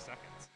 seconds.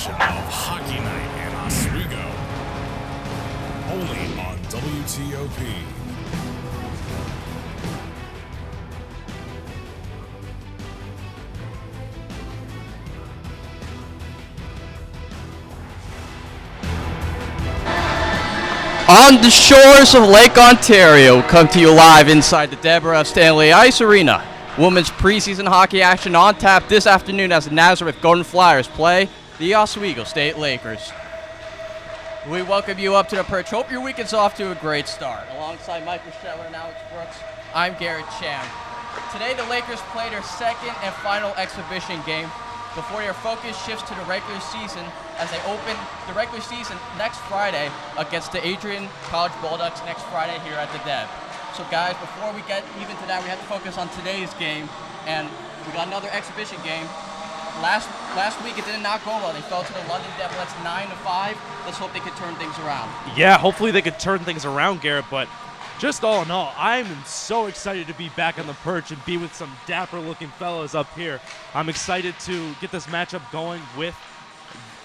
edition of Hockey Night in Oswego. Only on WTOP. On the shores of Lake Ontario, come to you live inside the Deborah F. Stanley Ice Arena. Women's preseason hockey action on tap this afternoon as the Nazareth Golden Flyers play the Oswego State Lakers. We welcome you up to the perch. Hope your weekend's off to a great start. Alongside Michael Shetler and Alex Brooks, I'm Garrett Cham. Today the Lakers play their second and final exhibition game before their focus shifts to the regular season as they open the regular season next Friday against the Adrian College Bulldogs next Friday here at the Deb. So guys, before we get even to that, we have to focus on today's game, and we got another exhibition game. Last week it did not go well. They fell to the London Devils 9-5. Let's hope they could turn things around. Yeah, hopefully they could turn things around, Garrett, but just all in all, I'm so excited to be back on the perch and be with some dapper-looking fellows up here. I'm excited to get this matchup going with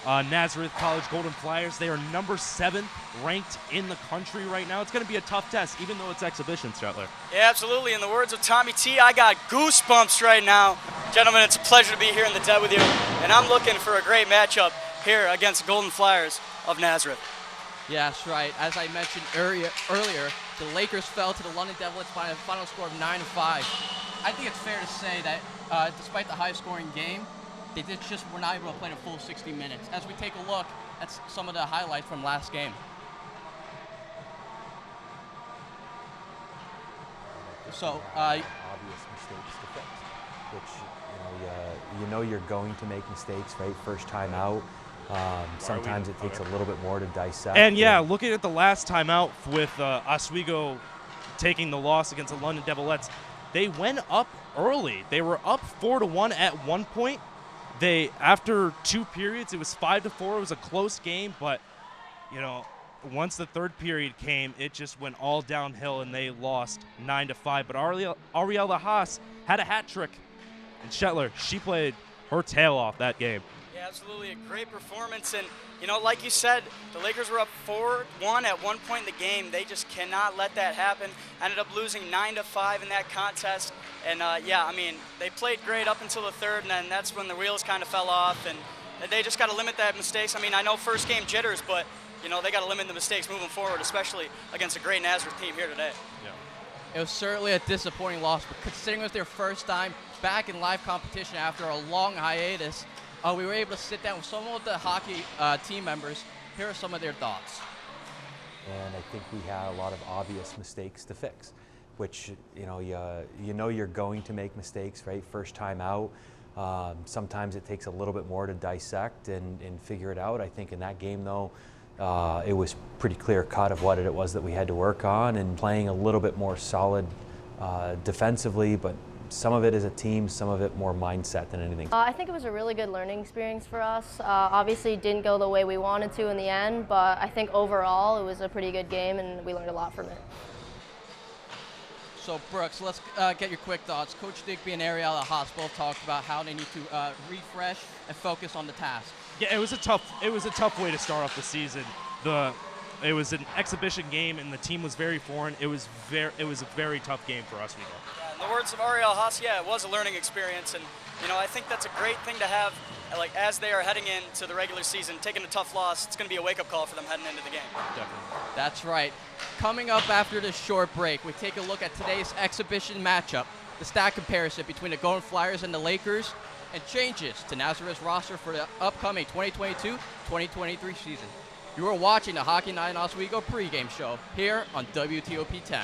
Nazareth College Golden Flyers. They are number 7 ranked in the country right now. It's going to be a tough test, even though it's exhibition, Shetler. Yeah, absolutely. In the words of Tommy T, I got goosebumps right now. Gentlemen, it's a pleasure to be here in the Deb with you, and I'm looking for a great matchup here against Golden Flyers of Nazareth. Yeah, that's right. As I mentioned earlier, the Lakers fell to the London Devils by a final score of 9-5. I think it's fair to say that despite the high-scoring game, they just were not able to play the full 60 minutes. As we take a look at some of the highlights from last game. So, obvious mistakes to fix, which you know you're going to make mistakes, right? First time out. Sometimes it takes a little bit more to dissect. And yeah, looking at the last time out with Oswego taking the loss against the London Devilettes, they went up early. They were up 4-1 at one point. After 2 periods, it was 5-4. It was a close game, but once the third period came, it just went all downhill, and they lost 9-5. But Ariella Haas had a hat trick, and Shetler, she played her tail off that game. Yeah, absolutely. A great performance. And, like you said, the Lakers were up 4-1 at one point in the game. They just cannot let that happen. Ended up losing 9-5 in that contest. And, they played great up until the third, and then that's when the wheels kind of fell off. And they just got to limit that mistakes. I know first game jitters, but, they got to limit the mistakes moving forward, especially against a great Nazareth team here today. Yeah. It was certainly a disappointing loss, but considering it was their first time back in live competition after a long hiatus, we were able to sit down with some of the hockey team members. Here are some of their thoughts. And I think we had a lot of obvious mistakes to fix, which you're going to make mistakes, right? First time out. Sometimes it takes a little bit more to dissect and figure it out. I think in that game, though, it was pretty clear cut of what it was that we had to work on, and playing a little bit more solid defensively, but some of it is a team, some of it more mindset than anything. I think it was a really good learning experience for us. Obviously it didn't go the way we wanted to in the end, but I think overall it was a pretty good game and we learned a lot from it. So Brooks, let's get your quick thoughts. Coach Digby and Ariella Haas both talked about how they need to refresh and focus on the task. Yeah, it was a tough way to start off the season. It was an exhibition game, and the team was very foreign. It was a very tough game for us. In the words of Ariel Haas, yeah, it was a learning experience, and I think that's a great thing to have. Like as they are heading into the regular season, taking a tough loss, it's going to be a wake-up call for them heading into the game. Definitely. That's right. Coming up after this short break, we take a look at today's exhibition matchup, the stat comparison between the Golden Flyers and the Lakers, and changes to Nazareth's roster for the upcoming 2022-2023 season. You are watching the Hockey Night in Oswego pregame show here on WTOP 10.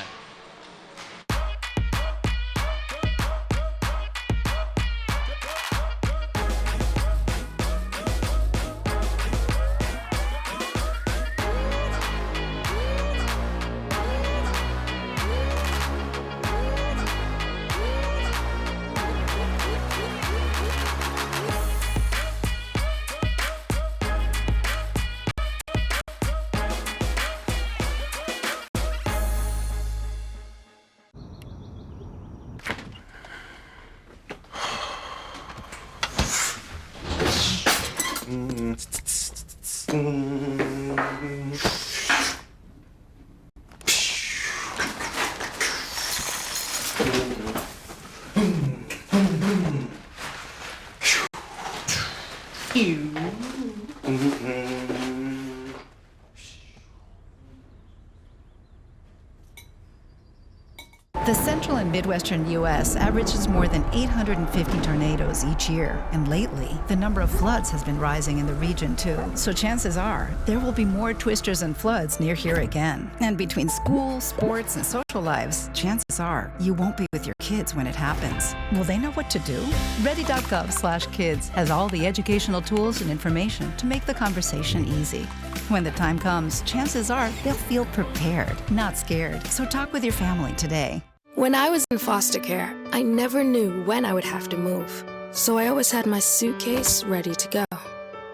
The central and midwestern U.S. averages more than 850 tornadoes each year, and lately, the number of floods has been rising in the region too. So chances are, there will be more twisters and floods near here again. And between school, sports, and social lives, chances are, you won't be with your kids when it happens. Will they know what to do? Ready.gov/kids has all the educational tools and information to make the conversation easy. When the time comes, chances are they'll feel prepared, not scared. So talk with your family today. When I was in foster care, I never knew when I would have to move, so I always had my suitcase ready to go.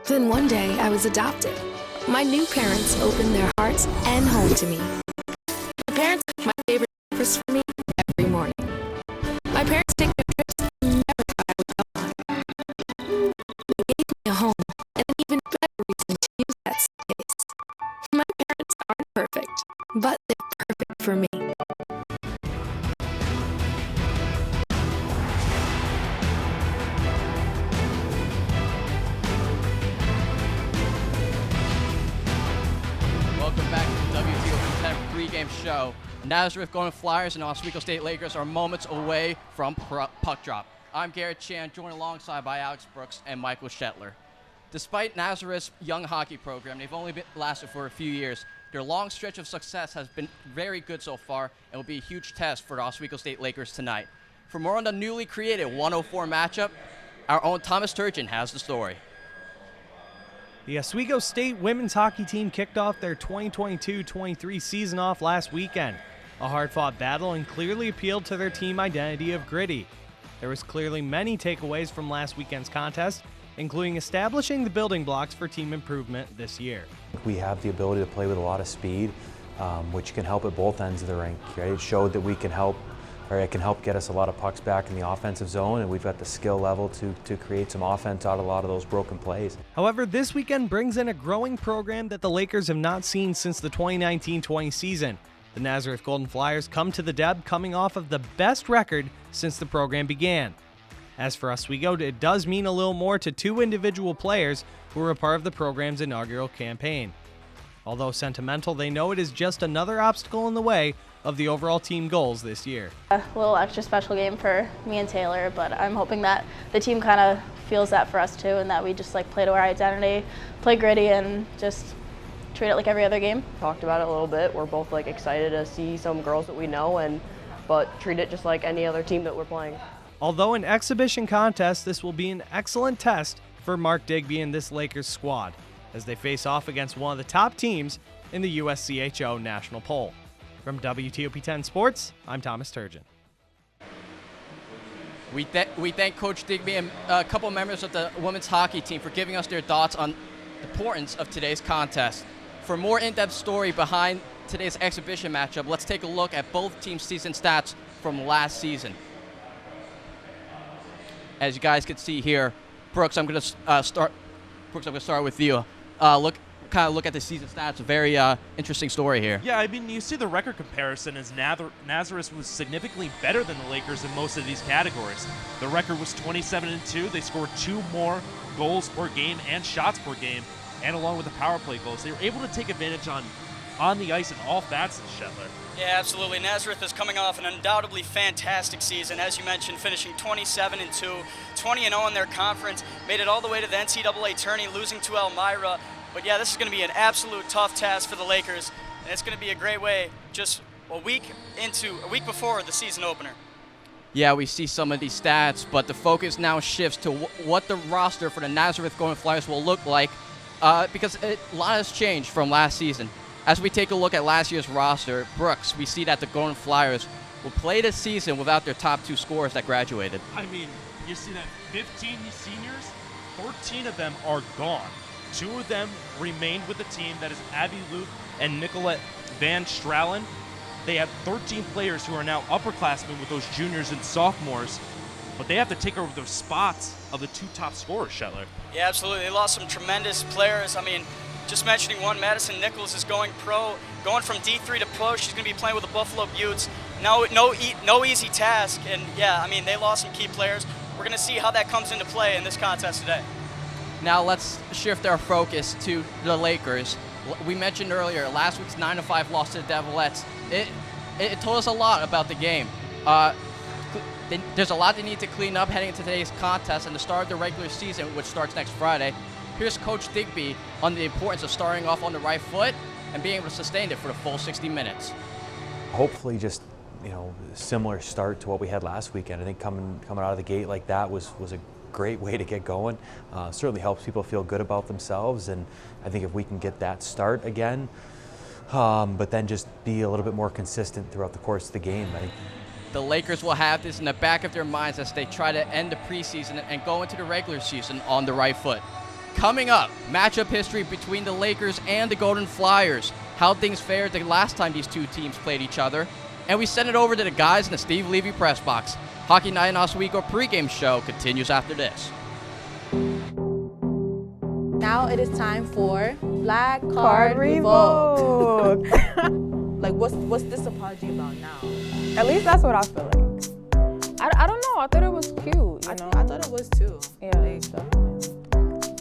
Then one day, I was adopted. My new parents opened their hearts and home to me. My parents make my favorite breakfast for me every morning. My parents take me trips I never thought I would go on. They gave me a home and an even better reason to use that space. My parents aren't perfect, but they're perfect for me. Welcome back to the WTOP 10 pregame show. Nazareth Golden Flyers and Oswego State Lakers are moments away from puck drop. I'm Garrett Chan, joined alongside by Alex Brooks and Michael Shetler. Despite Nazareth's young hockey program, they've only been lasted for a few years. Their long stretch of success has been very good so far and will be a huge test for the Oswego State Lakers tonight. For more on the newly created 104 matchup, our own Thomas Turgeon has the story. The Oswego State women's hockey team kicked off their 2022-23 season off last weekend. A hard-fought battle and clearly appealed to their team identity of gritty. There was clearly many takeaways from last weekend's contest, including establishing the building blocks for team improvement this year. We have the ability to play with a lot of speed, which can help at both ends of the rink. Right? It showed that we can help, or it can help get us a lot of pucks back in the offensive zone, and we've got the skill level to create some offense out of a lot of those broken plays. However, this weekend brings in a growing program that the Lakers have not seen since the 2019-20 season. The Nazareth Golden Flyers come to the Deb coming off of the best record since the program began. As for Oswego, it does mean a little more to two individual players who were a part of the program's inaugural campaign. Although sentimental, they know it is just another obstacle in the way of the overall team goals this year. A little extra special game for me and Taylor, but I'm hoping that the team kind of feels that for us too, and that we just play to our identity, play gritty, and just treat it like every other game. Talked about it a little bit. We're both excited to see some girls that we know, but treat it just like any other team that we're playing. Although an exhibition contest, this will be an excellent test for Mark Digby and this Lakers squad as they face off against one of the top teams in the USCHO national poll. From WTOP 10 Sports, I'm Thomas Turgeon. We thank Coach Digby and a couple members of the women's hockey team for giving us their thoughts on the importance of today's contest. For a more in-depth story behind today's exhibition matchup, let's take a look at both teams' season stats from last season. As you guys can see here, Brooks, I'm going to start with you. Look at the season stats. A very interesting story here. Yeah, I mean, you see the record comparison as Nazareth was significantly better than the Lakers in most of these categories. The record was 27-2. They scored 2 more goals per game and shots per game, and along with the power play goals, they were able to take advantage on the ice in all facets, Shetler. Yeah, absolutely. Nazareth is coming off an undoubtedly fantastic season. As you mentioned, finishing 27-2, 20-0 in their conference, made it all the way to the NCAA tourney, losing to Elmira. But yeah, this is going to be an absolute tough task for the Lakers, and it's going to be a great way just a week before the season opener. Yeah, we see some of these stats, but the focus now shifts to what the roster for the Nazareth Golden Flyers will look like because a lot has changed from last season. As we take a look at last year's roster, Brooks, we see that the Golden Flyers will play the season without their top 2 scorers that graduated. I mean, you see that 15 seniors, 14 of them are gone. 2 of them remained with the team, that is Abby Luke and Nicolette Van Stralen. They have 13 players who are now upperclassmen with those juniors and sophomores, but they have to take over those spots of the 2 top scorers, Shetler. Yeah, absolutely. They lost some tremendous players. I mean, just mentioning one, Madison Nichols is going pro, going from D3 to pro. She's going to be playing with the Buffalo Buttes. No easy task, and yeah, I mean, they lost some key players. We're going to see how that comes into play in this contest today. Now let's shift our focus to the Lakers. We mentioned earlier, last week's 9-5 loss to the Devilettes. It told us a lot about the game. There's a lot they need to clean up heading into today's contest and the start of the regular season, which starts next Friday. Here's Coach Digby on the importance of starting off on the right foot and being able to sustain it for the full 60 minutes. Hopefully just, similar start to what we had last weekend. I think coming out of the gate like that was a great way to get going. Certainly helps people feel good about themselves, and I think if we can get that start again, but then just be a little bit more consistent throughout the course of the game. I think the Lakers will have this in the back of their minds as they try to end the preseason and go into the regular season on the right foot. Coming up, matchup history between the Lakers and the Golden Flyers, how things fared the last time these two teams played each other, and we send it over to the guys in the Steve Levy press box. Hockey Night in Oswego pregame show continues after this. Now it is time for Black Card Revoke. Like, what's this apology about now? At least that's what I feel like. I don't know. I thought it was cute. You know? I thought it was too. Yeah, definitely.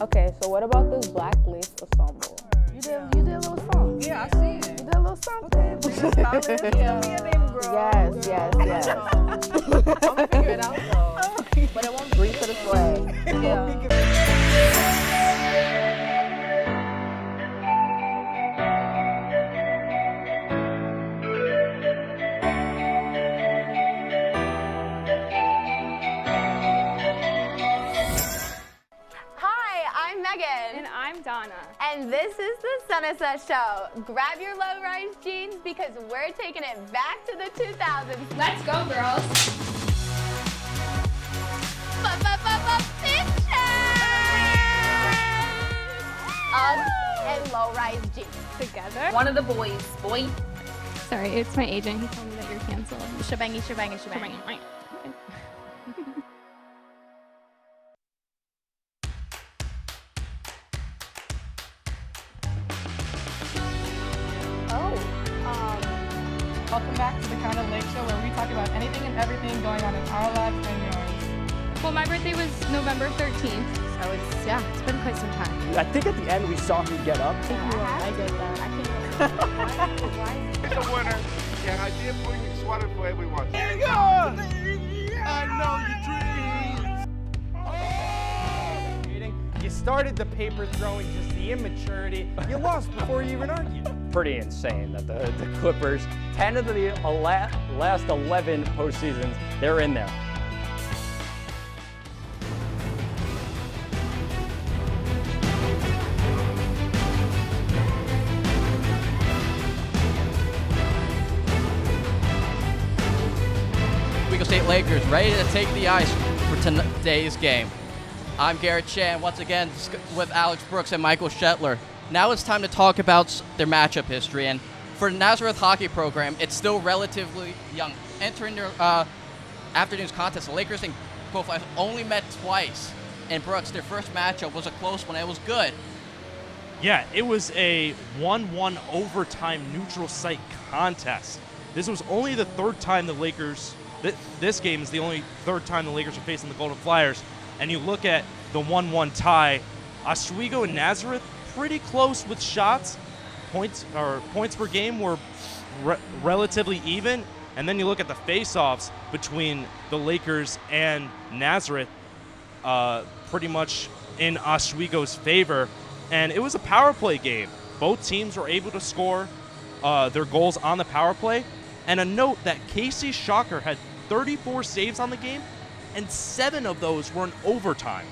Okay, so what about this black lace ensemble? You did a little song. Yeah, I see it. You did a little something. Yes. I'm gonna figure it out though. But it won't Breathe to the flag. Yeah. And I'm Donna. And this is the Sunset Show. Grab your low-rise jeans because we're taking it back to the 2000s. Let's go, girls. Uggs and low-rise jeans. Together. One of the boys. Boy. Sorry, it's my agent. He told me that you're canceled. Shebang. Welcome back to the Kind of Lake Show, where we talk about anything and everything going on in our lives and yours. Well, my birthday was November 13th, so it's been quite some time. I think at the end we saw him get up. I did that. I can't. It's a winner, and I did bring you sweater for everyone. There you go! I know your dreams. You started the paper throwing, just the immaturity. You lost before you even argued. Pretty insane that the Clippers, 10 of the last 11 postseasons, they're in there. Oswego State Lakers ready to take the ice for today's game. I'm Garrett Chan, once again with Alex Brooks and Michael Shetler. Now it's time to talk about their matchup history, and for the Nazareth hockey program, it's still relatively young. Entering their afternoon's contest, the Lakers and Golden Flyers only met twice, and Brooks, their first matchup was a close one. It was good. Yeah, it was a 1-1 overtime neutral site contest. This was only the third time the Lakers, this game is the only third time the Lakers are facing the Golden Flyers, and you look at the 1-1 tie, Oswego and Nazareth pretty close with shots. Points per game were relatively even, and then you look at the face-offs between the Lakers and Nazareth, pretty much in Oswego's favor, and it was a power play game. Both teams were able to score their goals on the power play, and a note that Casey Shocker had 34 saves on the game, and 7 of those were in overtime.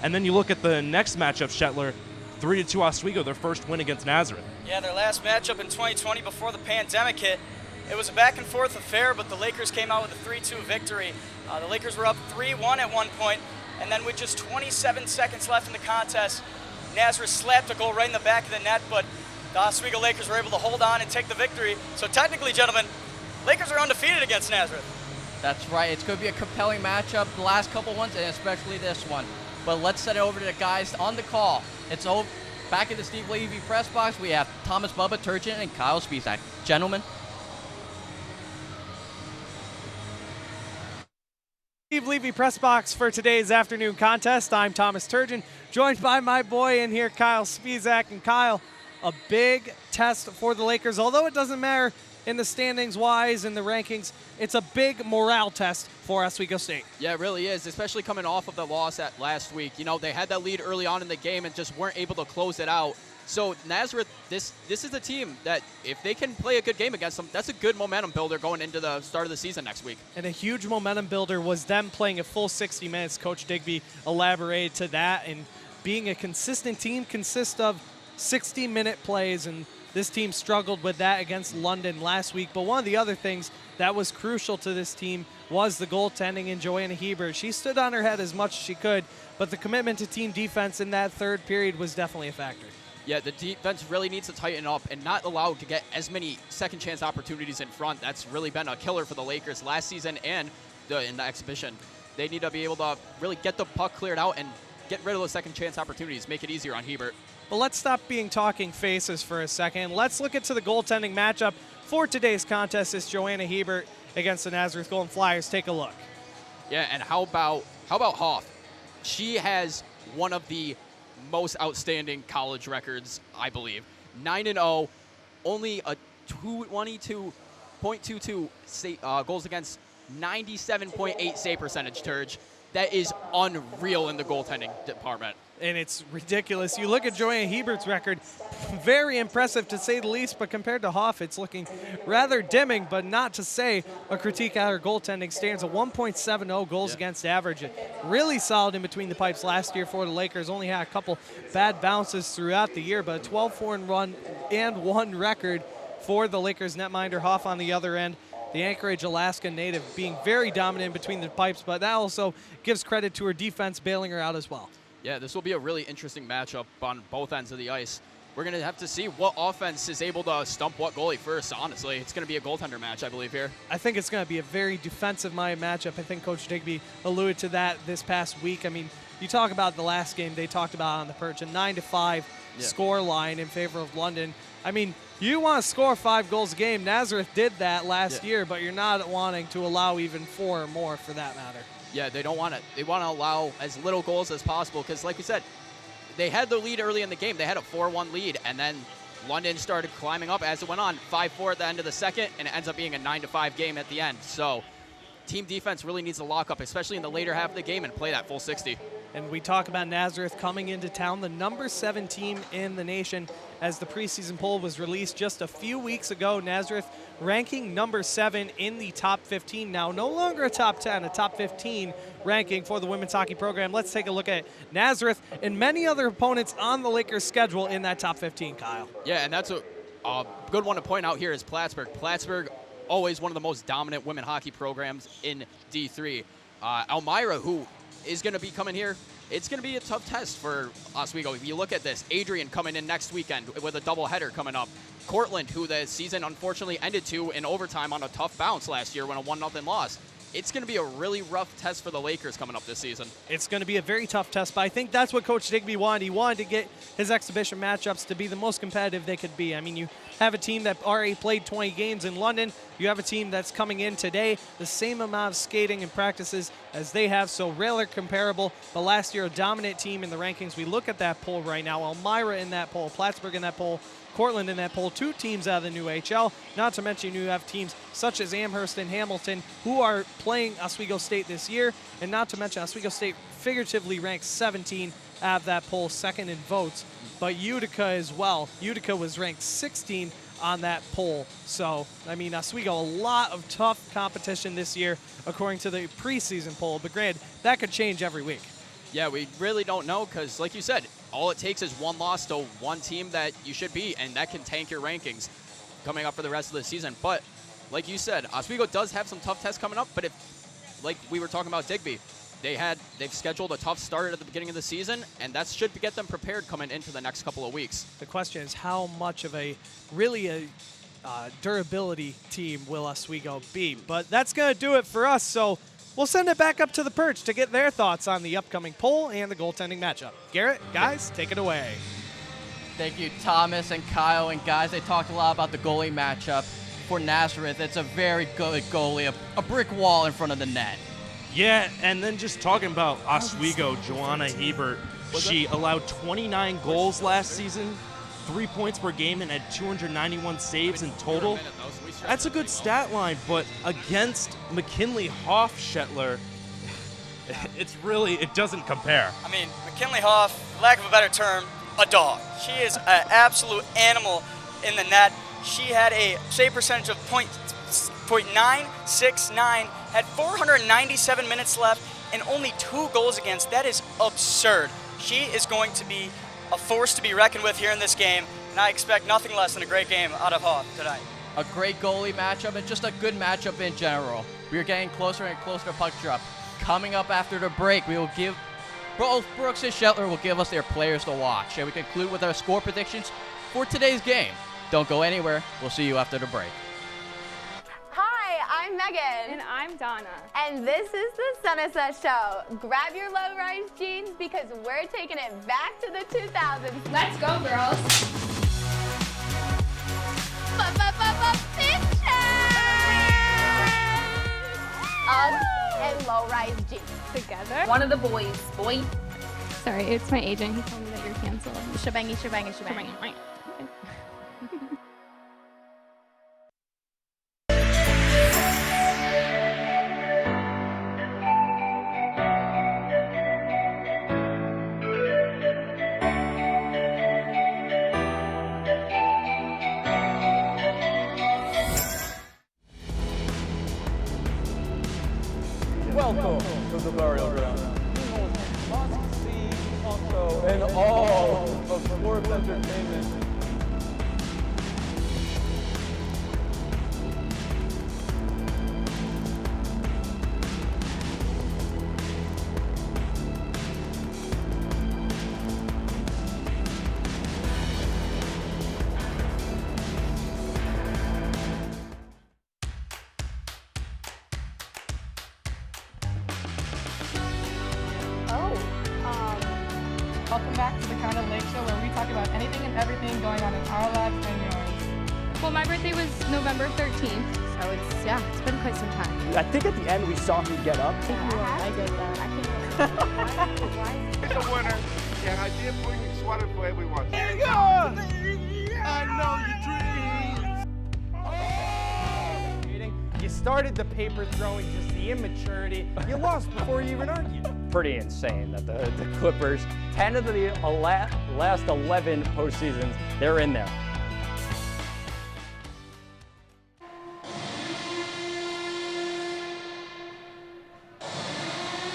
And then you look at the next matchup, Shetler, 3-2 Oswego, their first win against Nazareth. Yeah, their last matchup in 2020 before the pandemic hit. It was a back-and-forth affair, but the Lakers came out with a 3-2 victory. The Lakers were up 3-1 at one point, and then with just 27 seconds left in the contest, Nazareth slapped a goal right in the back of the net, but the Oswego Lakers were able to hold on and take the victory. So technically, gentlemen, Lakers are undefeated against Nazareth. That's right. It's going to be a compelling matchup, the last couple ones, and especially this one. But let's send it over to the guys on the call. It's Back in the Steve Levy press box, we have Thomas Bubba Turgeon and Kyle Spisak. Gentlemen. Steve Levy press box for today's afternoon contest. I'm Thomas Turgeon, joined by my boy in here, Kyle Spisak. And Kyle, a big test for the Lakers. Although it doesn't matter in the standings-wise and the rankings, it's a big morale test for Oswego State. Yeah, it really is, especially coming off of the loss at last week. You know, they had that lead early on in the game and just weren't able to close it out. So Nazareth, this is a team that if they can play a good game against them, that's a good momentum builder going into the start of the season next week. And a huge momentum builder was them playing a full 60 minutes. Coach Digby elaborated to that, and being a consistent team consists of 60-minute plays, and this team struggled with that against London last week. But one of the other things that was crucial to this team was the goaltending in Joanna Hebert. She stood on her head as much as she could, but the commitment to team defense in that third period was definitely a factor. Yeah, the defense really needs to tighten up and not allow to get as many second chance opportunities in front. That's really been a killer for the Lakers last season and in the exhibition. They need to be able to really get the puck cleared out and get rid of those second chance opportunities, make it easier on Hebert. But let's stop being talking faces for a second. Let's look into the goaltending matchup for today's contest. It's Joanna Hebert against the Nazareth Golden Flyers. Take a look. Yeah, and how about Hoff? She has one of the most outstanding college records, I believe. 9-0, only a 22.22 goals against, 97.8 save percentage, Turge. That is unreal in the goaltending department. And it's ridiculous. You look at Joanna Hebert's record, very impressive to say the least, but compared to Hoff, it's looking rather dimming, but not to say a critique at her goaltending. Stands at 1.70 goals against average. Really solid in between the pipes last year for the Lakers. Only had a couple bad bounces throughout the year, but a 12-4-1 record for the Lakers netminder. Hoff on the other end, the Anchorage, Alaska native, being very dominant between the pipes, but that also gives credit to her defense bailing her out as well. Yeah, this will be a really interesting matchup on both ends of the ice. We're going to have to see what offense is able to stump what goalie first, honestly. It's going to be a goaltender match, I believe, here. I think it's going to be a very defensive-minded matchup. I think Coach Digby alluded to that this past week. I mean, you talk about the last game they talked about on the perch, a 9-5 score line in favor of London. I mean, you want to score 5 goals a game. Nazareth did that last year, but you're not wanting to allow even 4 or more for that matter. Yeah, they don't want to. They want to allow as little goals as possible because, like we said, they had the lead early in the game. They had a 4-1 lead, and then London started climbing up as it went on. 5-4 at the end of the second, and it ends up being a 9-5 game at the end. So team defense really needs to lock up, especially in the later half of the game, and play that full 60. And we talk about Nazareth coming into town, the number 7 team in the nation, as the preseason poll was released just a few weeks ago. Nazareth ranking number 7 in the top 15 now. No longer a top 10, a top 15 ranking for the women's hockey program. Let's take a look at Nazareth and many other opponents on the Lakers' schedule in that top 15, Kyle. Yeah, and that's a good one to point out here is Plattsburgh. Plattsburgh, always one of the most dominant women hockey programs in D3. Elmira, who is going to be coming here, it's going to be a tough test for Oswego. If you look at this, Adrian coming in next weekend with a doubleheader coming up. Cortland, who the season unfortunately ended to in overtime on a tough bounce last year when a 1-0 loss. It's going to be a really rough test for the Lakers coming up this season. It's going to be a very tough test, but I think that's what Coach Digby wanted. He wanted to get his exhibition matchups to be the most competitive they could be. I mean, you have a team that already played 20 games in London. You have a team that's coming in today, the same amount of skating and practices as they have, so rather comparable. But last year, a dominant team in the rankings. We look at that poll right now. Elmira in that poll, Plattsburgh in that poll, Cortland in that poll, 2 teams out of the new HL. Not to mention you have teams such as Amherst and Hamilton who are playing Oswego State this year. And not to mention Oswego State figuratively ranks 17 out of that poll, second in votes. But Utica as well. Utica was ranked 16 on that poll. So, I mean, Oswego, a lot of tough competition this year according to the preseason poll. But granted, that could change every week. Yeah, we really don't know because, like you said, all it takes is one loss to one team that you should beat, and that can tank your rankings coming up for the rest of the season. But like you said, Oswego does have some tough tests coming up, but if, like we were talking about Digby, they've scheduled a tough start at the beginning of the season, and that should get them prepared coming into the next couple of weeks. The question is how much of a durability team will Oswego be? But that's going to do it for us, so we'll send it back up to the perch to get their thoughts on the upcoming poll and the goaltending matchup. Garrett, guys, take it away. Thank you, Thomas and Kyle. And guys, they talked a lot about the goalie matchup for Nazareth. It's a very good goalie, a brick wall in front of the net. Yeah, and then just talking about Oswego, Joanna Hebert, she allowed 29 goals last season, 3 points per game, and had 291 saves in total. That's a good stat line, but against McKinley Hofstetler, it doesn't compare. I mean, McKinley Hoff, lack of a better term, a dog. She is an absolute animal in the net. She had a save percentage of .969, had 497 minutes left, and only 2 goals against. That is absurd. She is going to be a force to be reckoned with here in this game, and I expect nothing less than a great game out of Hoff tonight. A great goalie matchup and just a good matchup in general. We are getting closer and closer to puck drop. Coming up after the break, we will give both Brooks and Shetler will give us their players to watch, and we conclude with our score predictions for today's game. Don't go anywhere. We'll see you after the break. Hi, I'm Megan. And I'm Donna. And this is the Sunset Show. Grab your low-rise jeans because we're taking it back to the 2000s. Let's go, girls. Uggs and low-rise jeans. Together. One of the boys. Boy. Sorry, it's my agent. He told me that you're canceled. Shebangy, shebangy, shebangy. Welcome to the burial ground. The most must-see talk show in all of sports entertainment. Welcome back to the Kind of Lake Show, where we talk about anything and everything going on in our lives and yours. Well, my birthday was November 13th, so it's been quite some time. I think at the end we saw him get up. I did that. It's a winner, and I did bring sweater for everyone. There you go! I know your dreams. You started the paper throwing, just the immaturity. You lost before you even argued. Pretty insane that the Clippers, 10 of the last 11 postseasons, they're in there.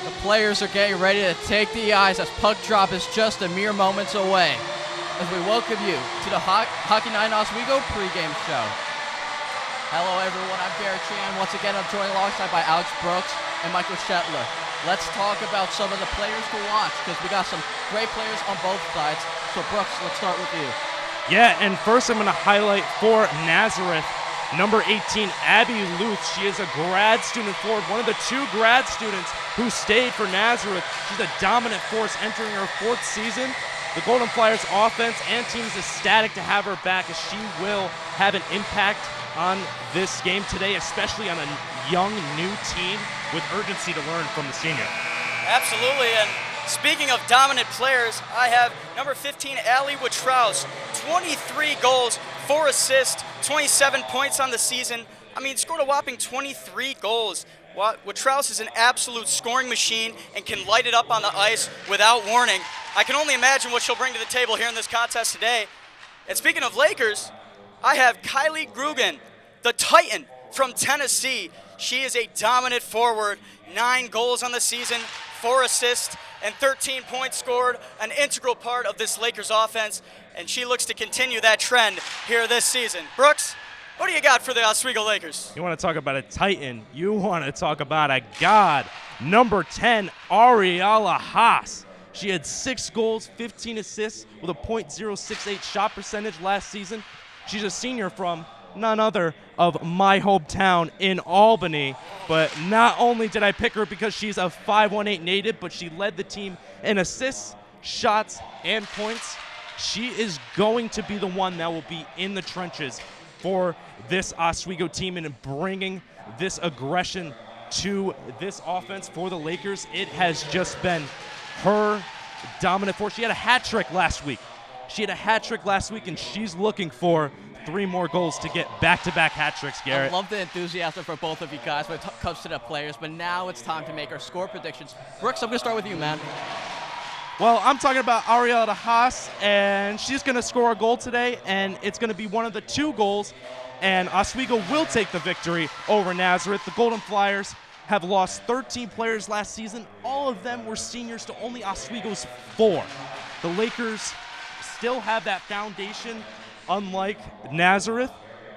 The players are getting ready to take the ice as puck drop is just a mere moments away. As we welcome you to the Hockey Night in Oswego pregame show. Hello everyone, I'm Derek Chan. Once again, I'm joined alongside by Alex Brooks and Michael Shetler. Let's talk about some of the players to watch because we got some great players on both sides. So Brooks, let's start with you. Yeah, and first I'm going to highlight for Nazareth, number 18, Abby Luth. She is a grad student forward, one of the 2 grad students who stayed for Nazareth. She's a dominant force entering her 4th season. The Golden Flyers offense and team is ecstatic to have her back as she will have an impact on this game today, especially on a young, new team with urgency to learn from the senior. Absolutely, and speaking of dominant players, I have number 15, Allie Woodtrouse, 23 goals, 4 assists, 27 points on the season. I mean, scored a whopping 23 goals. Woodtrouse is an absolute scoring machine and can light it up on the ice without warning. I can only imagine what she'll bring to the table here in this contest today. And speaking of Lakers, I have Kylie Grugan, the Titan from Tennessee. She is a dominant forward, 9 goals on the season, 4 assists, and 13 points scored, an integral part of this Lakers offense, and she looks to continue that trend here this season. Brooks, what do you got for the Oswego Lakers? You want to talk about a Titan, you want to talk about a god, number 10, Ariella Haas. She had 6 goals, 15 assists with a .068 shot percentage last season. She's a senior from none other of my hometown in Albany. But not only did I pick her because she's a 518 native, but she led the team in assists, shots, and points. She is going to be the one that will be in the trenches for this Oswego team and bringing this aggression to this offense for the Lakers. It has just been her dominant force. She had a hat trick last week. And she's looking for 3 more goals to get back-to-back hat tricks, Garrett. I love the enthusiasm for both of you guys when it comes to the players, but now it's time to make our score predictions. Brooks, I'm going to start with you, man. Well, I'm talking about Ariella Haas, and she's going to score a goal today, and it's going to be one of the 2 goals, and Oswego will take the victory over Nazareth. The Golden Flyers have lost 13 players last season. All of them were seniors to only Oswego's 4. The Lakers still have that foundation, unlike Nazareth,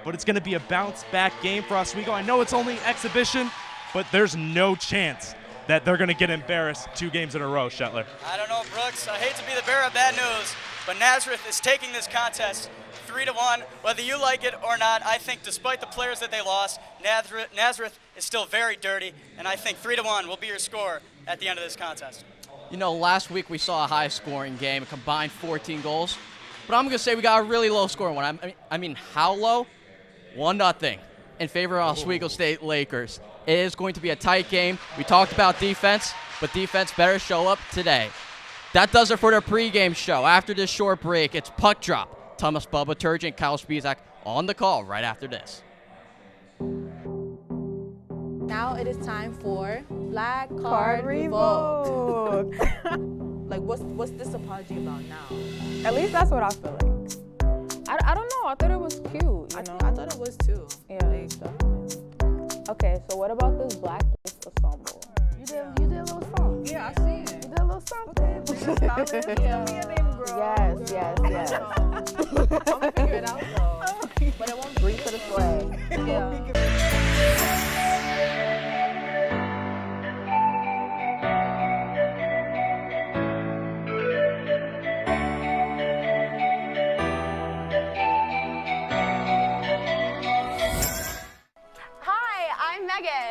but it's going to be a bounce-back game for Oswego. I know it's only exhibition, but there's no chance that they're going to get embarrassed 2 games in a row, Shetler. I don't know, Brooks. I hate to be the bearer of bad news, but Nazareth is taking this contest 3-1. Whether you like it or not, I think despite the players that they lost, Nazareth is still very dirty, and I think 3-1 will be your score at the end of this contest. You know, last week we saw a high-scoring game, a combined 14 goals. But I'm going to say we got a really low-scoring one. I mean, how low? 1-0 in favor of Oswego State Lakers. It is going to be a tight game. We talked about defense, but defense better show up today. That does it for the pregame show. After this short break, it's Puck Drop. Thomas Bubba Turgeon and Kyle Spizak on the call right after this. Now it is time for Black Card Revoke. Like, what's this apology about now? At least that's what I feel like. I don't know. I thought it was cute. You know? I thought it was too. Yeah, definitely. Okay, so what about this blacklist ensemble? You did a little song. Yeah, I see it. You did a little something. Yes. I'm gonna figure it out though. But it won't breathe to the flag. Yeah.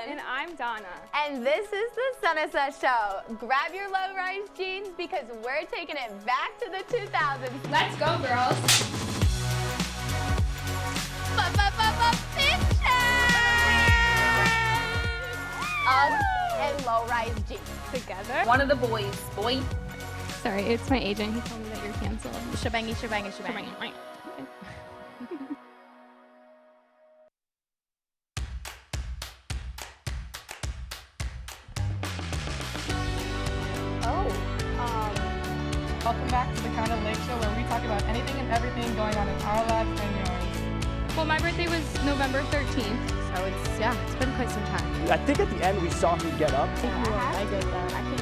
And I'm Donna. And this is the Sunset Show. Grab your low-rise jeans because we're taking it back to the 2000s. Let's go, girls. Uggs and low-rise jeans. Together. One of the boys. Boy. Sorry, it's my agent. He told me that you're canceled. Shebangy. Welcome back to the Kind of Lake Show where we talk about anything and everything going on in our lives and yours. Well, my birthday was November 13th, so it's been quite some time. I think at the end we saw her get up. I get that. I can't.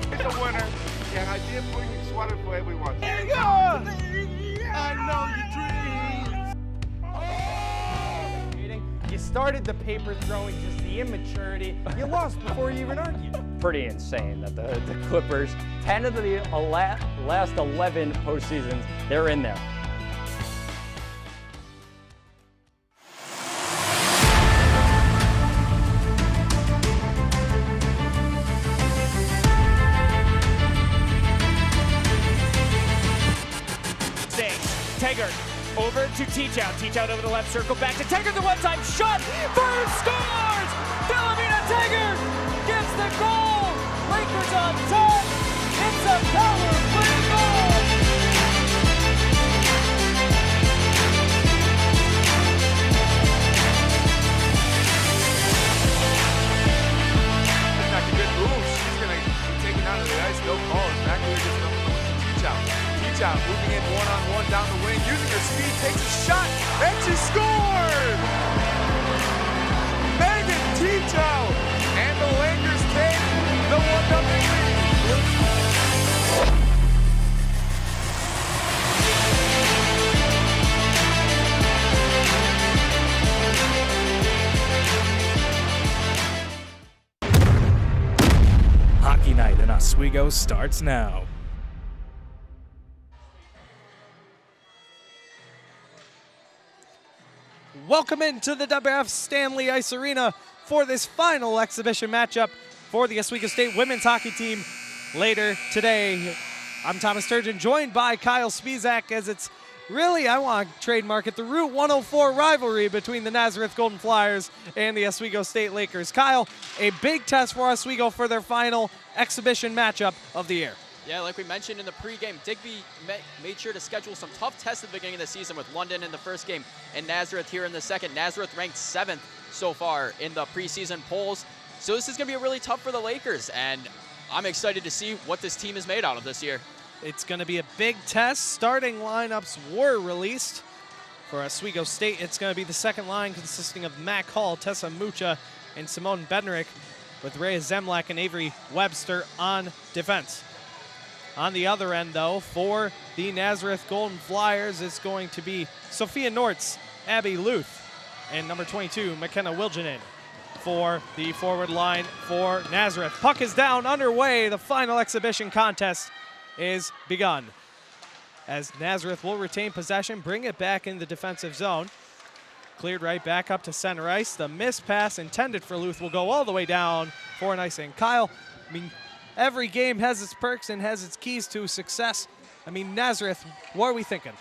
Here's a winner, and I did bring you sweater for everyone. Here you go! I know your dreams. You started the paper throwing, just the immaturity. You lost before you even argued. Pretty insane that the Clippers, 10 of the last 11 postseasons, they're in there. Taggart over to Teach-Out. Teach-Out over the left circle, back to Taggart. The one-time shot. Bird scores! Philomena Taggart gets the goal. Lakers on top. It's a power play goal. That's not a good move. She's going to be taken out of the ice. No call. Back here gets the Teach-Out. Teach-Out moving in one-on-one down the wing, using her speed, takes a shot, and she scored! Megan Teach-Out! And the Lakers take the 1-0 lead. Hockey night in Oswego starts now. Welcome into the WF Stanley Ice Arena for this final exhibition matchup for the Oswego State women's hockey team later today I'm Thomas Sturgeon, joined by Kyle Spizak, as it's really, I want to trademark it, the Route 104 rivalry between the Nazareth Golden Flyers and the Oswego State Lakers. Kyle, a big test for Oswego for their final exhibition matchup of the year. Yeah, like we mentioned in the pregame, Digby made sure to schedule some tough tests at the beginning of the season with London in the first game and Nazareth here in the second. Nazareth ranked 7th so far in the preseason polls. So this is going to be really tough for the Lakers, and I'm excited to see what this team is made out of this year. It's going to be a big test. Starting lineups were released for Oswego State. It's going to be the second line consisting of Mac Hall, Tessa Mucha, and Simone Bednarek, with Rhea Zemlak and Avery Webster on defense. On the other end, though, for the Nazareth Golden Flyers, it's going to be Sophia Nortz, Abby Luth, and number 22, McKenna Wilginen for the forward line for Nazareth. Puck is down, underway. The final exhibition contest is begun, as Nazareth will retain possession, bring it back in the defensive zone. Cleared right back up to center ice. The missed pass intended for Luth will go all the way down for an icing. Kyle, I mean, every game has its perks and has its keys to success. I mean, Nazareth, what are we thinking?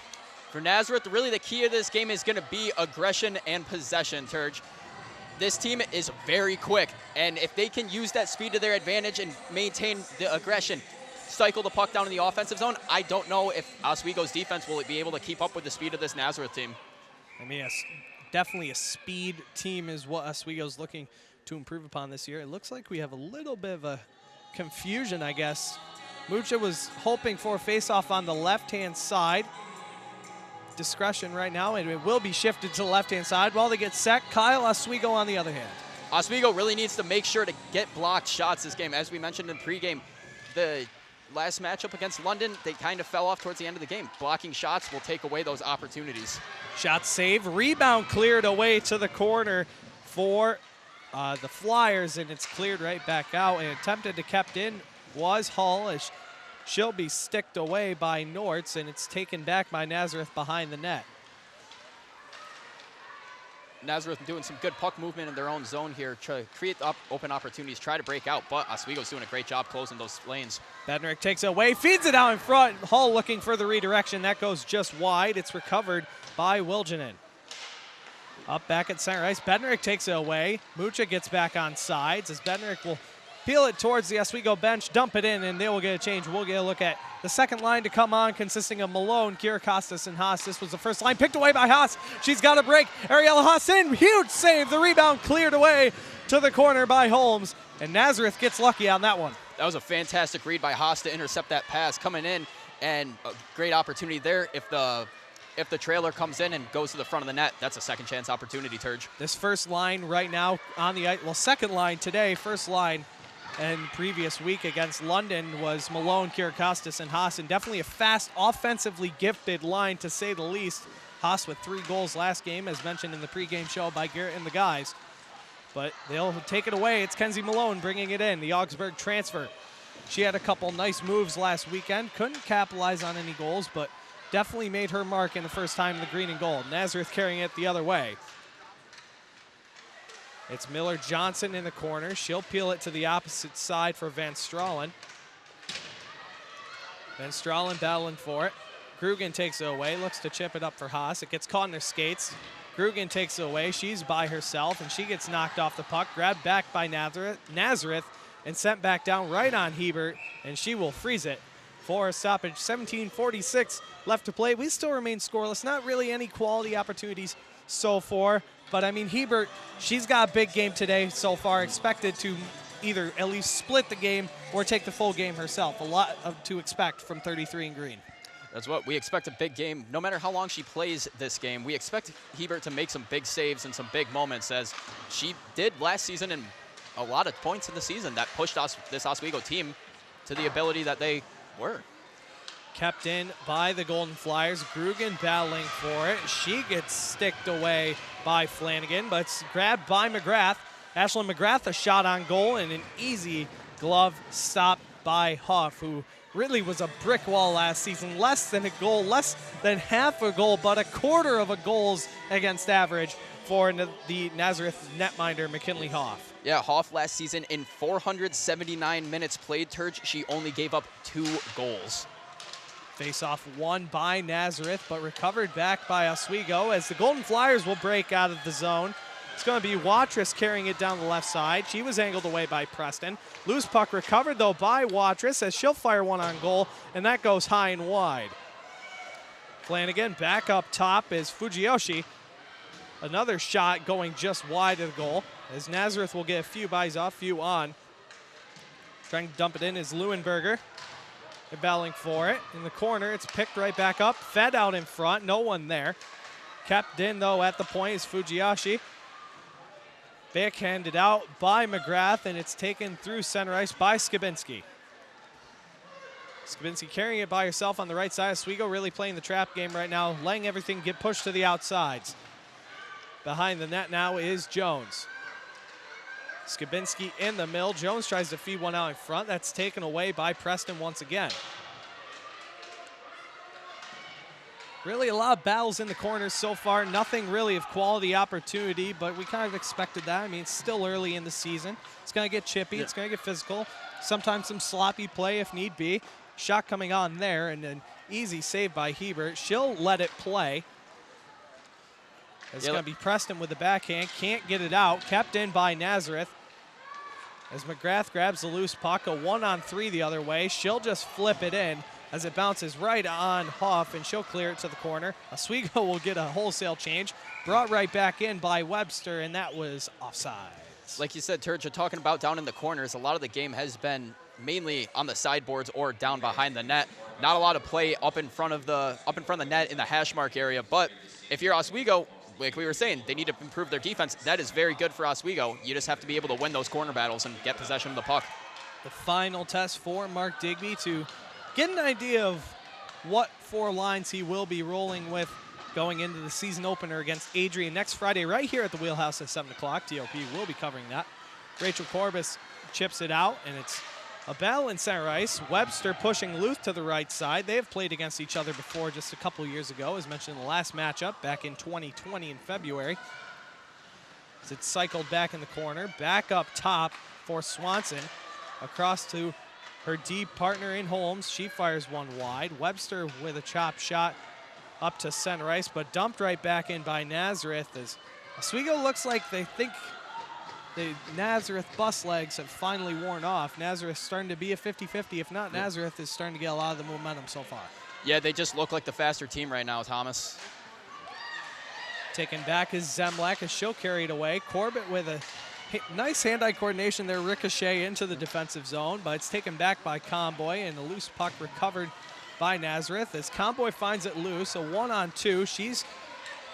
For Nazareth, really the key of this game is going to be aggression and possession, Turge. This team is very quick, and if they can use that speed to their advantage and maintain the aggression, cycle the puck down in the offensive zone, I don't know if Oswego's defense will be able to keep up with the speed of this Nazareth team. I mean, yes, definitely a speed team is what Oswego's looking to improve upon this year. It looks like we have a little bit of a confusion, I guess. Mucha was hoping for a face-off on the left-hand side. Discretion right now, and it will be shifted to the left-hand side while they get set. Kyle, Oswego on the other hand. Oswego really needs to make sure to get blocked shots this game. As we mentioned in pregame, the last matchup against London, they kind of fell off towards the end of the game. Blocking shots will take away those opportunities. Shot saved, rebound cleared away to the corner for the Flyers, and it's cleared right back out, and attempted to kept in was Hull, as she'll be sticked away by Nortz, and it's taken back by Nazareth behind the net. Nazareth doing some good puck movement in their own zone here, try to create open opportunities, try to break out, but Oswego's doing a great job closing those lanes. Bednarek takes it away, feeds it out in front. Hull looking for the redirection. That goes just wide. It's recovered by Wilginen. Up back at center ice, Bednarek takes it away. Mucha gets back on sides as Bednarek will peel it towards the Oswego bench, dump it in, and they will get a change. We'll get a look at the second line to come on, consisting of Malone, Kirikostas, and Haas. This was the first line, picked away by Haas. She's got a break. Ariella Haas in, huge save. The rebound cleared away to the corner by Holmes, and Nazareth gets lucky on that one. That was a fantastic read by Haas to intercept that pass coming in, and a great opportunity there. If the trailer comes in and goes to the front of the net, that's a second chance opportunity, Turge. This first line right now on the ice, well, second line today, first line and previous week against London was Malone, Kirikostas, and Haas, and definitely a fast, offensively gifted line to say the least. Haas with 3 goals last game, as mentioned in the pregame show by Garrett and the guys. But they'll take it away. It's Kenzie Malone bringing it in, the Augsburg transfer. She had a couple nice moves last weekend, couldn't capitalize on any goals, but definitely made her mark in the first time in the green and gold. Nazareth carrying it the other way. It's Miller Johnson in the corner. She'll peel it to the opposite side for Van Stralen. Van Stralen battling for it. Grugan takes it away, looks to chip it up for Haas. It gets caught in their skates. Grugan takes it away. She's by herself, and she gets knocked off the puck. Grabbed back by Nazareth and sent back down right on Hebert, and she will freeze it for a stoppage. 17:46 left to play. We still remain scoreless. Not really any quality opportunities so far. But, I mean, Hebert, she's got a big game today so far, expected to either at least split the game or take the full game herself. A lot to expect from 33 in green. That's what we expect, a big game. No matter how long she plays this game, we expect Hebert to make some big saves and some big moments, as she did last season in a lot of points in the season that pushed this Oswego team to the ability that they were. Kept in by the Golden Flyers. Grugan battling for it. She gets sticked away by Flanagan, but it's grabbed by McGrath. Ashlyn McGrath, a shot on goal, and an easy glove stop by Huff, who really was a brick wall last season. Less than a goal, less than half a goal, but a quarter of a goals against average for the Nazareth netminder, McKinley Hoff. Yeah, Hoff last season in 479 minutes played, Turge, she only gave up 2 goals. Face-off won by Nazareth, but recovered back by Oswego as the Golden Flyers will break out of the zone. It's going to be Watrous carrying it down the left side. She was angled away by Preston. Loose puck recovered, though, by Watrous as she'll fire one on goal, and that goes high and wide. Flanagan back up top is Fujiyoshi. Another shot going just wide of the goal as Nazareth will get a few buys off, few on. Trying to dump it in is Leuenberger. They're battling for it. In the corner, it's picked right back up. Fed out in front, no one there. Kept in, though, at the point is Fujiyoshi. Backhanded out by McGrath, and it's taken through center ice by Skibinski. Skibinski carrying it by herself on the right side. Oswego really playing the trap game right now, letting everything get pushed to the outsides. Behind the net now is Jones. Skibinski in the middle. Jones tries to feed one out in front. That's taken away by Preston once again. Really a lot of battles in the corners so far. Nothing really of quality opportunity, but we kind of expected that. I mean, it's still early in the season. It's going to get chippy. It's going to get physical. Sometimes some sloppy play if need be. Shot coming on there, and an easy save by Hebert. She'll let it play. It's going to be Preston with the backhand. Can't get it out. Kept in by Nazareth. As McGrath grabs the loose puck, a 1-on-3 the other way. She'll just flip it in as it bounces right on Huff, and she'll clear it to the corner. Oswego will get a wholesale change. Brought right back in by Webster, and that was offside. Like you said, Turch, you're talking about down in the corners. A lot of the game has been mainly on the sideboards or down behind the net. Not a lot of play up in front of the net in the hash mark area. But if you're Oswego, like we were saying, they need to improve their defense. That is very good for Oswego. You just have to be able to win those corner battles and get possession of the puck. The final test for Mark Digby to get an idea of what four lines he will be rolling with going into the season opener against Adrian next Friday right here at the Wheelhouse at 7 o'clock. TOP will be covering that. Rachel Corbis chips it out, and it's a battle in center ice. Webster pushing Luth to the right side. They have played against each other before just a couple years ago, as mentioned in the last matchup back in 2020 in February. As it's cycled back in the corner, back up top for Swanson. Across to her deep partner in Holmes. She fires one wide. Webster with a chop shot up to center ice, but dumped right back in by Nazareth as Oswego looks like they think the Nazareth bus legs have finally worn off. Nazareth starting to be a 50-50. If not, Nazareth is starting to get a lot of the momentum so far. Yeah, they just look like the faster team right now, Thomas. Taken back is Zemlak as she'll carry it away. Corbett with a nice hand-eye coordination there, ricochet into the defensive zone, but it's taken back by Comboy, and a loose puck recovered by Nazareth as Comboy finds it loose. A 1-on-2. She's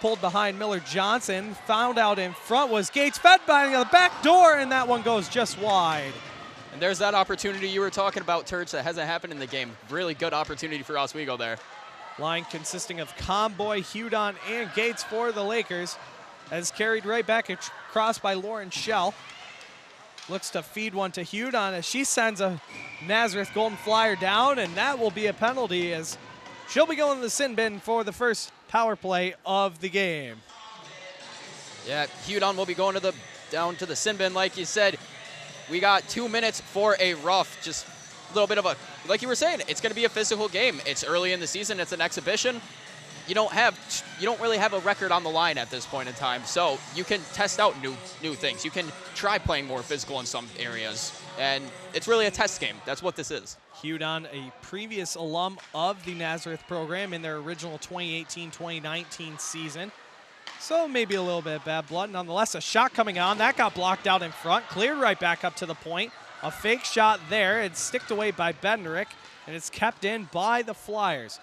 pulled behind Miller Johnson. Found out in front was Gates, fed by the back door, and that one goes just wide. And there's that opportunity you were talking about, Turch, that hasn't happened in the game. Really good opportunity for Oswego there. Line consisting of Comboy, Hudon, and Gates for the Lakers, as carried right back across by Lauren Schell. Looks to feed one to Hudon as she sends a Nazareth Golden Flyer down, and that will be a penalty as she'll be going to the sin bin for the first power play of the game. Yeah, Hudon will be going down to the sin bin, like you said. We got 2 minutes for a rough, just a little bit of a, like you were saying, it's going to be a physical game. It's early in the season. It's an exhibition. You don't really have a record on the line at this point in time, so you can test out new things. You can try playing more physical in some areas, and it's really a test game. That's what this is. Hudon, a previous alum of the Nazareth program in their original 2018-2019 season. So maybe a little bit of bad blood. Nonetheless, a shot coming on. That got blocked out in front. Cleared right back up to the point. A fake shot there. It's sticked away by Bednarek, and it's kept in by the Flyers.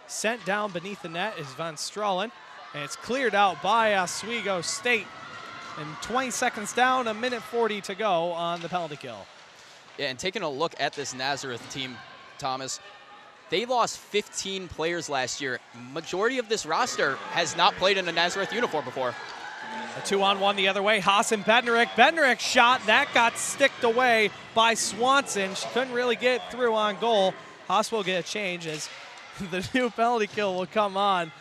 Sent down beneath the net is Van Stralen, and it's cleared out by Oswego State. And 20 seconds down, 1:40 to go on the penalty kill. Yeah, and taking a look at this Nazareth team, Thomas, they lost 15 players last year. Majority of this roster has not played in a Nazareth uniform before. A 2-on-1 the other way. Haas and Bednarek. Bednarek shot. That got sticked away by Swanson. She couldn't really get through on goal. Haas will get a change as the new penalty kill will come on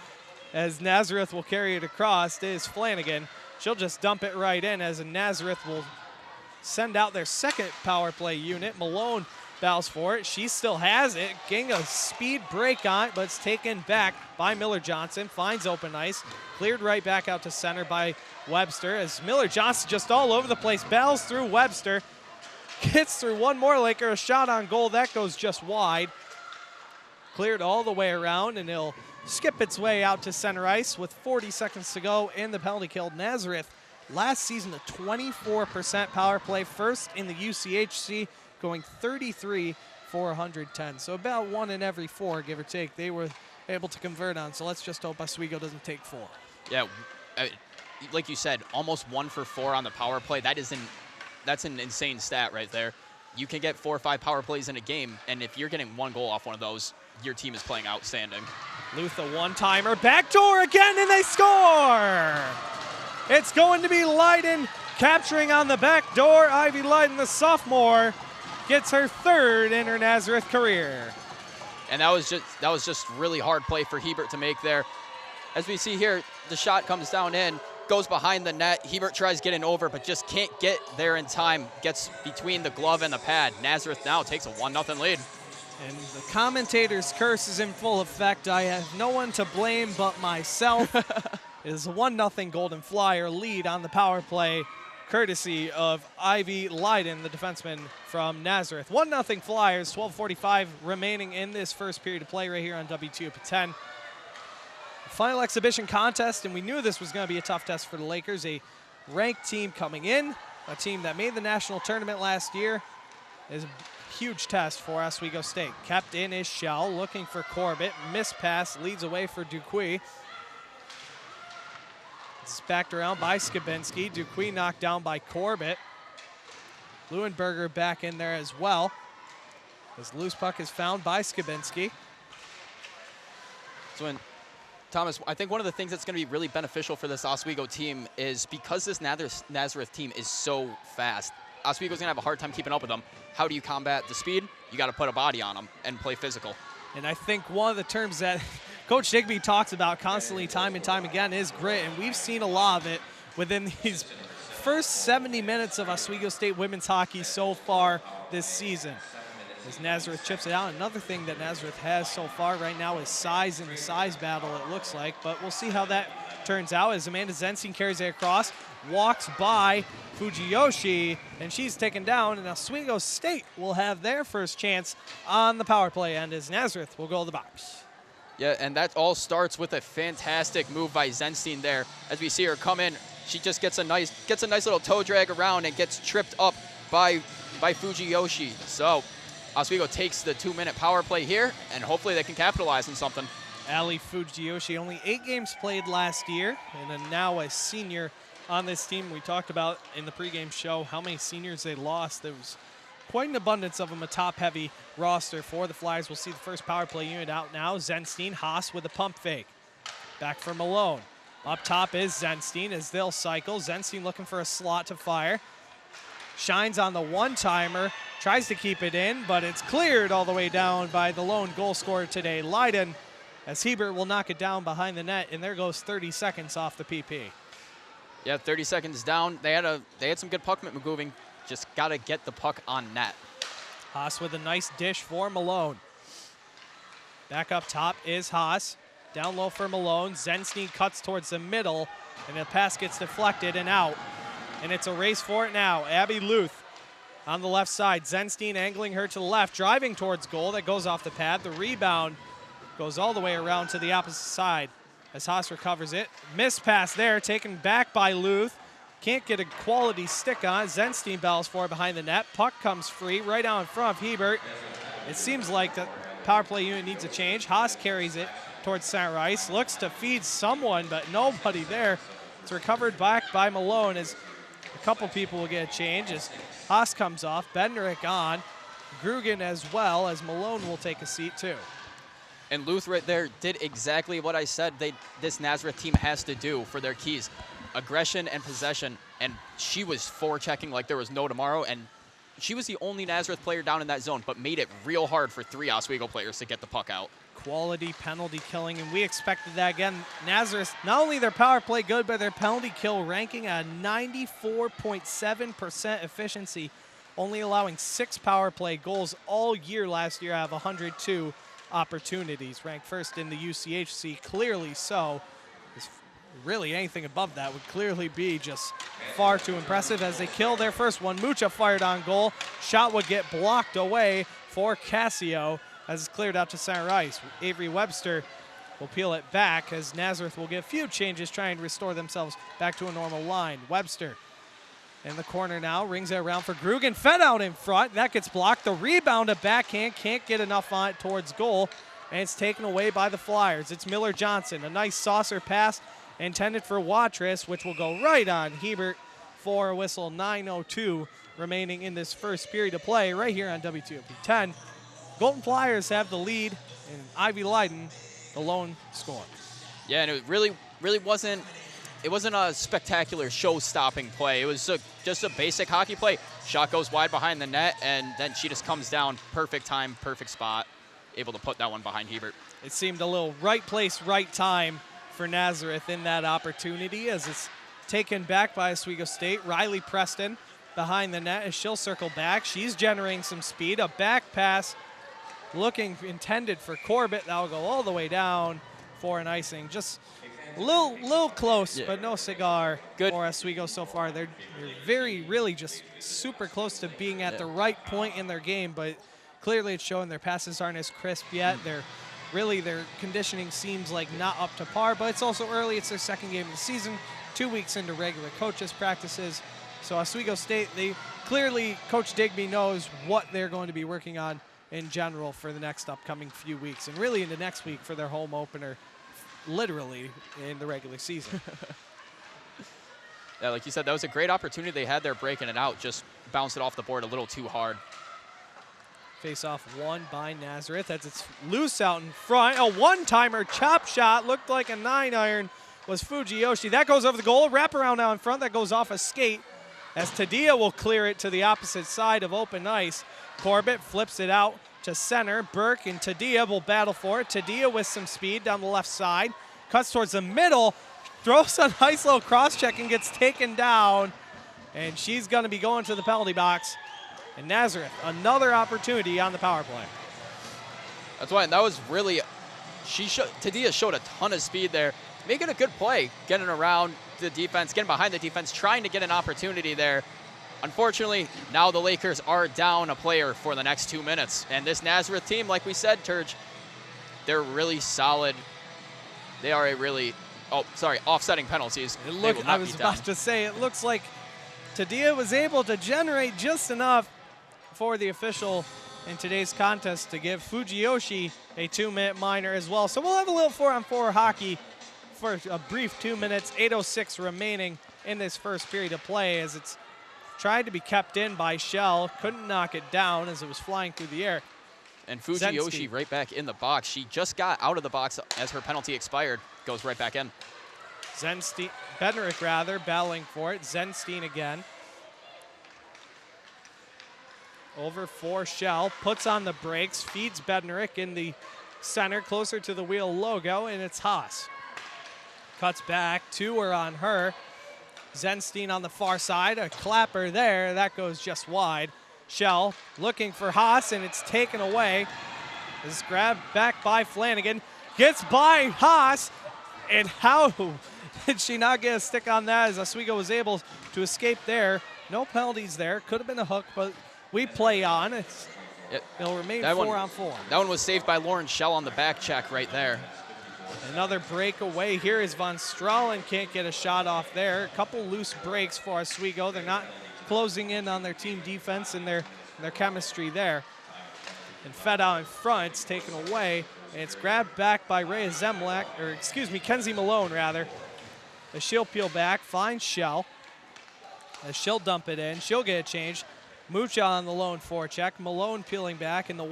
as Nazareth will carry it across. It is Flanagan. She'll just dump it right in as Nazareth will send out their second power play unit. Malone battles for it. She still has it. Getting a speed break on it, but it's taken back by Miller Johnson. Finds open ice. Cleared right back out to center by Webster as Miller Johnson just all over the place. Battles through Webster. Gets through one more Laker. A shot on goal. That goes just wide. Cleared all the way around, and it'll skip its way out to center ice with 40 seconds to go in the penalty kill. Nazareth last season a 24% power play, first in the UCHC, going 33 for 110. So about 1 in every 4, give or take, they were able to convert on. So let's just hope Oswego doesn't take 4. Yeah, like you said, almost 1 for 4 on the power play. That's an insane stat right there. You can get 4 or 5 power plays in a game, and if you're getting 1 goal off one of those, your team is playing outstanding. Luth a one-timer, backdoor again, and they score! It's going to be Leiden capturing on the back door. Ivy Leiden, the sophomore, gets her 3rd in her Nazareth career. And that was just really hard play for Hebert to make there. As we see here, the shot comes down in, goes behind the net. Hebert tries getting over, but just can't get there in time. Gets between the glove and the pad. Nazareth now takes a 1-0 lead. And the commentator's curse is in full effect. I have no one to blame but myself. It is a 1-0 Golden Flyer lead on the power play, courtesy of Ivy Leiden, the defenseman from Nazareth. 1-0 Flyers, 12:45 remaining in this first period of play right here on WTOP 10. Final exhibition contest, and we knew this was going to be a tough test for the Lakers. A ranked team coming in, a team that made the national tournament last year, is a huge test for Oswego State. Kept in his shell, looking for Corbett. Missed pass, leads away for Dupuis. It's backed around by Skabinski. Dupuis knocked down by Corbett. Leuenberger back in there as well. This loose puck is found by Skabinski. So when Thomas, I think one of the things that's going to be really beneficial for this Oswego team is because this Nazareth team is so fast, Oswego's going to have a hard time keeping up with them. How do you combat the speed? You got to put a body on them and play physical. And I think one of the terms that Coach Digby talks about constantly time and time again is grit, and we've seen a lot of it within these first 70 minutes of Oswego State women's hockey so far this season. As Nazareth chips it out, another thing that Nazareth has so far right now is size in the size battle, it looks like, but we'll see how that turns out as Amanda Zenstein carries it across, walks by Fujiyoshi, and she's taken down, and Oswego State will have their first chance on the power play end as Nazareth will go to the box. Yeah, and that all starts with a fantastic move by Zenstein there. As we see her come in, she just gets a nice little toe drag around and gets tripped up by Fujiyoshi. So Oswego takes the 2-minute power play here, and hopefully they can capitalize on something. Ali Fujiyoshi, only 8 games played last year, and now a senior on this team. We talked about in the pregame show how many seniors they lost. There was quite an abundance of them, a top-heavy roster for the Flyers. We'll see the first power play unit out now. Zenstein, Haas with a pump fake. Back for Malone. Up top is Zenstein as they'll cycle. Zenstein looking for a slot to fire. Shines on the one-timer, tries to keep it in, but it's cleared all the way down by the lone goal scorer today, Leiden, as Hebert will knock it down behind the net, and there goes 30 seconds off the PP. Yeah, 30 seconds down. They had some good puck moving. Just got to get the puck on net. Haas with a nice dish for Malone. Back up top is Haas. Down low for Malone. Zenstein cuts towards the middle, and the pass gets deflected and out. And it's a race for it now. Abby Luth on the left side. Zenstein angling her to the left, driving towards goal. That goes off the pad. The rebound goes all the way around to the opposite side as Haas recovers it. Missed pass there, taken back by Luth. Can't get a quality stick on. Zenstein battles for it behind the net. Puck comes free right out in front of Hebert. It seems like the power play unit needs a change. Haas carries it towards center ice. Looks to feed someone, but nobody there. It's recovered back by Malone as a couple people will get a change as Haas comes off. Bednarik on. Grugan as well, as Malone will take a seat too. And Luth right there did exactly what I said this Nazareth team has to do for their keys. Aggression and possession, and she was forechecking like there was no tomorrow, and she was the only Nazareth player down in that zone, but made it real hard for 3 Oswego players to get the puck out. Quality penalty killing, and we expected that again. Nazareth, not only their power play good, but their penalty kill ranking at 94.7% efficiency. only allowing 6 power play goals all year last year out of 102 opportunities. Ranked first in the UCHC, clearly so. Really anything above that would clearly be just far too impressive as they kill their first one. Mucha fired on goal. Shot would get blocked away for Casio as it's cleared out to center ice. Avery Webster will peel it back as Nazareth will get a few changes trying to restore themselves back to a normal line. Webster in the corner now, rings it around for Grugan. Fed out in front. That gets blocked. The rebound, a backhand. Can't get enough on it towards goal. And it's taken away by the Flyers. It's Miller Johnson. A nice saucer pass intended for Watrous, which will go right on Hebert for a whistle. 9:02 remaining in this first period of play right here on WTOP 10. Golden Flyers have the lead, and Ivy Leiden the lone scorer. Yeah, and it really wasn't. It wasn't a spectacular show-stopping play. It was just a basic hockey play. Shot goes wide behind the net, and then she just comes down. Perfect time, perfect spot, able to put that one behind Hebert. It seemed a little right place, right time for Nazareth in that opportunity as it's taken back by Oswego State. Riley Preston behind the net as she'll circle back. She's generating some speed. A back pass looking intended for Corbett. That'll go all the way down for an icing. Just a little close, but no cigar for Oswego so far. They're really just super close to being at the right point in their game, but clearly it's showing their passes aren't as crisp yet. Their conditioning seems like not up to par, but it's also early. It's their second game of the season, 2 weeks into regular coaches practices. So Oswego State, clearly Coach Digby knows what they're going to be working on in general for the next upcoming few weeks, and really into next week for their home opener, literally in the regular season. Yeah, like you said, that was a great opportunity they had there breaking it out. Just bounced it off the board a little too hard. Face-off won by Nazareth as it's loose out in front. A one-timer chop shot, looked like a 9-iron, was Fujiyoshi. That goes over the goal. Wraparound now in front. That goes off a skate as Tadia will clear it to the opposite side of open ice. Corbett flips it out to center. Burke and Tadia will battle for it. Tadia with some speed down the left side. Cuts towards the middle. Throws a nice little cross-check and gets taken down. And she's going to be going to the penalty box. And Nazareth, another opportunity on the power play. That's why, and that was really, Tadia showed a ton of speed there, making a good play, getting around the defense, getting behind the defense, trying to get an opportunity there. Unfortunately, now the Lakers are down a player for the next 2 minutes. And this Nazareth team, like we said, Turge, they're really solid. They are offsetting penalties. I was about to say, it looks like Tadia was able to generate just enough for the official in today's contest to give Fujiyoshi a 2-minute minor as well. So we'll have a little 4-on-4 hockey for a brief 2 minutes, 8:06 remaining in this first period of play as it's tried to be kept in by Shell. Couldn't knock it down as it was flying through the air. And Fujiyoshi right back in the box. She just got out of the box as her penalty expired. Goes right back in. Bednarik battling for it. Zenstein again. Over for Shell, puts on the brakes, feeds Bednarik in the center, closer to the wheel logo, and it's Haas. Cuts back, 2 are on her. Zenstein on the far side, a clapper there, that goes just wide. Shell looking for Haas, and it's taken away. This is grabbed back by Flanagan, gets by Haas, and how did she not get a stick on that as Oswego was able to escape there? No penalties there, could have been a hook, but we play on. It'll remain 4-on-4. That one was saved by Lauren Shell on the back check right there. Another breakaway here is Von Strahlen can't get a shot off there. A couple loose breaks for Oswego. They're not closing in on their team defense and their chemistry there. And fed out in front, it's taken away, and it's grabbed back by Rhea Zemlak, Kenzie Malone rather. As she'll peel back, finds Shell. As she'll dump it in, she'll get a change. Mucha on the lone forecheck. Malone peeling back in the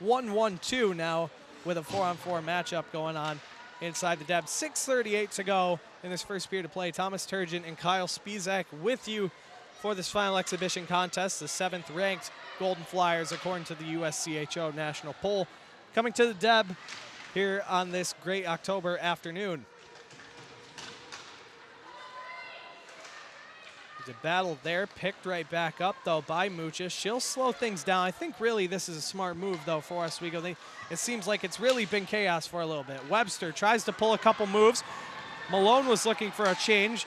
1-1-1-2 now with a 4-on-4 matchup going on inside the Deb. 6:38 to go in this first period of play. Thomas Turgeon and Kyle Spizak with you for this final exhibition contest. The 7th-ranked Golden Flyers according to the USCHO national poll. Coming to the Deb here on this great October afternoon. There's a battle there, picked right back up, though, by Mucha. She'll slow things down. I think really this is a smart move, though, for Oswego. It seems like it's really been chaos for a little bit. Webster tries to pull a couple moves. Malone was looking for a change.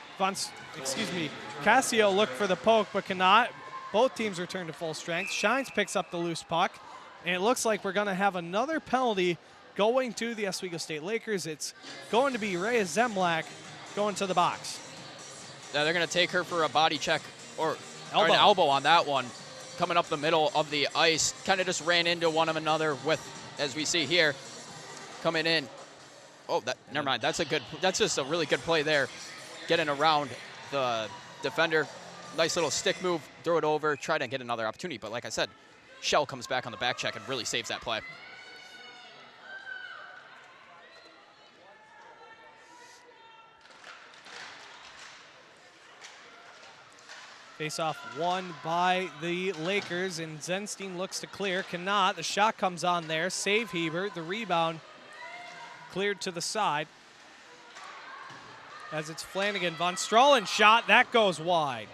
Casio looked for the poke, but cannot. Both teams return to full strength. Shines picks up the loose puck, and it looks like we're going to have another penalty going to the Oswego State Lakers. It's going to be Rhea Zemlak going to the box. Now they're going to take her for a body check or an elbow on that one. Coming up the middle of the ice, kind of just ran into one of another with, as we see here, coming in. Oh, never mind. That's just a really good play there. Getting around the defender. Nice little stick move, throw it over, try to get another opportunity. But like I said, Shell comes back on the back check and really saves that play. Face-off won by the Lakers, and Zenstein looks to clear. Cannot. The shot comes on there. Save Hebert. The rebound cleared to the side. As it's Flanagan. Von Strahlen shot. That goes wide.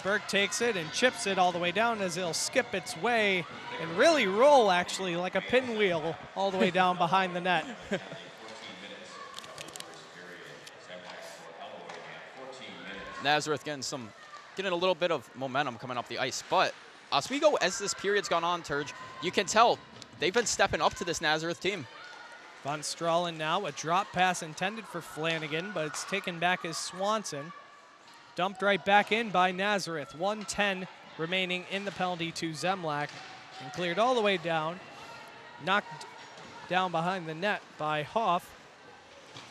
Burke takes it and chips it all the way down as it'll skip its way and really roll, actually, like a pinwheel all the way down behind the net. Nazareth getting a little bit of momentum coming up the ice. But Oswego, as this period's gone on, Turge, you can tell they've been stepping up to this Nazareth team. Von Strahlen now, a drop pass intended for Flanagan, but it's taken back as Swanson. Dumped right back in by Nazareth. 1:10 remaining in the penalty to Zemlak, and cleared all the way down. Knocked down behind the net by Hoff,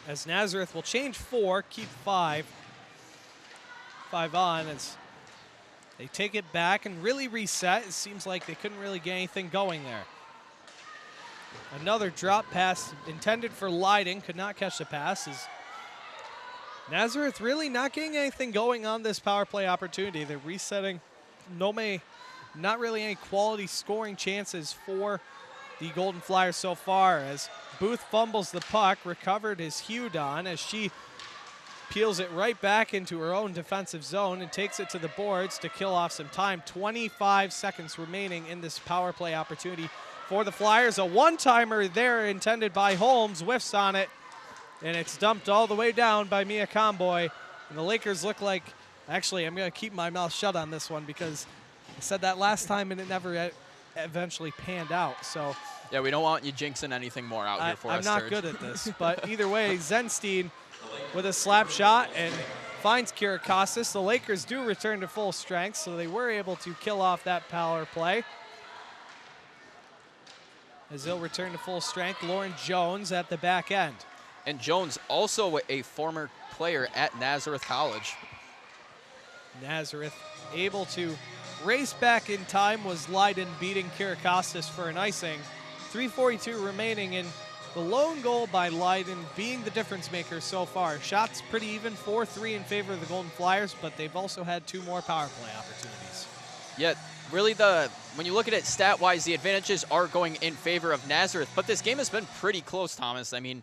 as Nazareth will change 4, keep 5. 5 on as they take it back and really reset. It seems like they couldn't really get anything going there. Another drop pass intended for Leiden. Could not catch the pass. As Nazareth really not getting anything going on this power play opportunity. They're resetting. Not really any quality scoring chances for the Golden Flyers so far, as Booth fumbles the puck. Recovered is Hudon as she peels it right back into her own defensive zone and takes it to the boards to kill off some time. 25 seconds remaining in this power play opportunity for the Flyers. A one-timer there intended by Holmes, whiffs on it, and it's dumped all the way down by Mia Comboy. And the Lakers look like, actually, I'm going to keep my mouth shut on this one because I said that last time and it never eventually panned out. So yeah, we don't want you jinxing anything more out here for us, I'm not good at this, but either way, Zenstein with a slap shot and finds Kirakostas. The Lakers do return to full strength, so they were able to kill off that power play. As they'll return to full strength, Lauren Jones at the back end. And Jones also a former player at Nazareth College. Nazareth able to race back in time was Leiden beating Kirakostas for an icing. 3:42 remaining, in the lone goal by Leiden being the difference maker so far. Shots pretty even, 4-3 in favor of the Golden Flyers, but they've also had 2 more power play opportunities. Yet, really when you look at it stat-wise, the advantages are going in favor of Nazareth, but this game has been pretty close, Thomas. I mean,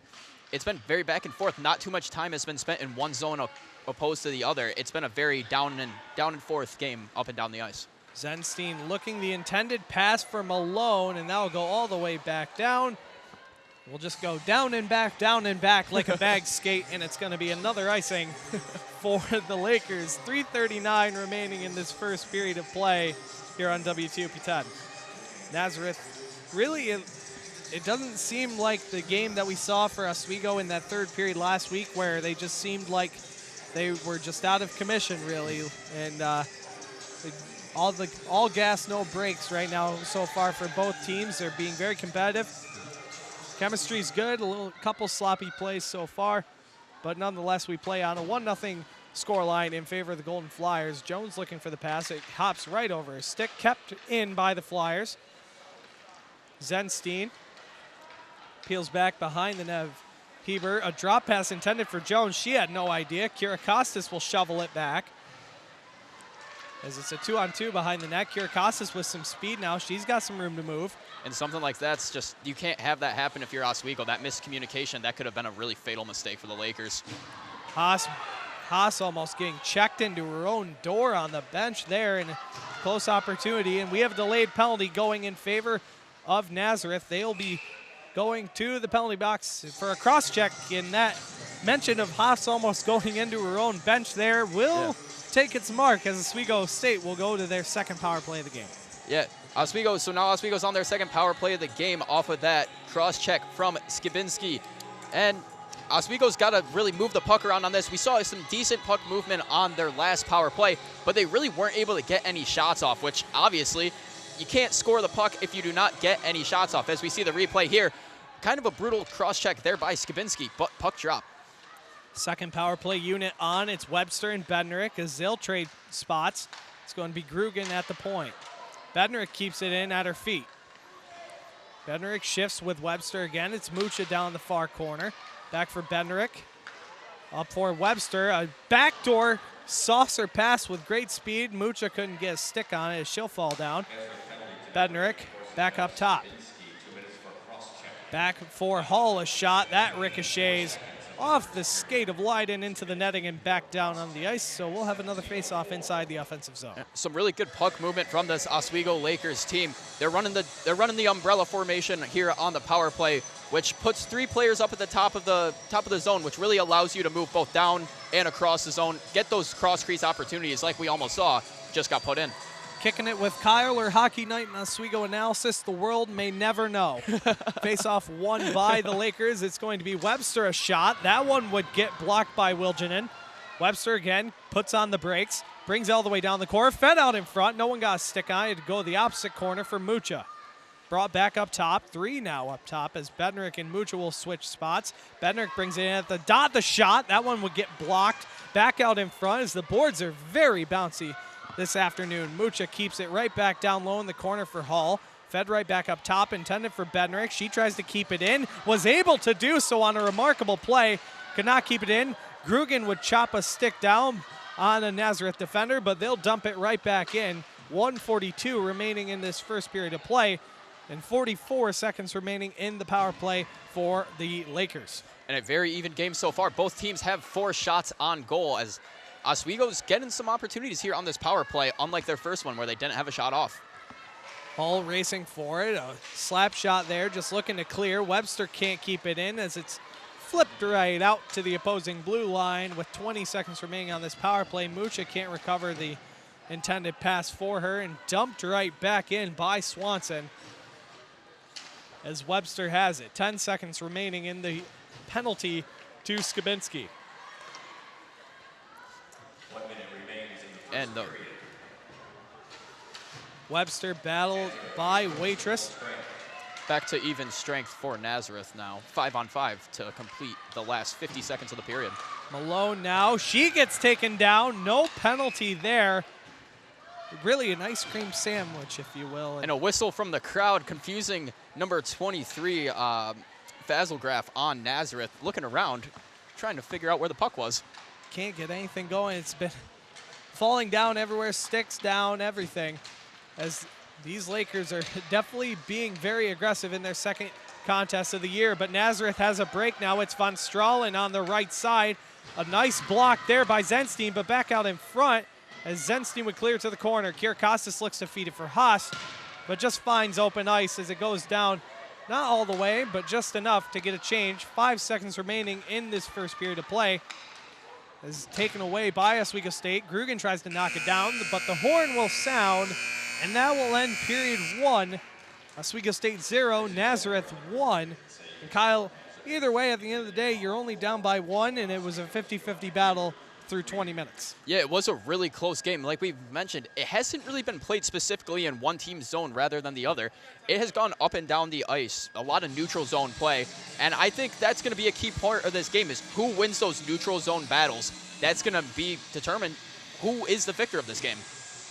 it's been very back and forth. Not too much time has been spent in one zone opposed to the other. It's been a very down and forth game up and down the ice. Zenstein looking the intended pass for Malone, and that'll go all the way back down. We'll just go down and back like a bag skate, and it's going to be another icing for the Lakers. 3:39 remaining in this first period of play here on WTOP 10. Nazareth, really, it doesn't seem like the game that we saw for Oswego in that third period last week, where they just seemed like they were just out of commission, really, and all gas, no brakes right now so far for both teams. They're being very competitive. Chemistry's good, couple sloppy plays so far, but nonetheless we play on a 1-0 scoreline in favor of the Golden Flyers. Jones looking for the pass. It hops right over his stick, kept in by the Flyers. Zenstein peels back behind the net. Hebert, a drop pass intended for Jones. She had no idea. Kirakostas will shovel it back, as it's a 2-on-2 behind the net. Kirakostas with some speed now. She's got some room to move. And something like that's just, you can't have that happen if you're Oswego. That miscommunication, that could have been a really fatal mistake for the Lakers. Haas Haas almost getting checked into her own door on the bench there, and a close opportunity. And we have a delayed penalty going in favor of Nazareth. They'll be going to the penalty box for a cross check, and that mention of Haas almost going into her own bench there will take its mark, as Oswego State will go to their second power play of the game. Yeah, Oswego, so now Oswego's on their second power play of the game off of that cross check from Skibinski. And Oswego's got to really move the puck around on this. We saw some decent puck movement on their last power play, but they really weren't able to get any shots off, which obviously you can't score the puck if you do not get any shots off. As we see the replay here, kind of a brutal cross check there by Skibinski, but puck drop. Second power play unit on. It's Webster and Bednarik as they'll trade spots. It's going to be Grugan at the point. Bednarik keeps it in at her feet. Bednarik shifts with Webster again. It's Mucha down the far corner. Back for Bednarik. Up for Webster. A backdoor saucer pass with great speed. Mucha couldn't get a stick on it as she'll fall down. Bednarik back up top. Back for Hall, a shot. That ricochets off the skate of Leiden into the netting and back down on the ice. So we'll have another face-off inside the offensive zone. Some really good puck movement from this Oswego Lakers team. They're running the umbrella formation here on the power play, which puts 3 players up at the top of the zone, which really allows you to move both down and across the zone, get those cross crease opportunities like we almost saw just got put in. Kicking it with Kyle, or Hockey Night and Oswego analysis. The world may never know. Face-off won by the Lakers. It's going to be Webster a shot. That one would get blocked by Wilginen. Webster again puts on the brakes, brings it all the way down the court, fed out in front. No one got a stick on it. To go the opposite corner for Mucha. Brought back up top. 3 now up top as Bednarik and Mucha will switch spots. Bednarik brings it in at the dot. The shot. That one would get blocked. Back out in front as the boards are very bouncy this afternoon. Mucha keeps it right back down low in the corner for Hall. Fed right back up top, intended for Bednarik. She tries to keep it in. Was able to do so on a remarkable play. Could not keep it in. Grugan would chop a stick down on a Nazareth defender, but they'll dump it right back in. 1:42 remaining in this first period of play, and 44 seconds remaining in the power play for the Lakers. And a very even game so far. Both teams have 4 shots on goal, as Oswego's getting some opportunities here on this power play, unlike their first one where they didn't have a shot off. Hall racing for it. A slap shot there, just looking to clear. Webster can't keep it in as it's flipped right out to the opposing blue line with 20 seconds remaining on this power play. Mucha can't recover the intended pass for her and dumped right back in by Swanson as Webster has it. 10 seconds remaining in the penalty to Skibinski. And the Webster battled by Waitress. Back to even strength for Nazareth now. 5-on-5 to complete the last 50 seconds of the period. Malone now. She gets taken down. No penalty there. Really an ice cream sandwich, if you will. And a whistle from the crowd, confusing number 23, Fazelgraf on Nazareth. Looking around, trying to figure out where the puck was. Can't get anything going. It's been falling down everywhere, sticks down, everything. As these Lakers are definitely being very aggressive in their second contest of the year. But Nazareth has a break now. It's Von Strahlen on the right side. A nice block there by Zenstein, but back out in front as Zenstein would clear to the corner. Kierkostas looks to feed it for Haas, but just finds open ice as it goes down. Not all the way, but just enough to get a change. 5 seconds remaining in this first period of play. Is taken away by Oswego State. Grugan tries to knock it down, but the horn will sound, and that will end period 1. Oswego State 0, Nazareth 1. And Kyle, either way, at the end of the day, you're only down by 1, and it was a 50-50 battle through 20 minutes. Yeah, it was a really close game. Like we've mentioned, it hasn't really been played specifically in one team's zone rather than the other. It has gone up and down the ice, a lot of neutral zone play, and I think that's going to be a key part of this game is who wins those neutral zone battles. That's going to be determined who is the victor of this game.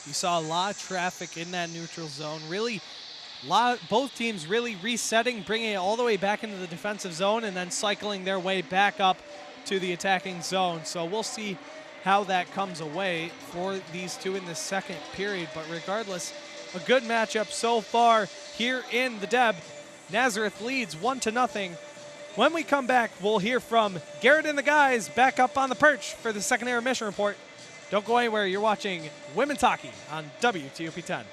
You saw a lot of traffic in that neutral zone. Really, both teams really resetting, bringing it all the way back into the defensive zone and then cycling their way back up to the attacking zone. So we'll see how that comes away for these two in the second period. But regardless, a good matchup so far here in the Deb. Nazareth leads 1-0 When we come back, we'll hear from Garrett and the guys back up on the perch for the second intermission report. Don't go anywhere. You're watching Women's Hockey on WTOP 10.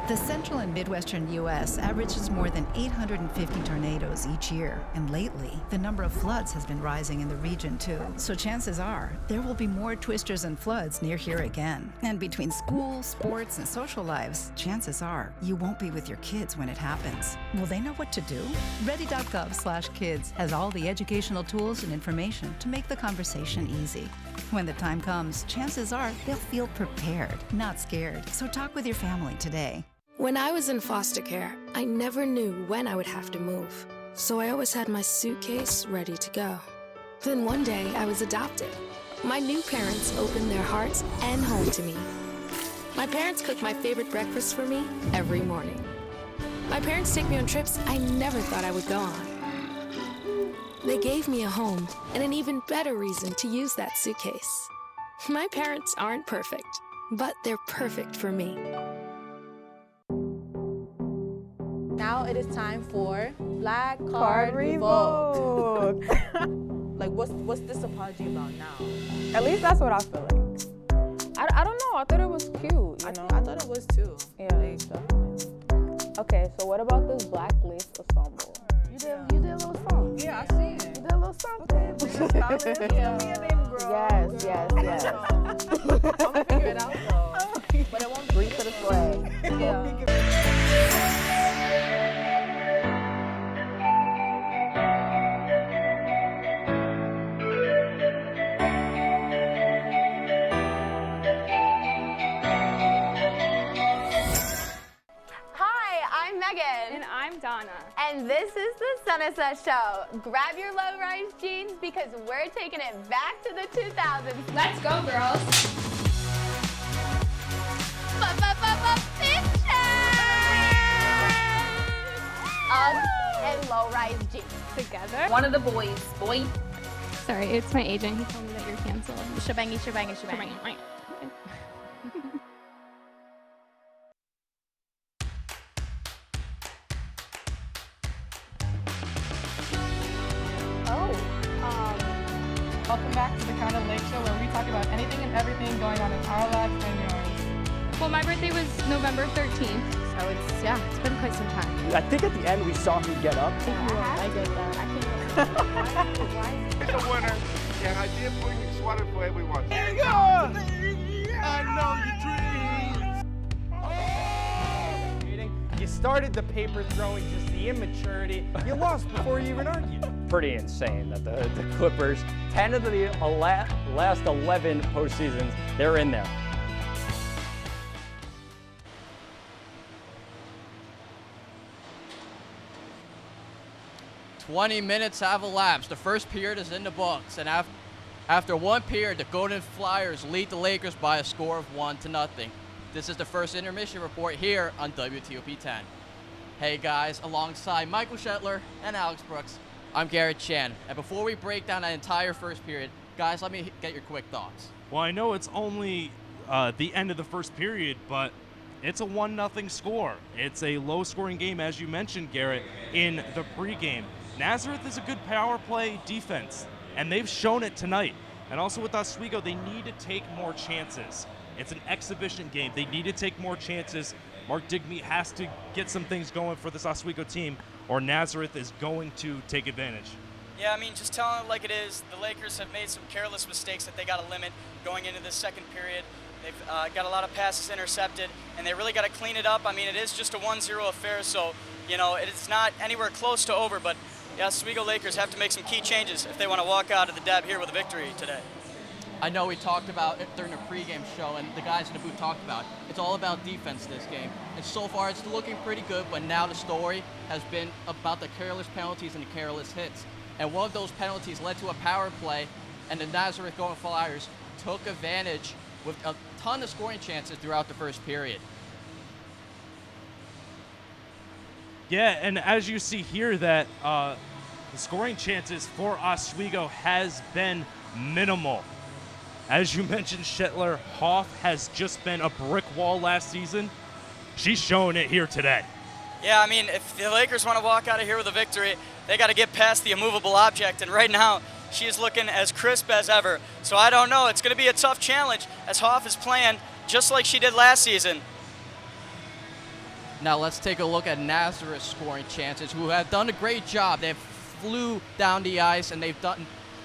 The central and midwestern U.S. averages more than 850 tornadoes each year, and lately, the number of floods has been rising in the region too. So chances are, there will be more twisters and floods near here again. And between school, sports, and social lives, chances are, you won't be with your kids when it happens. Will they know what to do? Ready.gov/kids has all the educational tools and information to make the conversation easy. When the time comes, chances are they'll feel prepared, not scared. So talk with your family today. When I was in foster care, I never knew when I would have to move. So I always had my suitcase ready to go. Then one day I was adopted. My new parents opened their hearts and home to me. My parents cook my favorite breakfast for me every morning. My parents take me on trips I never thought I would go on. They gave me a home and an even better reason to use that suitcase. My parents aren't perfect, but they're perfect for me. Now it is time for Black Card Revoke. Like, what's this apology about now? At least that's what I feel like. I don't know. I thought it was cute. You know? I thought it was too. Yeah. Definitely. Okay, so what about this black lace ensemble? You did a little song. Yeah, I see it. You did a little something. Yes. I'm gonna figure it out though. But it won't breathe to the sway. Yeah. And I'm Donna. And this is the SUNY Show. Grab your low-rise jeans because we're taking it back to the 2000s. Let's go, girls. Uggs and low-rise jeans. Together. One of the boys. Boy. Sorry, it's my agent. He told me that you're canceled. Shebangy. Welcome back to the Kind of Lake Show where we talk about anything and everything going on in our lives and yours. Well, my birthday was November 13th, so it's been quite some time. I think at the end we saw him get up. I get that. I can't. It's a winner, and I did bring a sweater for everyone. There you go! I know your dreams. You started the paper throwing, just the immaturity. You lost before you even argued. Pretty insane that the Clippers, 10 of the last 11 postseasons, they're in there. "20 minutes have elapsed. The first period is in the books, and after one period, the Golden Flyers lead the Lakers by a score of 1-0. This is the first intermission report here on WTOP 10. Hey guys, alongside Michael Shetler and Alex Brooks, I'm Garrett Chan. And before we break down that entire first period, Guys, let me get your quick thoughts. Well, I know it's only the end of the first period, but it's a 1-0 score. It's a low-scoring game, as you mentioned, Garrett, in the pregame. Nazareth is a good power play defense, and they've shown it tonight. And also with Oswego, they need to take more chances. It's an exhibition game. They need to take more chances. Mark Digby has to get some things going for this Oswego team, or Nazareth is going to take advantage. Yeah, I mean, just telling it like it is, the Lakers have made some careless mistakes that they got to limit going into this second period. They've got a lot of passes intercepted, and they really got to clean it up. I mean, it is just a 1-0 affair, so, you know, it's not anywhere close to over, but yeah, Oswego Lakers have to make some key changes if they want to walk out of the Deb here with a victory today. I know we talked about it during the pregame show, and the guys in the booth talked about it. It's all about defense this game. And so far, it's looking pretty good, but now the story has been about the careless penalties and the careless hits. And one of those penalties led to a power play, and the Nazareth Golden Flyers took advantage with a ton of scoring chances throughout the first period. Yeah, and as you see here that the scoring chances for Oswego has been minimal. As you mentioned, Shetler, Hoff has just been a brick wall last season. She's showing it here today. Yeah, I mean, if the Lakers want to walk out of here with a victory, they got to get past the immovable object, and right now she is looking as crisp as ever. So I don't know. It's going to be a tough challenge as Hoff is playing just like she did last season. Now let's take a look at Nazareth's scoring chances, who have done a great job. They flew down the ice, and they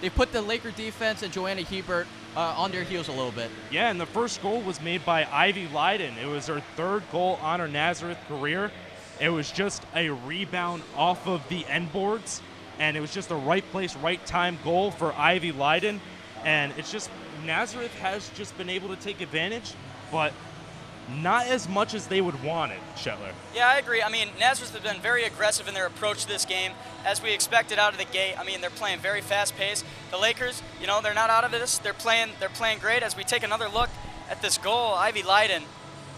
put the Laker defense and Joanna Hebert on their heels a little bit. Yeah, and the first goal was made by Ivy Leiden. It was her third goal on her Nazareth career. It was just a rebound off of the end boards, and it was just a right place, right time goal for Ivy Leiden. And it's just Nazareth has just been able to take advantage, but not as much as they would want it, Shetler. Yeah, I agree. I mean, Nazareth has been very aggressive in their approach to this game, as we expected out of the gate. I mean, they're playing very fast-paced. The Lakers, you know, they're not out of this. They're playing great. As we take another look at this goal, Ivy Leiden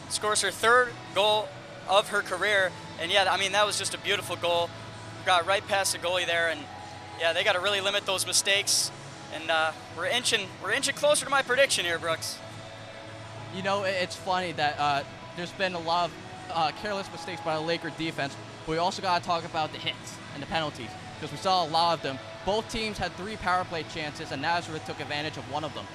scores her third goal of her career. And yeah, I mean, that was just a beautiful goal. Got right past the goalie there, and yeah, they got to really limit those mistakes. And we're inching closer to my prediction here, Brooks. You know, it's funny that there's been a lot of careless mistakes by the Laker defense, but we also got to talk about the hits and the penalties, because we saw a lot of them. Both teams had 3 power play chances, and Nazareth took advantage of one of them.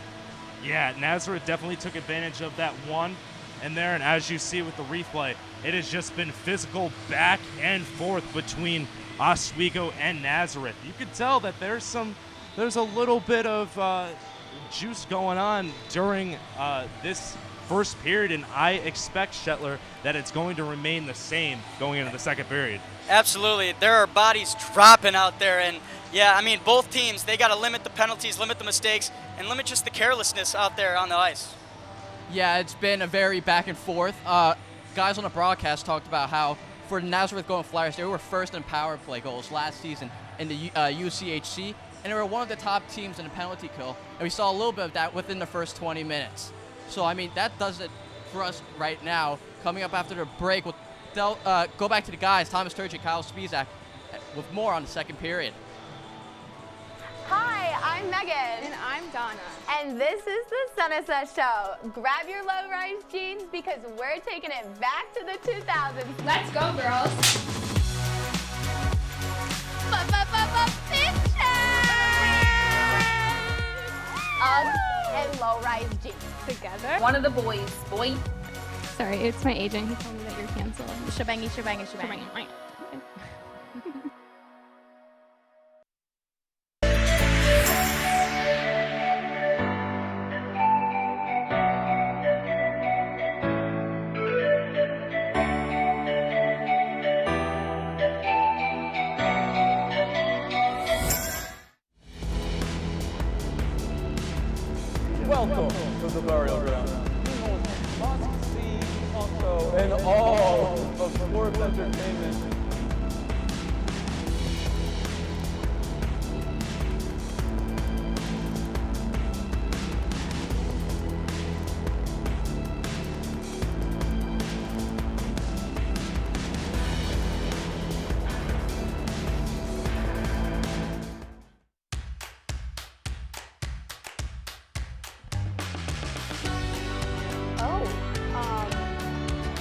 Yeah, Nazareth definitely took advantage of that one in there, and as you see with the replay, it has just been physical back and forth between Oswego and Nazareth. You could tell that there's a little bit of juice going on during this first period, and I expect, Shetler, that it's going to remain the same going into the second period. Absolutely. There are bodies dropping out there, and yeah, I mean, both teams, they got to limit the penalties, limit the mistakes, and limit just the carelessness out there on the ice. Yeah, it's been a very back and forth. Guys on the broadcast talked about how for the Nazareth Golden Flyers, they were first in power play goals last season in the UCHC, and they were one of the top teams in the penalty kill, and we saw a little bit of that within the first 20 minutes. So, I mean, that does it for us right now. Coming up after the break, we'll go back to the guys, Thomas Turchin, Kyle Spizak, with more on the second period. Hi, I'm Megan. And I'm Donna. And this is the Sunset Show. Grab your low-rise jeans because we're taking it back to the 2000s. Let's go, girls. Uggs and low-rise jeans. Together. One of the boys. Boy. Sorry, it's my agent. He told me that you're canceled. Shebangy, shebangy, shebangy. Welcome to the burial ground. Must see also in all of sports entertainment.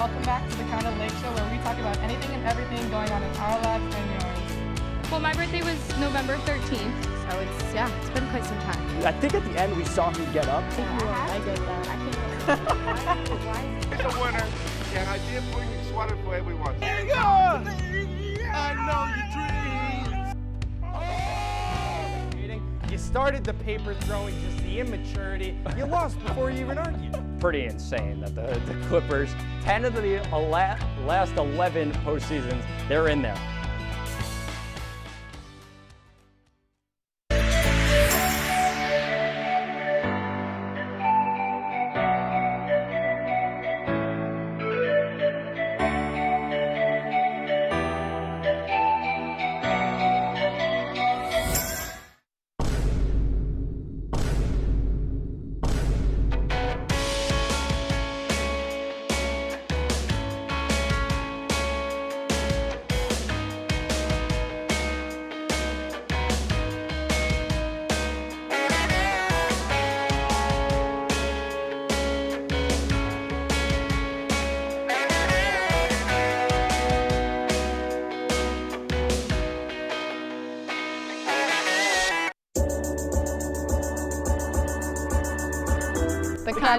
Welcome back to the kind of lake show where we talk about anything and everything going on in our lives and yours. Well, my birthday was November 13th, so it's been quite some time. I think at the end we saw him get up. I get that. I can't. He's a winner, and I did bring you sweater for everyone. There you go! I know your dreams. You started the paper throwing, just the immaturity. You lost before you even argued. Pretty insane that the Clippers, 10 of the last 11 postseasons, they're in there.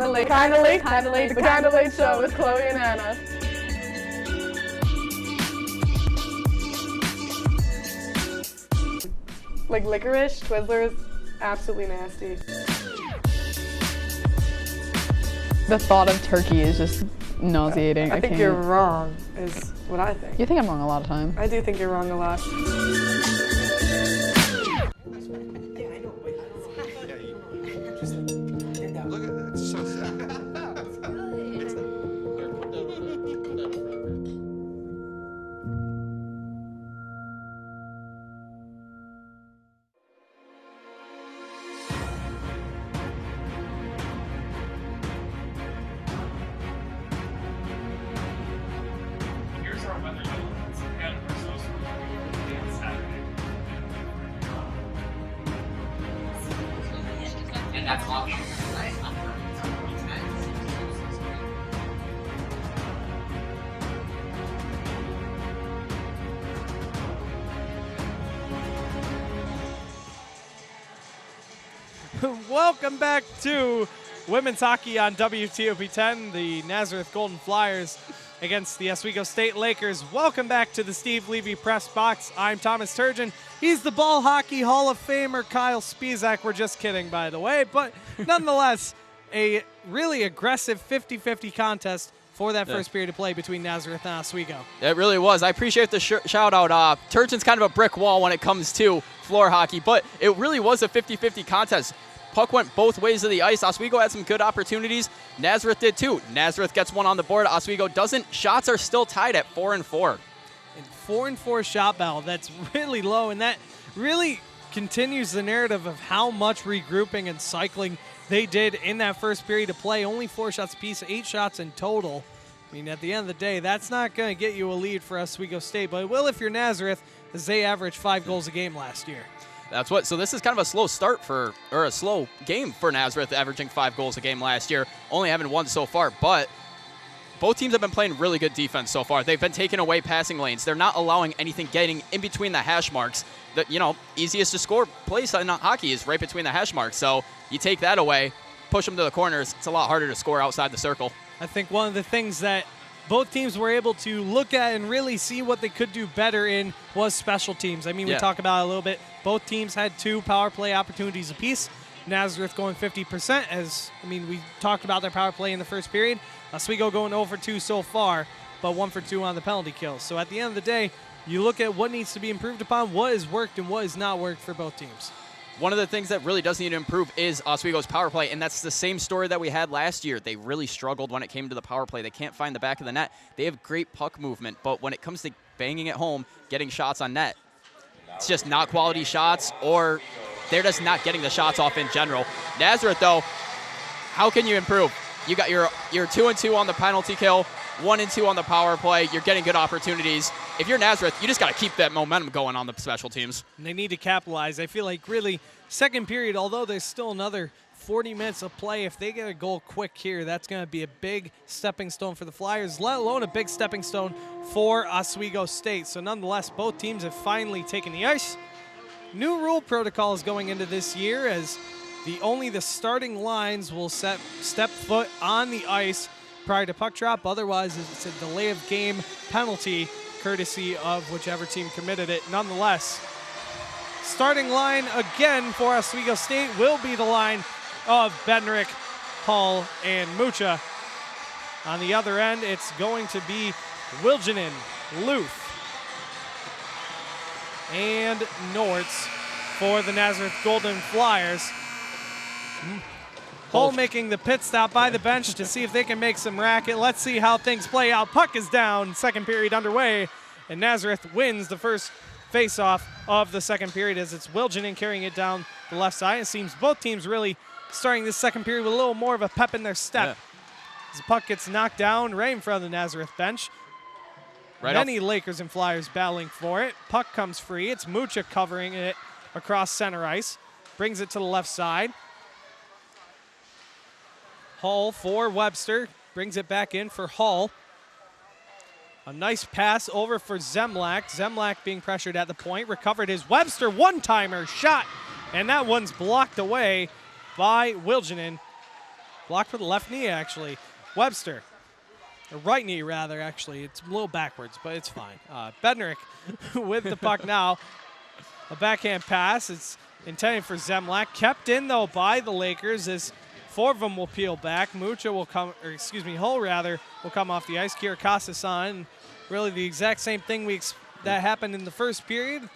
The kind of late show with Chloe and Anna. Like licorice, Twizzlers, absolutely nasty. The thought of turkey is just nauseating. I think you're wrong, is what I think. You think I'm wrong a lot of time. I do think you're wrong a lot. Look at that, it's so sad. Here's our weather elements and our social media on Saturday. And that's optional. Welcome back to women's hockey on WTOP 10, the Nazareth Golden Flyers against the Oswego State Lakers. Welcome back to the Steve Levy Press Box. I'm Thomas Turgeon. He's the Ball Hockey Hall of Famer, Kyle Spizak. We're just kidding, by the way. But nonetheless, a really aggressive 50-50 contest for that first period of play between Nazareth and Oswego. It really was. I appreciate the shout out. Turgeon's kind of a brick wall when it comes to floor hockey, but it really was a 50-50 contest. Puck went both ways of the ice. Oswego had some good opportunities. Nazareth did too. Nazareth gets one on the board. Oswego doesn't. Shots are still tied at 4-4. And 4-4 shot battle. That's really low, and that really continues the narrative of how much regrouping and cycling they did in that first period of play. Only 4 shots apiece, 8 shots in total. I mean, at the end of the day, that's not going to get you a lead for Oswego State, but it will if you're Nazareth, as they averaged 5 goals a game last year. That's what. So this is kind of a slow start or a slow game for Nazareth, averaging 5 goals a game last year, only having 1 so far. But both teams have been playing really good defense so far. They've been taking away passing lanes. They're not allowing anything getting in between the hash marks. The easiest to score place in hockey is right between the hash marks. So you take that away, push them to the corners. It's a lot harder to score outside the circle. I think one of the things that both teams were able to look at and really see what they could do better in was special teams. I mean, we talk about it a little bit. Both teams had 2 power play opportunities apiece. Nazareth going 50%, we talked about their power play in the first period. Oswego going 0 for 2 so far, but 1 for 2 on the penalty kills. So at the end of the day, you look at what needs to be improved upon, what has worked and what has not worked for both teams. One of the things that really does need to improve is Oswego's power play, and that's the same story that we had last year. They really struggled when it came to the power play. They can't find the back of the net. They have great puck movement, but when it comes to banging it home, getting shots on net, it's just not quality shots, or they're just not getting the shots off in general. Nazareth, though, how can you improve? You got your 2-2 on the penalty kill, 1-2 on the power play. You're getting good opportunities. If you're Nazareth, you just got to keep that momentum going on the special teams. And they need to capitalize. I feel like really second period, although there's still another 40 minutes of play. If they get a goal quick here, that's going to be a big stepping stone for the Flyers, let alone a big stepping stone for Oswego State. So nonetheless, both teams have finally taken the ice. New rule protocol is going into this year as only the starting lines will step foot on the ice prior to puck drop. Otherwise, it's a delay of game penalty courtesy of whichever team committed it. Nonetheless, starting line again for Oswego State will be the line of Bednarik, Hall, and Mucha. On the other end, it's going to be Wilginen, Luth, and Nortz for the Nazareth Golden Flyers. Hall making the pit stop by the bench to see if they can make some racket. Let's see how things play out. Puck is down, second period underway, and Nazareth wins the first face-off of the second period as it's Wilginen carrying it down the left side. It seems both teams really starting this second period with a little more of a pep in their step. As the puck gets knocked down right in front of the Nazareth bench. Many Lakers and Flyers battling for it. Puck comes free. It's Mucha covering it across center ice. Brings it to the left side. Hall for Webster. Brings it back in for Hall. A nice pass over for Zemlak. Zemlak being pressured at the point. Recovered his Webster one-timer shot. And that one's blocked away by Wilginen. Blocked with the left knee, actually. Webster. Or right knee, rather, actually. It's a little backwards, but it's fine. Bednarik with the puck now. A backhand pass. It's intended for Zemlak. Kept in, though, by the Lakers as four of them will peel back. Mucha will come, or excuse me, Hull, rather, will come off the ice. Kirakakis on. Really the exact same thing that happened in the first period.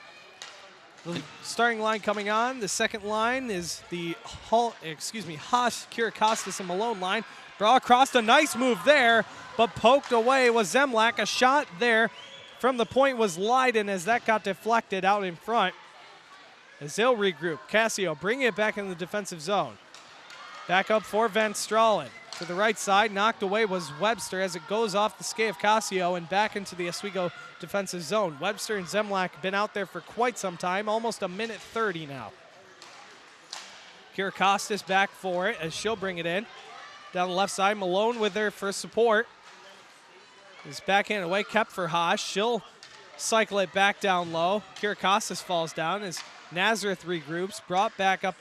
The starting line coming on. The second line is the Haas, Kirakakis, and Malone line. Brought across, a nice move there, but poked away was Zemlak. A shot there from the point was Leiden as that got deflected out in front. As they'll regroup, Cassio bringing it back in the defensive zone. Back up for Van Stralen. To the right side, knocked away was Webster as it goes off the skate of Cassio and back into the Oswego defensive zone. Webster and Zemlak have been out there for quite some time, almost a minute 30 now. Kirakakis back for it as she'll bring it in. Down the left side, Malone with her for support. His backhand away, kept for Haas. She'll cycle it back down low. Kirakakis falls down as Nazareth regroups, brought back up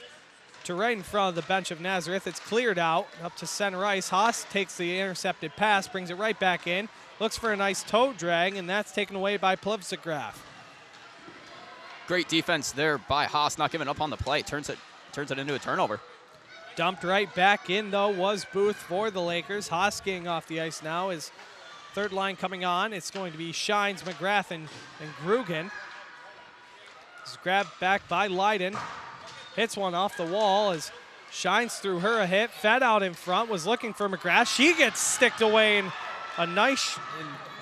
to right in front of the bench of Nazareth. It's cleared out up to center ice. Haas takes the intercepted pass, brings it right back in, looks for a nice toe drag, and that's taken away by Plevsigraf. Great defense there by Haas, not giving up on the play. Turns it into a turnover. Dumped right back in, though, was Booth for the Lakers. Haas getting off the ice now. His third line coming on. It's going to be Shines, McGrath, and Grugan. It's grabbed back by Leiden. Hits one off the wall as Shines threw her a hit. Fed out in front, was looking for McGrath. She gets sticked away in a nice,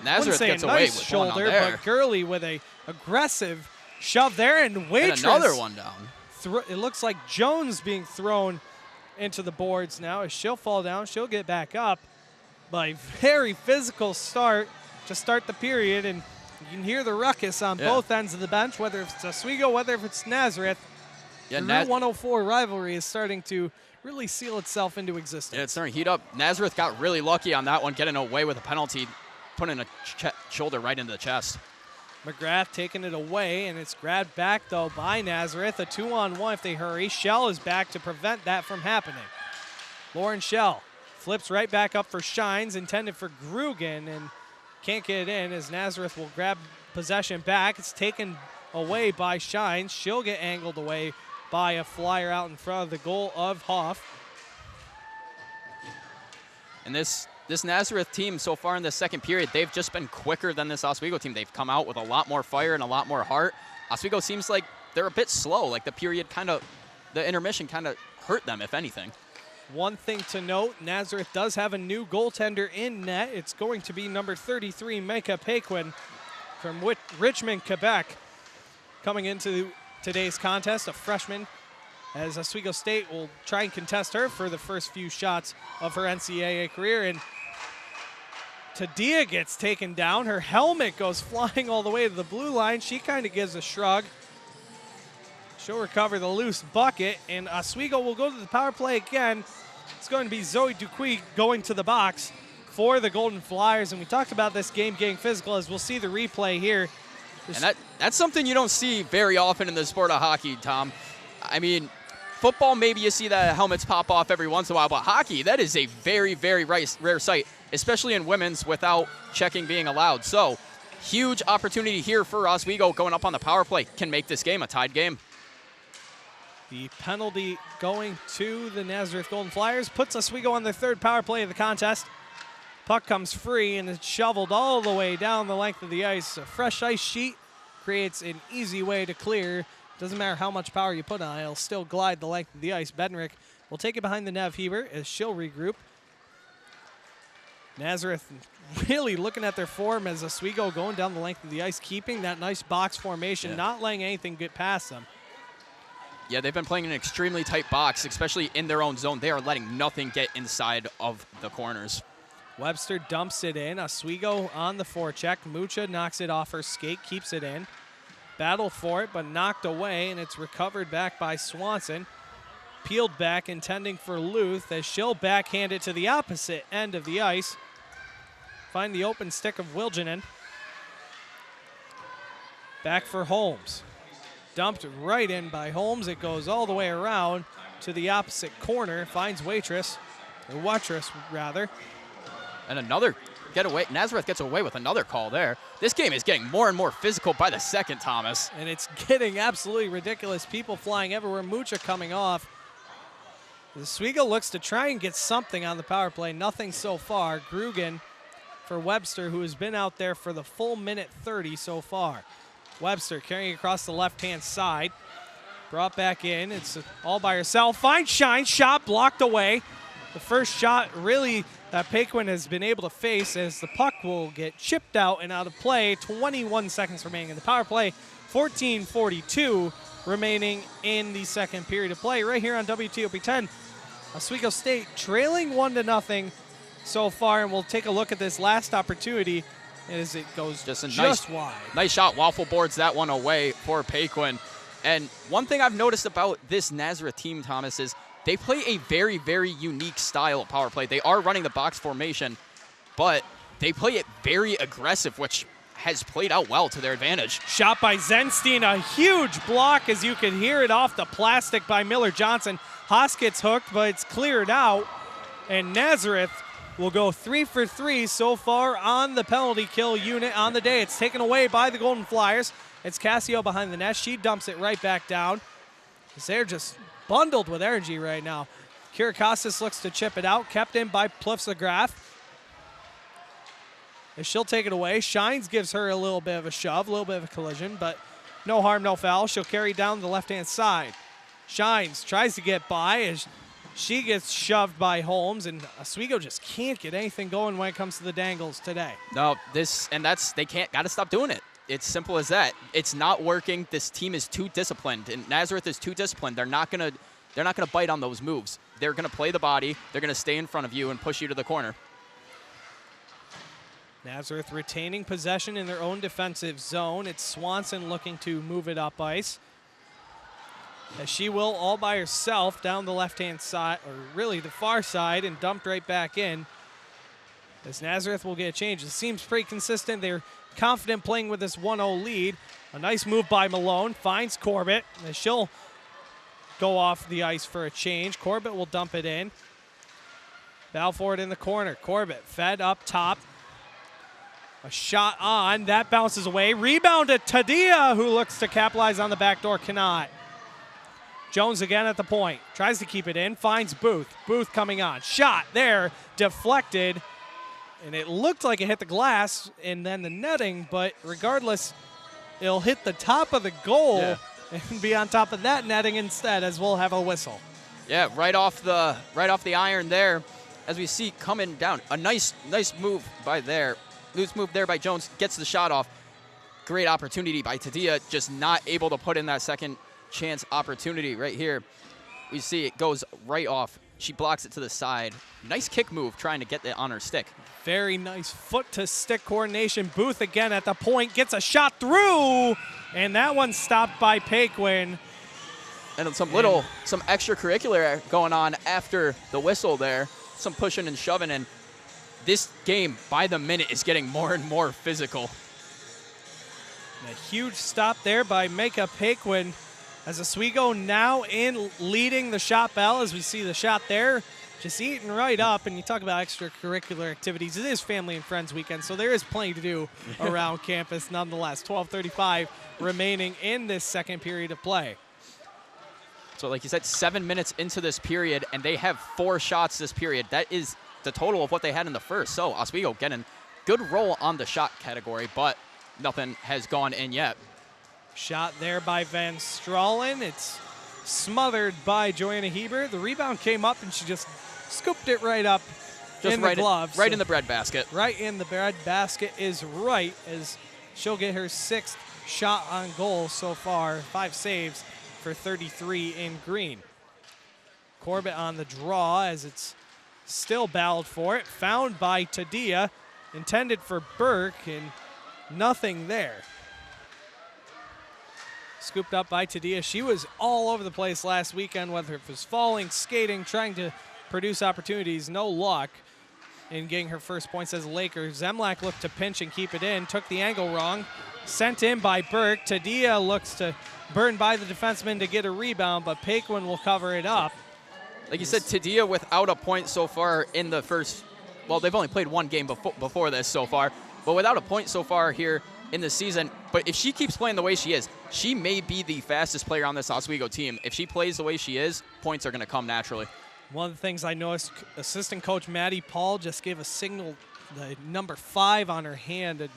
Nazareth gets away with shoulder, one on there. but Gurley with a aggressive shove there, and Waitress. And another one down. It looks like Jones being thrown into the boards now. As she'll fall down, she'll get back up. But a very physical start to start the period, and you can hear the ruckus on both ends of the bench, whether it's Oswego, whether if it's Nazareth. Yeah, the Route 104 rivalry is starting to really seal itself into existence. Yeah, it's starting to heat up. Nazareth got really lucky on that one, getting away with a penalty, putting a shoulder right into the chest. McGrath taking it away, and it's grabbed back, though, by Nazareth. A 2-on-1 if they hurry. Shell is back to prevent that from happening. Lauren Shell flips right back up for Shines, intended for Grugan, and can't get it in as Nazareth will grab possession back. It's taken away by Shines. She'll get angled away by a flyer out in front of the goal of Hoff. And this Nazareth team so far in the second period, they've just been quicker than this Oswego team. They've come out with a lot more fire and a lot more heart. Oswego seems like they're a bit slow. Like the intermission kind of hurt them, if anything. One thing to note, Nazareth does have a new goaltender in net. It's going to be number 33, Micah Paquin from Richmond, Quebec. Coming into today's contest, a freshman, as Oswego State will try and contest her for the first few shots of her NCAA career. And Tadia gets taken down. Her helmet goes flying all the way to the blue line. She kind of gives a shrug. She'll recover the loose bucket, and Oswego will go to the power play again. It's going to be Zoe Dupuy going to the box for the Golden Flyers, and we talked about this game getting physical, as we'll see the replay here. And that's something you don't see very often in the sport of hockey, Tom. I mean, football, maybe you see the helmets pop off every once in a while, but hockey, that is a very, very rare sight, especially in women's without checking being allowed. So, huge opportunity here for Oswego going up on the power play. Can make this game a tied game. The penalty going to the Nazareth Golden Flyers puts Oswego on their third power play of the contest. Puck comes free and it's shoveled all the way down the length of the ice. A fresh ice sheet creates an easy way to clear. Doesn't matter how much power you put on it, it'll still glide the length of the ice. Bednarek will take it behind the Nev Heber as she'll regroup. Nazareth really looking at their form as Oswego going down the length of the ice, keeping that nice box formation, not letting anything get past them. Yeah, they've been playing an extremely tight box, especially in their own zone. They are letting nothing get inside of the corners. Webster dumps it in. Oswego on the forecheck. Mucha knocks it off her skate, keeps it in. Battle for it, but knocked away, and it's recovered back by Swanson. Peeled back, intending for Luth, as she'll backhand it to the opposite end of the ice. Find the open stick of Wilginen. Back for Holmes. Dumped right in by Holmes. It goes all the way around to the opposite corner. Finds Waitress, or Watress rather. And another getaway. Nazareth gets away with another call there. This game is getting more and more physical by the second, Thomas. And it's getting absolutely ridiculous. People flying everywhere. Mucha coming off. Oswego looks to try and get something on the power play. Nothing so far. Grugan for Webster, who has been out there for the full minute 30 so far. Webster carrying across the left-hand side. Brought back in. It's all by herself. Finds Shine. Shot blocked away. The first shot really that Paquin has been able to face, as the puck will get chipped out and out of play. 21 seconds remaining in the power play. 14:42 remaining in the second period of play right here on WTOP 10. Oswego State trailing 1-0 so far, and we'll take a look at this last opportunity as it goes just wide. Nice shot. Waffle boards that one away for Paquin. And one thing I've noticed about this Nazareth team, Thomas, is they play a very, very unique style of power play. They are running the box formation, but they play it very aggressive, which has played out well to their advantage. Shot by Zenstein, a huge block, as you could hear it off the plastic by Miller Johnson. Haas gets hooked, but it's cleared out, and Nazareth will go 3 for 3 so far on the penalty kill unit on the day. It's taken away by the Golden Flyers. It's Cassio behind the net. She dumps it right back down. They're just bundled with energy right now. Kirakostas looks to chip it out, kept in by Plufsagraf. As she'll take it away. Shines gives her a little bit of a shove, a little bit of a collision, but no harm, no foul. She'll carry down the left-hand side. Shines tries to get by as she gets shoved by Holmes, and Oswego just can't get anything going when it comes to the dangles today. No, they gotta stop doing it. It's simple as that. It's not working. This team is too disciplined, and Nazareth is too disciplined. They're not gonna bite on those moves. They're gonna play the body. They're gonna stay in front of you and push you to the corner. Nazareth retaining possession in their own defensive zone. It's Swanson looking to move it up ice, as she will all by herself down the left-hand side, or really the far side, and dumped right back in. As Nazareth will get a change. It seems pretty consistent. They're confident playing with this 1-0 lead. A nice move by Malone. Finds Corbett, as she'll go off the ice for a change. Corbett will dump it in. Balfour in the corner. Corbett fed up top. A shot on. That bounces away. Rebound to Tadia, who looks to capitalize on the backdoor. Cannot. Jones again at the point. Tries to keep it in. Finds Booth. Booth coming on. Shot there. Deflected. And it looked like it hit the glass and then the netting, but regardless, it'll hit the top of the goal and be on top of that netting instead, as we'll have a whistle. Yeah, right off the iron there, as we see coming down. A nice move by there. Loose move there by Jones. Gets the shot off. Great opportunity by Tadia, just not able to put in that second chance opportunity right here. We see it goes right off. She blocks it to the side. Nice kick move trying to get it on her stick. Very nice foot-to-stick coordination. Booth again at the point. Gets a shot through. And that one stopped by Paquin. And some extracurricular going on after the whistle there. Some pushing and shoving, and this game by the minute is getting more and more physical. And a huge stop there by Micah Paquin as Oswego now in leading the shot bell as we see the shot there just eating right up. And you talk about extracurricular activities. It is family and friends weekend, so there is plenty to do around campus nonetheless. 12:35 remaining in this second period of play. So like you said, 7 minutes into this period, and they have 4 shots this period. That is the total of what they had in the first. So Oswego getting good roll on the shot category, but nothing has gone in yet. Shot there by Van Stralen. It's smothered by Joanna Heber. The rebound came up, and she just scooped it right up in the gloves. Right in the bread basket. Right in the bread basket is right, as she'll get her 6th shot on goal so far. 5 saves for 33 in green. Corbett on the draw as it's still battled for it. Found by Tadia. Intended for Burke, and nothing there. Scooped up by Tadia. She was all over the place last weekend, whether it was falling, skating, trying to produce opportunities. No luck in getting her first points as a Laker. Zemlak looked to pinch and keep it in. Took the angle wrong. Sent in by Burke. Tadia looks to burn by the defenseman to get a rebound, but Paquin will cover it up. Like you said, Tadia without a point so far in the first, well, they've only played 1 game before this so far, but without a point so far here in the season. But if she keeps playing the way she is, she may be the fastest player on this Oswego team. If she plays the way she is, points are going to come naturally. One of the things I noticed, assistant coach Maddie Paul just gave a signal, the number 5 on her hand, and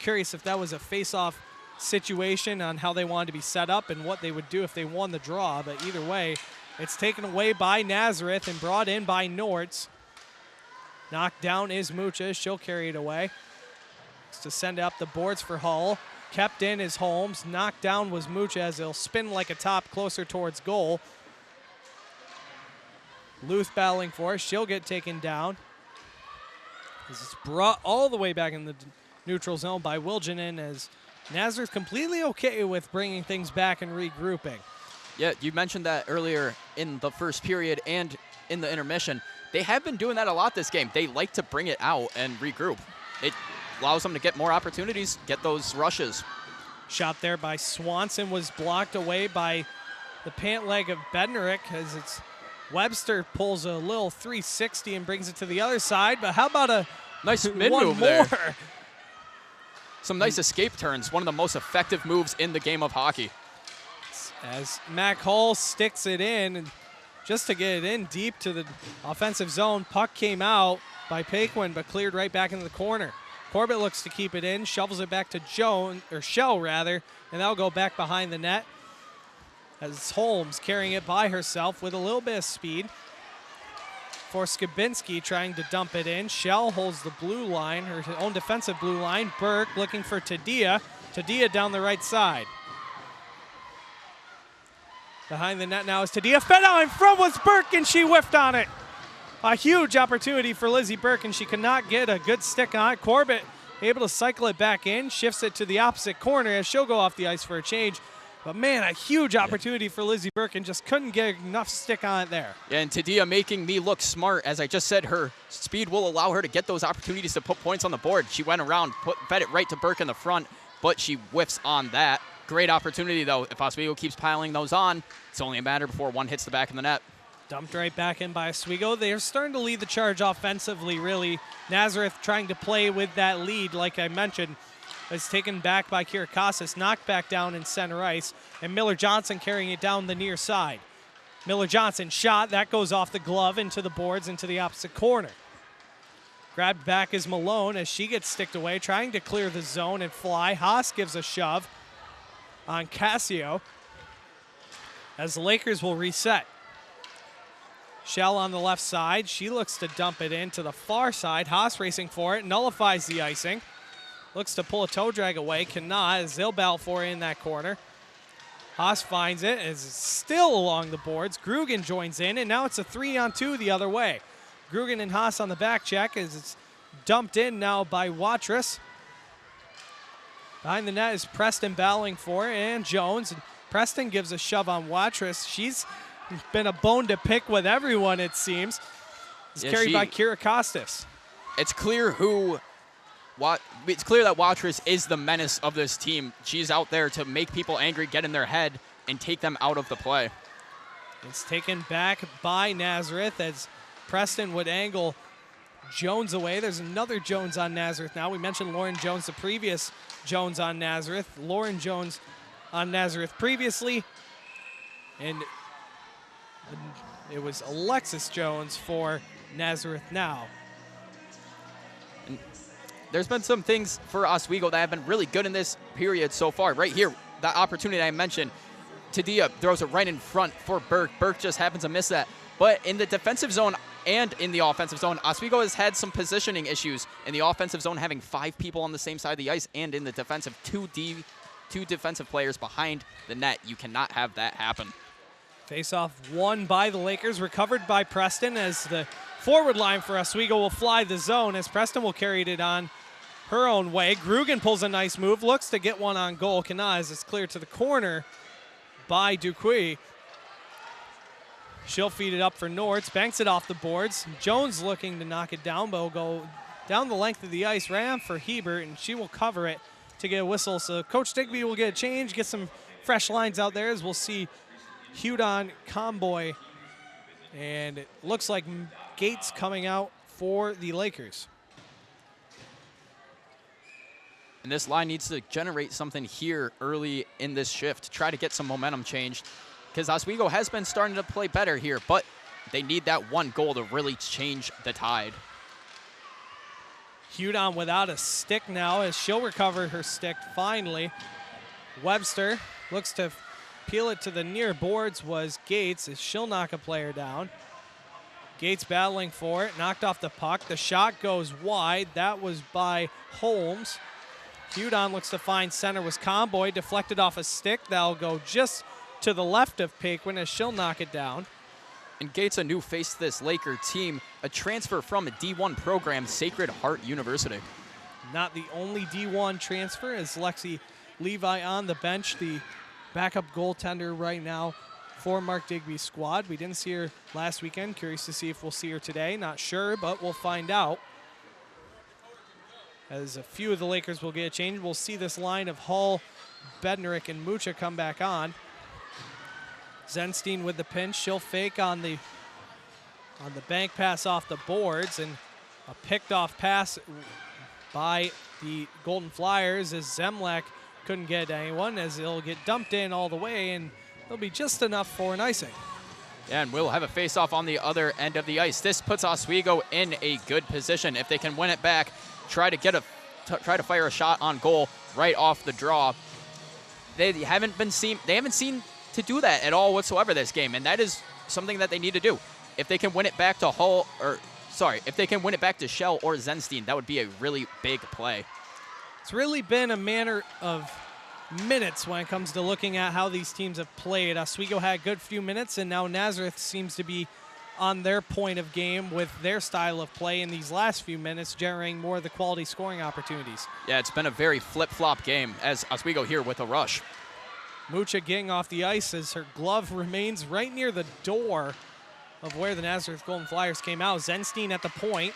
curious if that was a face-off situation on how they wanted to be set up and what they would do if they won the draw. But either way, it's taken away by Nazareth and brought in by Nortz. Knocked down is Mucha. She'll carry it away. To send up the boards for Hull. Kept in is Holmes. Knocked down was Mucha as he'll spin like a top closer towards goal. Luth battling for it. She'll get taken down. This is brought all the way back in the neutral zone by Wilginen as Nazareth completely okay with bringing things back and regrouping. Yeah, you mentioned that earlier in the first period and in the intermission. They have been doing that a lot this game. They like to bring it out and regroup. It allows them to get more opportunities, get those rushes. Shot there by Swanson was blocked away by the pant leg of Bednarik as it's Webster pulls a little 360 and brings it to the other side. But how about a nice mid move there? Some nice escape turns. One of the most effective moves in the game of hockey. As Mac Hull sticks it in, and just to get it in deep to the offensive zone, puck came out by Paquin, but cleared right back into the corner. Corbett looks to keep it in, shovels it back to Shell rather, and that'll go back behind the net. As Holmes carrying it by herself with a little bit of speed. For Skabinski trying to dump it in. Shell holds the blue line, her own defensive blue line. Burke looking for Tadia. Tadia down the right side. Behind the net now is Tadia. Fed out in front was Burke, and she whiffed on it. A huge opportunity for Lizzie Burke, and she could not get a good stick on it. Corbett able to cycle it back in, shifts it to the opposite corner as she'll go off the ice for a change. But man, a huge opportunity for Lizzie Burke, and just couldn't get enough stick on it there. Yeah, and Tadia making me look smart. As I just said, her speed will allow her to get those opportunities to put points on the board. She went around, fed it right to Burke in the front, but she whiffs on that. Great opportunity, though. If Oswego keeps piling those on, it's only a matter before one hits the back of the net. Dumped right back in by Oswego. They're starting to lead the charge offensively, really. Nazareth trying to play with that lead, like I mentioned. It's taken back by Kirikakis, knocked back down in center ice, and Miller Johnson carrying it down the near side. Miller Johnson shot, that goes off the glove into the boards, into the opposite corner. Grabbed back is Malone as she gets sticked away, trying to clear the zone and fly. Haas gives a shove on Casio as the Lakers will reset. Shell on the left side. She looks to dump it in to the far side. Haas racing for it, nullifies the icing. Looks to pull a toe drag away, cannot, as they'll battle for it in that corner. Haas finds it, is still along the boards. Grugan joins in, and now it's a 3-on-2 the other way. Grugan and Haas on the back check as it's dumped in now by Watrous. Behind the net is Preston battling for it, and Jones. And Preston gives a shove on Watrous. She's been a bone to pick with everyone, it seems. It's carried by Kira Costas. It's clear it's clear that Watrous is the menace of this team. She's out there to make people angry, get in their head, and take them out of the play. It's taken back by Nazareth as Preston would angle Jones away. There's another Jones on Nazareth now. We mentioned Lauren Jones, the previous Jones on Nazareth. Lauren Jones on Nazareth previously. And it was Alexis Jones for Nazareth now. And there's been some things for Oswego that have been really good in this period so far. Right here, that opportunity I mentioned, Tadia throws it right in front for Burke. Burke just happens to miss that. But in the defensive zone and in the offensive zone, Oswego has had some positioning issues in the offensive zone, having 5 people on the same side of the ice, and in the defensive, two defensive players behind the net. You cannot have that happen. Face-off won by the Lakers, recovered by Preston as the forward line for Oswego will fly the zone as Preston will carry it on her own way. Grugan pulls a nice move, looks to get one on goal. Canaz is cleared to the corner by Dupuis. She'll feed it up for Nortz, banks it off the boards. Jones looking to knock it down, but will go down the length of the ice, ran for Hebert, and she will cover it to get a whistle. So Coach Digby will get a change, get some fresh lines out there as we'll see Hudon, Comboy, and it looks like Gates coming out for the Lakers. And this line needs to generate something here early in this shift, try to get some momentum changed, because Oswego has been starting to play better here, but they need that one goal to really change the tide. Hudon without a stick now as she'll recover her stick finally. Webster looks to peel it to the near boards was Gates as she'll knock a player down. Gates battling for it, knocked off the puck. The shot goes wide. That was by Holmes. Hudon looks to find center was Comboy, deflected off a stick. That'll go just to the left of Paquin as she'll knock it down. And Gates, a new face to this Laker team, a transfer from a D1 program, Sacred Heart University. Not the only D1 transfer as Lexi Levi on the bench, the backup goaltender right now for Mark Digby's squad. We didn't see her last weekend. Curious to see if we'll see her today. Not sure, but we'll find out. As a few of the Lakers will get a change, we'll see this line of Hall, Bednarik, and Mucha come back on. Zenstein with the pinch. She'll fake on the bank pass off the boards, and a picked off pass by the Golden Flyers as Zemlak couldn't get anyone, as it'll get dumped in all the way, and there'll be just enough for an icing. Yeah, and we'll have a face-off on the other end of the ice. This puts Oswego in a good position. If they can win it back, try to fire a shot on goal right off the draw. They haven't seen to do that at all whatsoever this game, and that is something that they need to do. If they can win it back to if they can win it back to Shell or Zenstein, that would be a really big play. It's really been a matter of minutes when it comes to looking at how these teams have played. Oswego had a good few minutes, and now Nazareth seems to be on their point of game with their style of play in these last few minutes, generating more of the quality scoring opportunities. Yeah, it's been a very flip-flop game as Oswego here with a rush. Mucha getting off the ice as her glove remains right near the door of where the Nazareth Golden Flyers came out. Zenstein at the point.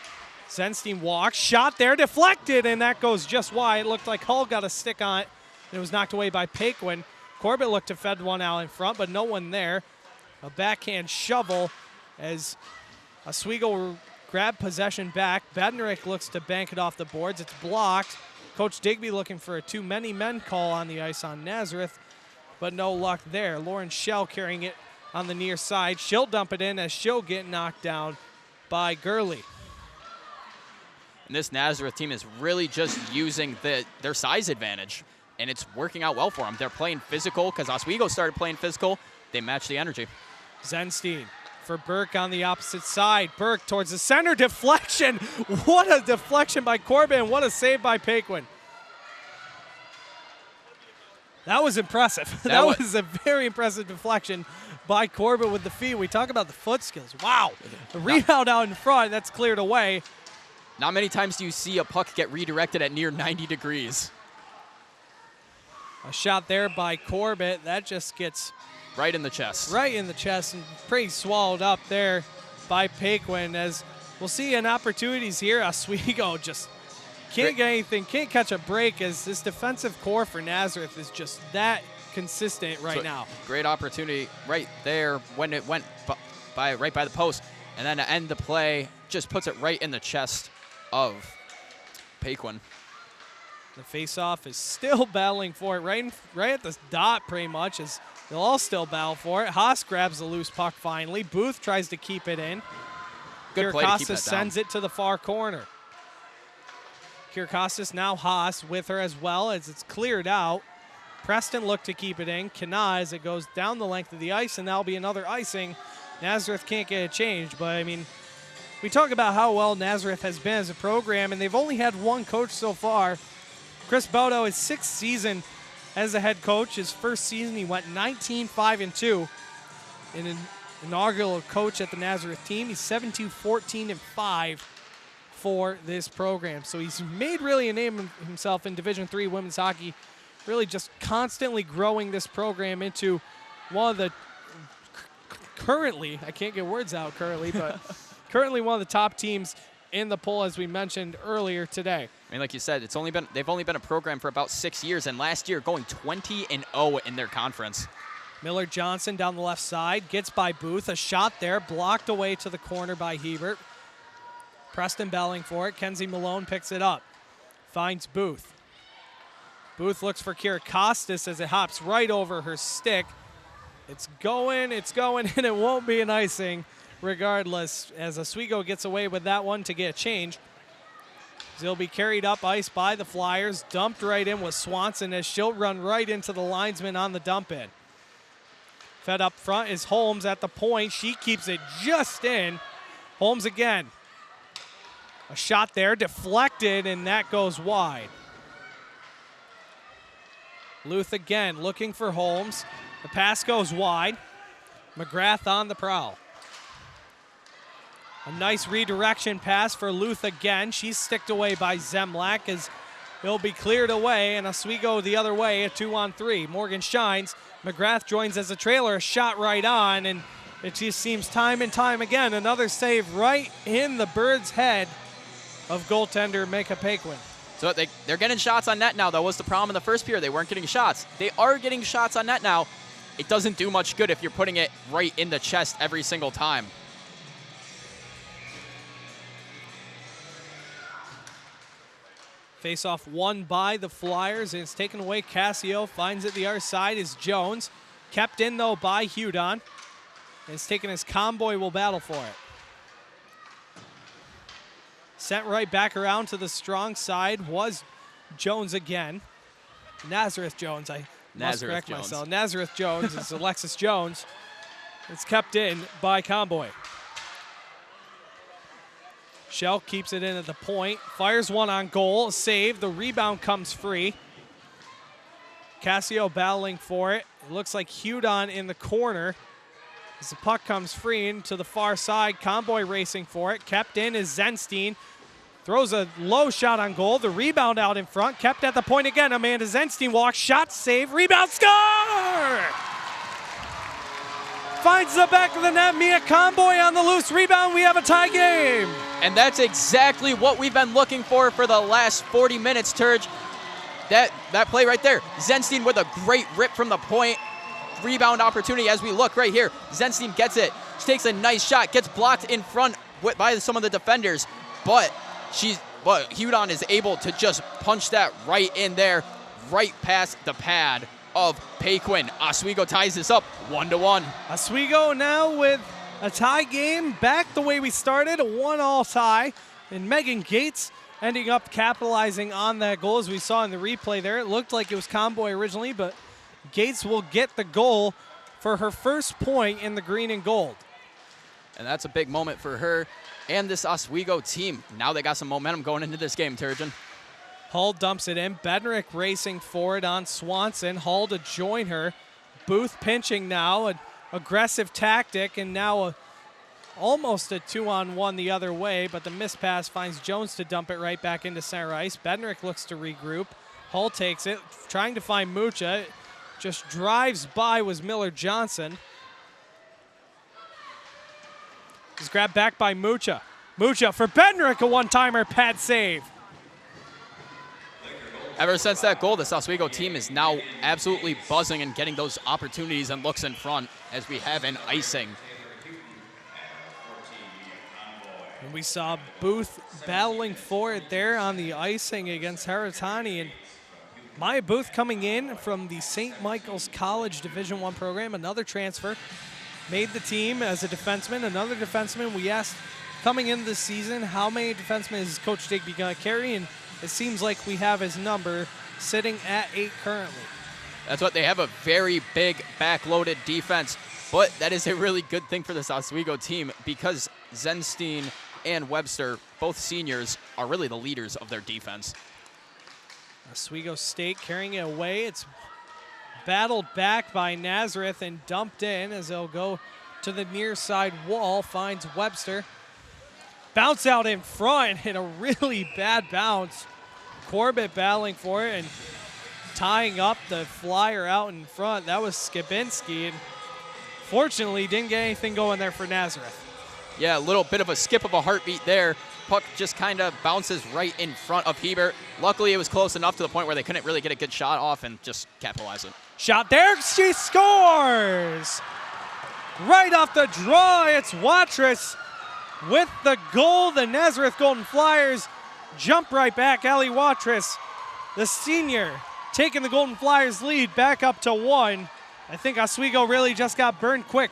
Zenstein walks, shot there, deflected, and that goes just wide. It looked like Hull got a stick on it, and it was knocked away by Paquin. Corbett looked to fed one out in front, but no one there. A backhand shovel as Oswego will grab possession back. Bednarik looks to bank it off the boards. It's blocked. Coach Digby looking for a too many men call on the ice on Nazareth, but no luck there. Lauren Schell carrying it on the near side. She'll dump it in as she'll get knocked down by Gurley. And this Nazareth team is really just using their size advantage, and it's working out well for them. They're playing physical because Oswego started playing physical. They match the energy. Zenstein for Burke on the opposite side. Burke towards the center, deflection. What a deflection by Corbin, and what a save by Paquin. That was impressive. That was a very impressive deflection by Corbett with the feet. We talk about the foot skills. Wow. The rebound out in front, that's cleared away. Not many times do you see a puck get redirected at near 90 degrees. A shot there by Corbett. That just gets right in the chest. Right in the chest and pretty swallowed up there by Paquin. As we'll see in opportunities here, Oswego just can't get anything, can't catch a break, as this defensive core for Nazareth is just that consistent right now. Great opportunity right there when it went right by the post, and then to end the play, just puts it right in the chest of Paquin. The faceoff is still battling for it right at the dot pretty much, as they'll all still battle for it. Haas grabs the loose puck finally. Booth tries to keep it in. Good play to keep that down. Sends it to the far corner. Kirkostas now Haas with her as well as it's cleared out. Preston looked to keep it in. Kana as it goes down the length of the ice, and that'll be another icing. Nazareth can't get it changed, but I mean, we talk about how well Nazareth has been as a program, and they've only had one coach so far. Chris Bodo, his 6th season as a head coach. His first season, he went 19-5-2 in an inaugural coach at the Nazareth team. He's 7-2-14-5 for this program. So he's made really a name himself in Division III women's hockey, really just constantly growing this program into one of the currently, I can't get words out currently, but currently one of the top teams in the poll, as we mentioned earlier today. I mean, like you said, they've only been a program for about 6 years, and last year going 20-0 in their conference. Miller Johnson down the left side, gets by Booth. A shot there, blocked away to the corner by Hebert. Preston battling for it. Kenzie Malone picks it up. Finds Booth. Booth looks for Kirkostas as it hops right over her stick. It's going, and it won't be an icing regardless, as Oswego gets away with that one to get a change. He'll be carried up ice by the Flyers, dumped right in with Swanson as she'll run right into the linesman on the dump in. Fed up front is Holmes at the point. She keeps it just in. Holmes again. A shot there, deflected, and that goes wide. Luth again looking for Holmes. The pass goes wide. McGrath on the prowl. A nice redirection pass for Luth again. She's sticked away by Zemlak as it'll be cleared away, and Oswego the other way, a 2-on-3. Morgan shines. McGrath joins as a trailer, a shot right on, and it just seems time and time again, another save right in the bird's head of goaltender Micah Paquin. So they're getting shots on net now. That was the problem in the first period. They weren't getting shots. They are getting shots on net now. It doesn't do much good if you're putting it right in the chest every single time. Face-off won by the Flyers, and it's taken away. Cassio finds it the other side is Jones. Kept in, though, by Hudon. And it's taken as Comboy will battle for it. Sent right back around to the strong side was Jones again. Nazareth Jones, I must correct myself. Nazareth Jones is Alexis Jones. It's kept in by Comboy. Shell keeps it in at the point. Fires one on goal. Save. The rebound comes free. Cassio battling for it. It looks like Hudon in the corner. As the puck comes free into the far side. Comboy racing for it. Kept in is Zenstein. Throws a low shot on goal. The rebound out in front. Kept at the point again. Amanda Zenstein walks. Shot, save. Rebound, score! Finds the back of the net. Mia Comboy on the loose rebound. We have a tie game. And that's exactly what we've been looking for the last 40 minutes, Turge. That play right there. Zenstein with a great rip from the point. Rebound opportunity as we look right here. Zenstein gets it. She takes a nice shot. Gets blocked in front by some of the defenders. But Hudon is able to just punch that right in there. Right past the pad of Paquin. Oswego ties this up 1-1. Oswego now with a tie game, back the way we started, a 1-1 tie. And Megan Gates ending up capitalizing on that goal, as we saw in the replay there. It looked like it was Comboy originally, but Gates will get the goal for her first point in the green and gold. And that's a big moment for her and this Oswego team. Now they got some momentum going into this game, Turgeon. Hull dumps it in. Bednarik racing forward on Swanson. Hull to join her. Booth pinching now. An aggressive tactic, and now almost a 2-on-1 the other way, but the missed pass finds Jones to dump it right back into center ice. Bednarik looks to regroup. Hull takes it, trying to find Mucha. Just drives by was Miller Johnson. He's grabbed back by Mucha. Mucha for Bednarek, a one-timer, pad save. Ever since that goal, the Oswego team is now absolutely buzzing and getting those opportunities and looks in front as we have an icing. And we saw Booth battling for it there on the icing against Haratani. And Maya Booth coming in from the St. Michael's College Division I program, another transfer. Made the team as a defenseman, another defenseman. We asked coming into this season, how many defensemen is Coach Digby going to carry? And it seems like we have his number sitting at 8 currently. That's what they have, a very big back-loaded defense. But that is a really good thing for this Oswego team because Zenstein and Webster, both seniors, are really the leaders of their defense. Oswego State carrying it away. It's battled back by Nazareth and dumped in as they'll go to the near side wall, finds Webster. Bounce out in front and a really bad bounce. Corbett battling for it and tying up the flyer out in front. That was Skibinski, and fortunately didn't get anything going there for Nazareth. Yeah, a little bit of a skip of a heartbeat there. Puck just kind of bounces right in front of Hebert. Luckily, it was close enough to the point where they couldn't really get a good shot off and just capitalize it. Shot there, she scores! Right off the draw, it's Watrous with the goal. The Nazareth Golden Flyers jump right back. Ali Watrous, the senior, taking the Golden Flyers lead back up to 1. I think Oswego really just got burned quick.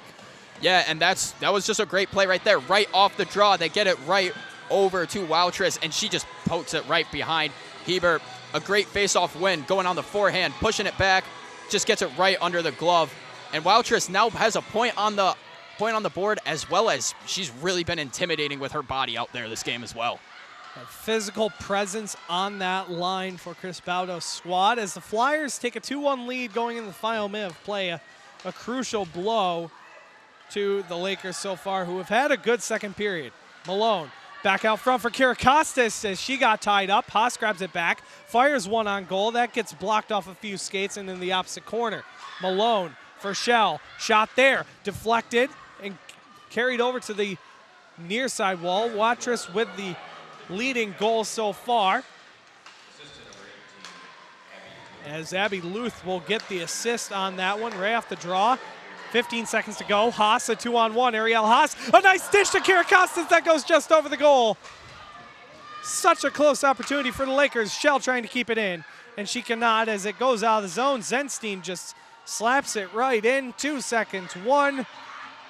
Yeah, and that was just a great play right there. Right off the draw, they get it right over to Watrous, and she just pokes it right behind Hebert. A great face-off win, going on the forehand, pushing it back, just gets it right under the glove. And Watrous now has a point on the board, as well as she's really been intimidating with her body out there this game as well. A physical presence on that line for Chris Baudo's squad as the Flyers take a 2-1 lead going into the final minute of play. A crucial blow to the Lakers so far, who have had a good second period. Malone back out front for Kira Costas as she got tied up. Haas grabs it back, fires one on goal. That gets blocked off a few skates and in the opposite corner. Malone for Shell. Shot there, deflected and carried over to the near side wall. Watrous with the leading goal so far, as Abby Luth will get the assist on that one right off the draw. 15 seconds to go. Haas, a 2-on-1. Ariel Haas, a nice dish to Kira Costas that goes just over the goal. Such a close opportunity for the Lakers. Shell trying to keep it in, and she cannot as it goes out of the zone. Zenstein just slaps it right in. 2 seconds, 1.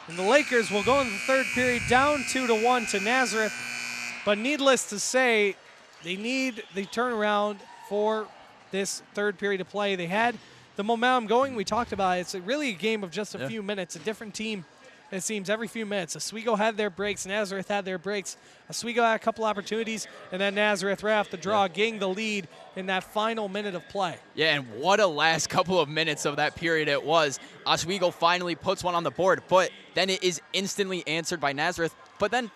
And the Lakers will go in the third period down 2-1 to Nazareth. But needless to say, they need the turnaround for this third period of play. They had the momentum going. We talked about it. It's really a game of just a few minutes. A different team, it seems, every few minutes. Oswego had their breaks. Nazareth had their breaks. Oswego had a couple opportunities, and then Nazareth right off the draw, getting the lead in that final minute of play. Yeah, and what a last couple of minutes of that period it was. Oswego finally puts one on the board, but then it is instantly answered by Nazareth. But then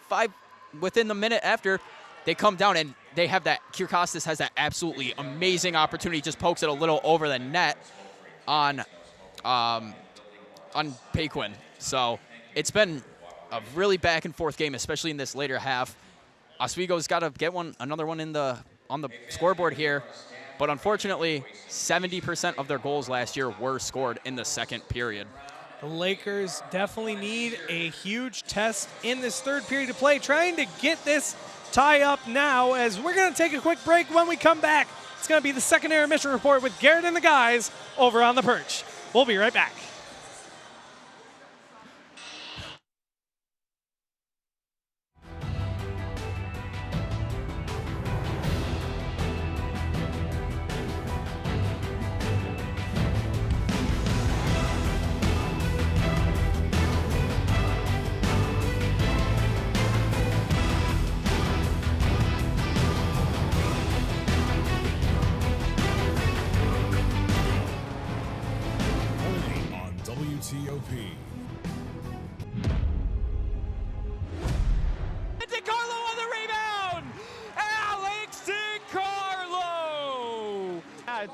within the minute after, they come down and they have that. Kyrkostas has that absolutely amazing opportunity, just pokes it a little over the net on Paquin. So it's been a really back and forth game, especially in this later half. Oswego's got to get another one on the scoreboard here, but unfortunately, 70% of their goals last year were scored in the second period. The Lakers definitely need a huge test in this third period of play, trying to get this tie up now as we're going to take a quick break. When we come back, it's going to be the second intermission report with Garrett and the guys over on the perch. We'll be right back.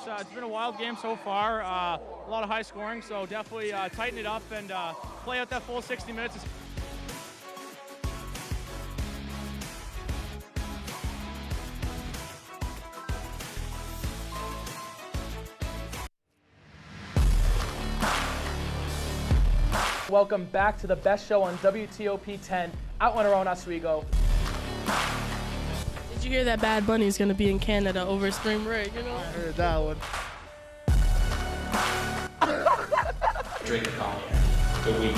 It's been a wild game so far. A lot of high scoring, so definitely tighten it up and play out that full 60 minutes. Welcome back to the best show on WTOP 10 out on our own Oswego. Did you hear that Bad Bunny's going to be in Canada over spring break, you know? I heard that one. Drink a cognac. The week.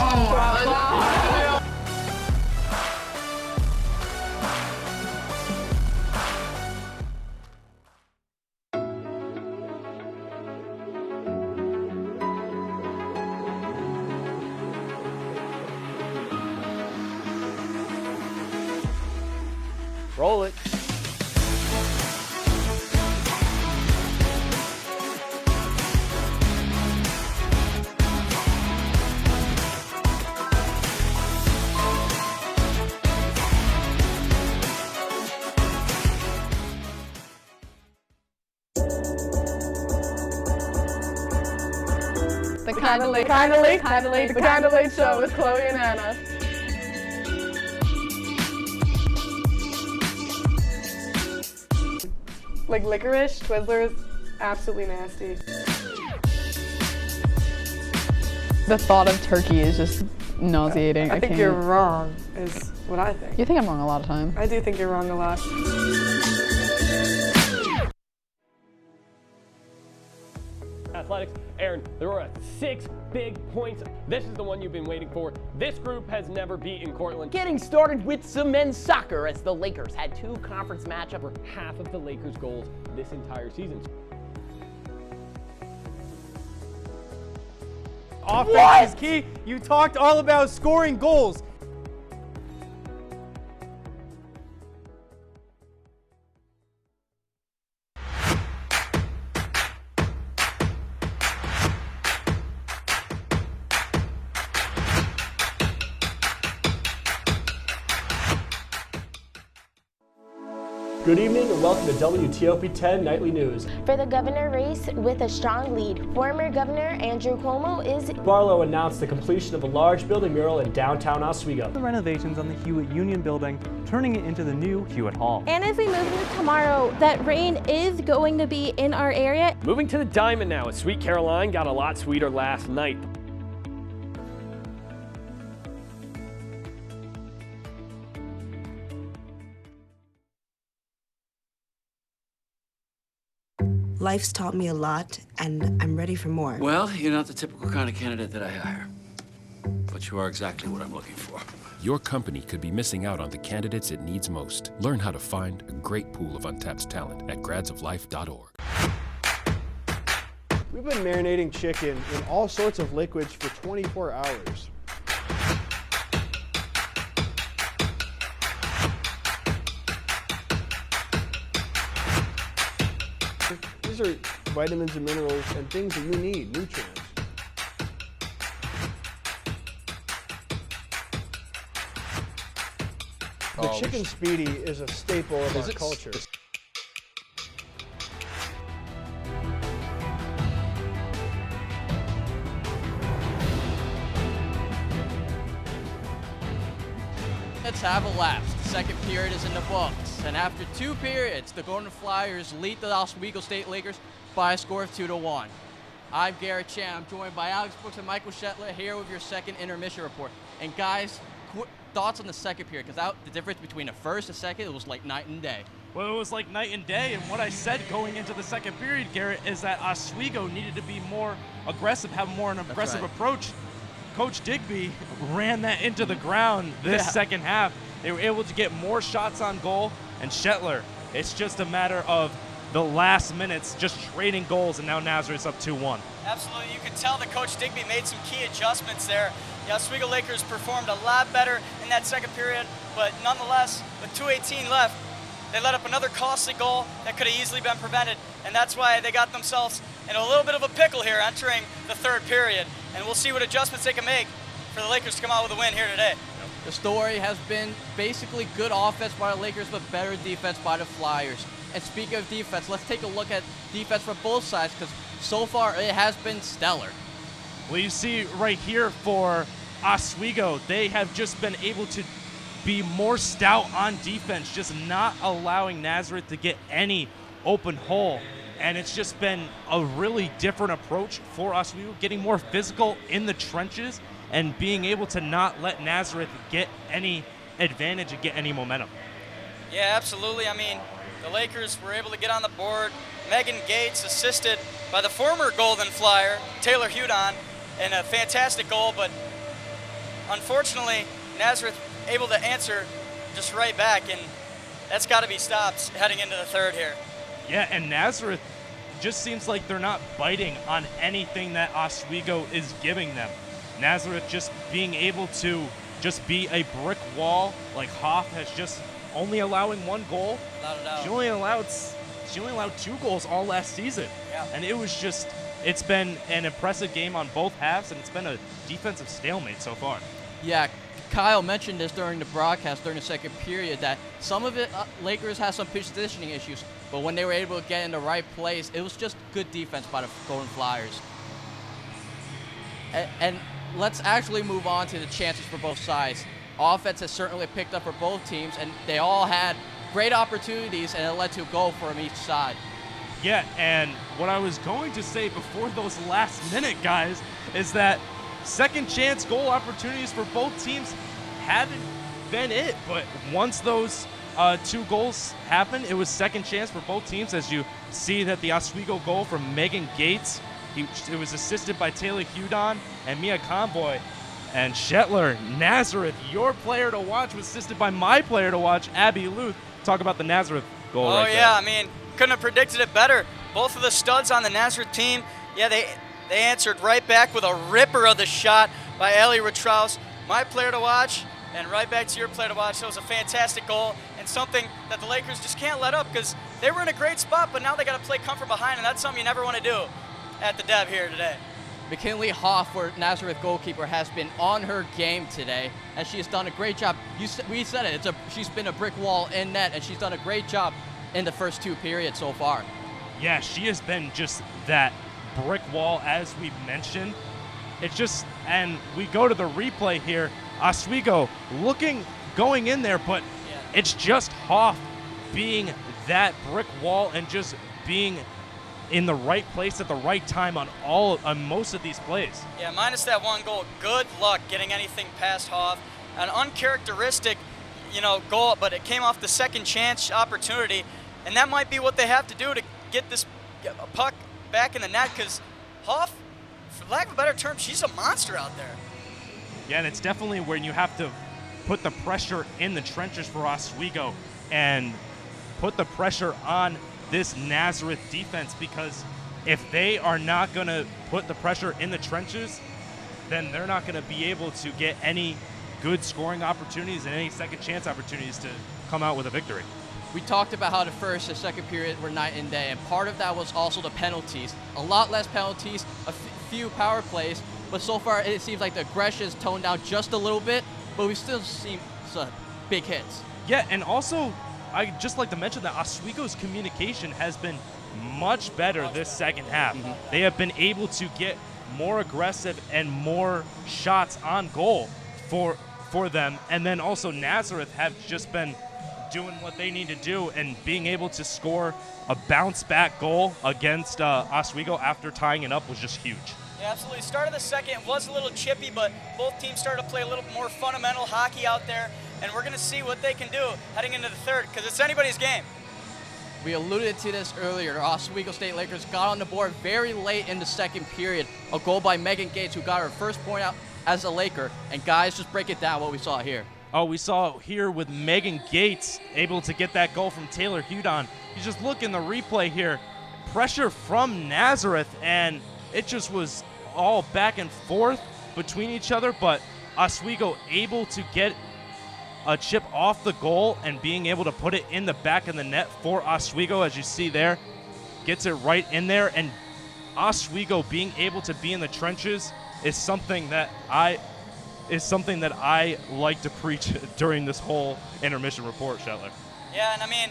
Oh my God. Roll it. The Kinda Late Show with Chloe and Anna. Like licorice, Twizzlers, absolutely nasty. The thought of turkey is just nauseating. I think you're wrong, is what I think. You think I'm wrong a lot of times. I do think you're wrong a lot. Athletics. Aaron, there were 6 big points. This is the one you've been waiting for. This group has never beaten Cortland. Getting started with some men's soccer as the Lakers had 2 conference matchups. For half of the Lakers' goals this entire season. Offense is key. You talked all about scoring goals. Good evening and welcome to WTOP 10 Nightly News. For the governor race with a strong lead, former Governor Andrew Cuomo is... Barlow announced the completion of a large building mural in downtown Oswego. The renovations on the Hewitt Union Building, turning it into the new Hewitt Hall. And as we move into tomorrow, that rain is going to be in our area. Moving to the Diamond now, as Sweet Caroline got a lot sweeter last night. Life's taught me a lot, and I'm ready for more. Well, you're not the typical kind of candidate that I hire, but you are exactly what I'm looking for. Your company could be missing out on the candidates it needs most. Learn how to find a great pool of untapped talent at gradsoflife.org. We've been marinating chicken in all sorts of liquids for 24 hours. These are vitamins and minerals and things that you need, nutrients. The chicken speedy is a staple of our culture. Let's have a lapse. The second period is in the books, and after 2 periods, the Golden Flyers lead the Oswego State Lakers by a score of 2-1. I'm Garrett Chan. I'm joined by Alex Brooks and Michael Shetler here with your second intermission report. And guys, thoughts on the second period? Because the difference between the first and second, it was like night and day. Well, it was like night and day, and what I said going into the second period, Garrett, is that Oswego needed to be more aggressive, have more an aggressive approach. Coach Digby ran that into the ground this second half. They were able to get more shots on goal, and Shetler, it's just a matter of the last minutes just trading goals, and now Nazareth's up 2-1. Absolutely. You could tell that Coach Digby made some key adjustments there. The Oswego Lakers performed a lot better in that second period, but nonetheless, with 2:18 left, they let up another costly goal that could have easily been prevented, and that's why they got themselves in a little bit of a pickle here entering the third period. And we'll see what adjustments they can make for the Lakers to come out with a win here today. The story has been basically good offense by the Lakers, but better defense by the Flyers. And speaking of defense, let's take a look at defense from both sides, because so far it has been stellar. Well, you see right here for Oswego, they have just been able to be more stout on defense, just not allowing Nazareth to get any open hole. And it's just been a really different approach for Oswego, getting more physical in the trenches and being able to not let Nazareth get any advantage and get any momentum. Yeah, absolutely. I mean, the Lakers were able to get on the board. Megan Gates, assisted by the former Golden Flyer, Taylor Hudon, in a fantastic goal, but unfortunately, Nazareth able to answer just right back, and that's got to be stopped heading into the third here. Yeah, and Nazareth just seems like they're not biting on anything that Oswego is giving them. Nazareth just being able to just be a brick wall, like Hoff has just only allowing one goal. Without a doubt. She only allowed 2 goals all last season. Yeah. And it's been an impressive game on both halves, and it's been a defensive stalemate so far. Yeah, Kyle mentioned this during the broadcast during the second period, that some of it, Lakers had some positioning issues, but when they were able to get in the right place, it was just good defense by the Golden Flyers. And let's actually move on to the chances for both sides. Offense has certainly picked up for both teams, and they all had great opportunities, and it led to a goal from each side. Yeah, and what I was going to say before those last minute guys is that second chance goal opportunities for both teams haven't been it, but once those 2 goals happened, it was second chance for both teams, as you see that the Oswego goal from Megan Gates, it was assisted by Taylor Hudon and Mia Convoy. And Shetler, Nazareth, your player to watch, was assisted by my player to watch, Abby Luth. Talk about the Nazareth goal right there. Oh, yeah, I mean, couldn't have predicted it better. Both of the studs on the Nazareth team, yeah, they answered right back with a ripper of the shot by Ellie Retraus. My player to watch, and right back to your player to watch. It was a fantastic goal and something that the Lakers just can't let up, because they were in a great spot, but now they got to play come from behind, and that's something you never want to do at the Deb here today. McKinley Hoff, for Nazareth goalkeeper, has been on her game today, and she has done a great job. We said it. She's been a brick wall in net, and she's done a great job in the first 2 periods so far. Yeah, she has been just that brick wall, as we've mentioned. It's just, and we go to the replay here. Oswego going in there, but it's just Hoff being that brick wall and just being in the right place at the right time on most of these plays. Yeah, minus that 1 goal. Good luck getting anything past Hoff. An uncharacteristic, goal, but it came off the second chance opportunity, and that might be what they have to do to get this puck back in the net, because Hoff, for lack of a better term, she's a monster out there. Yeah, and it's definitely when you have to put the pressure in the trenches for Oswego and put the pressure on this Nazareth defense, because if they are not going to put the pressure in the trenches, then they're not going to be able to get any good scoring opportunities and any second chance opportunities to come out with a victory. We talked about how the first and second period were night and day, and part of that was also the penalties. A lot less penalties, a few power plays, but so far it seems like the aggression is toned down just a little bit, but we've still seen some big hits. Yeah, and also I'd just like to mention that Oswego's communication has been much better this second half. They have been able to get more aggressive and more shots on goal for them. And then also Nazareth have just been doing what they need to do and being able to score a bounce-back goal against Oswego after tying it up was just huge. Yeah, absolutely. Start of the second was a little chippy, but both teams started to play a little more fundamental hockey out there, and we're going to see what they can do heading into the third, because it's anybody's game. We alluded to this earlier. The Oswego State Lakers got on the board very late in the second period. A goal by Megan Gates, who got her first point out as a Laker. And guys, just break it down what we saw here. Oh, we saw here with Megan Gates able to get that goal from Taylor Hudon. You just look in the replay here. Pressure from Nazareth, and it just was all back and forth between each other, but Oswego able to get a chip off the goal and being able to put it in the back of the net for Oswego, as you see there. Gets it right in there, and Oswego being able to be in the trenches is something that I like to preach during this whole intermission report, Shetler. Yeah, and I mean,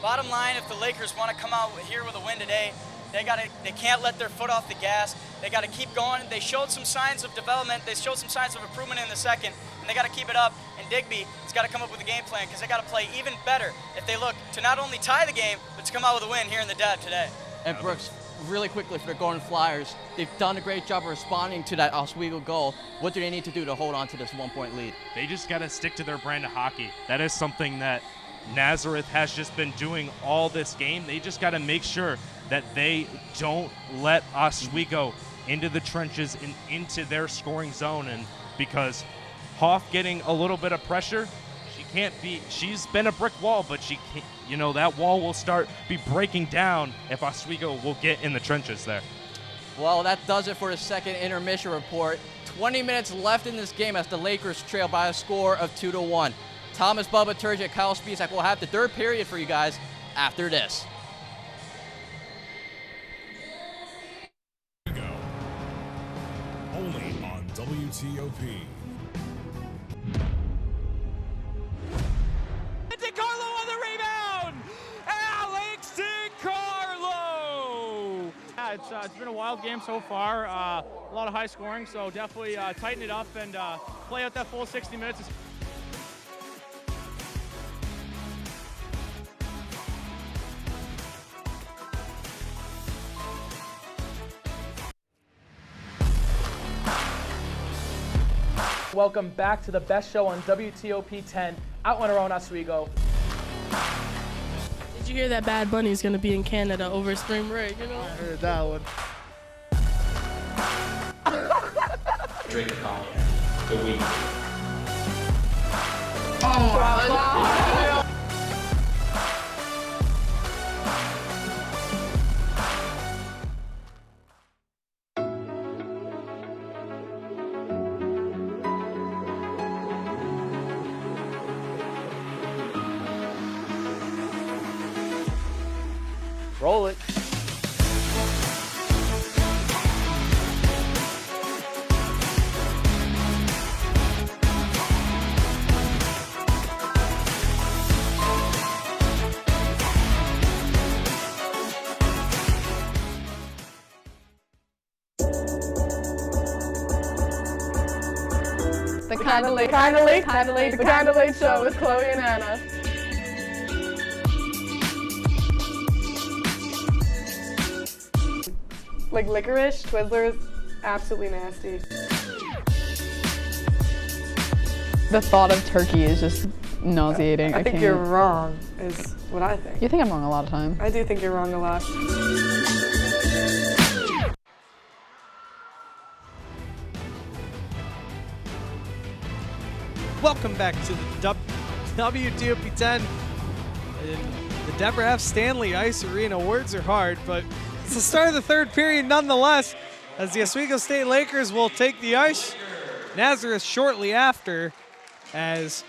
bottom line, if the Lakers want to come out here with a win today, they can't let their foot off the gas. They got to keep going. They showed some signs of development. They showed some signs of improvement in the second, and they got to keep it up. And Digby has got to come up with a game plan because they got to play even better if they look to not only tie the game, but to come out with a win here in the Deb today. And Brooks, really quickly for the Golden Flyers, they've done a great job of responding to that Oswego goal. What do they need to do to hold on to this 1-point lead? They just got to stick to their brand of hockey. That is something that Nazareth has just been doing all this game. They just got to make sure that they don't let Oswego into the trenches and into their scoring zone. And because Hoff getting a little bit of pressure, she's been a brick wall, but she can't, that wall will be breaking down if Oswego will get in the trenches there. Well, that does it for the second intermission report. 20 minutes left in this game as the Lakers trail by a score of 2-1. Thomas Bubba Turgeon, Kyle Spisak will have the third period for you guys after this. Only on WTOP. DiCarlo on the rebound! Alex DiCarlo! Yeah, it's been a wild game so far. A lot of high scoring, so definitely tighten it up and play out that full 60 minutes. Welcome back to the best show on WTOP 10 out on our own Oswego. Did you hear that Bad Bunny's going to be in Canada over spring break, I heard that one. Drink cognac. The week. Oh my God. Roll it. The Kinda Late Show with Chloe and Anna. Like licorice, Twizzlers, absolutely nasty. The thought of turkey is just nauseating. I think you're wrong, is what I think. You think I'm wrong a lot of time. I do think you're wrong a lot. Welcome back to the WTOP 10 in the Deborah F. Stanley Ice Arena. Words are hard, but it's the start of the third period nonetheless, as the Oswego State Lakers will take the ice. Nazareth shortly after, as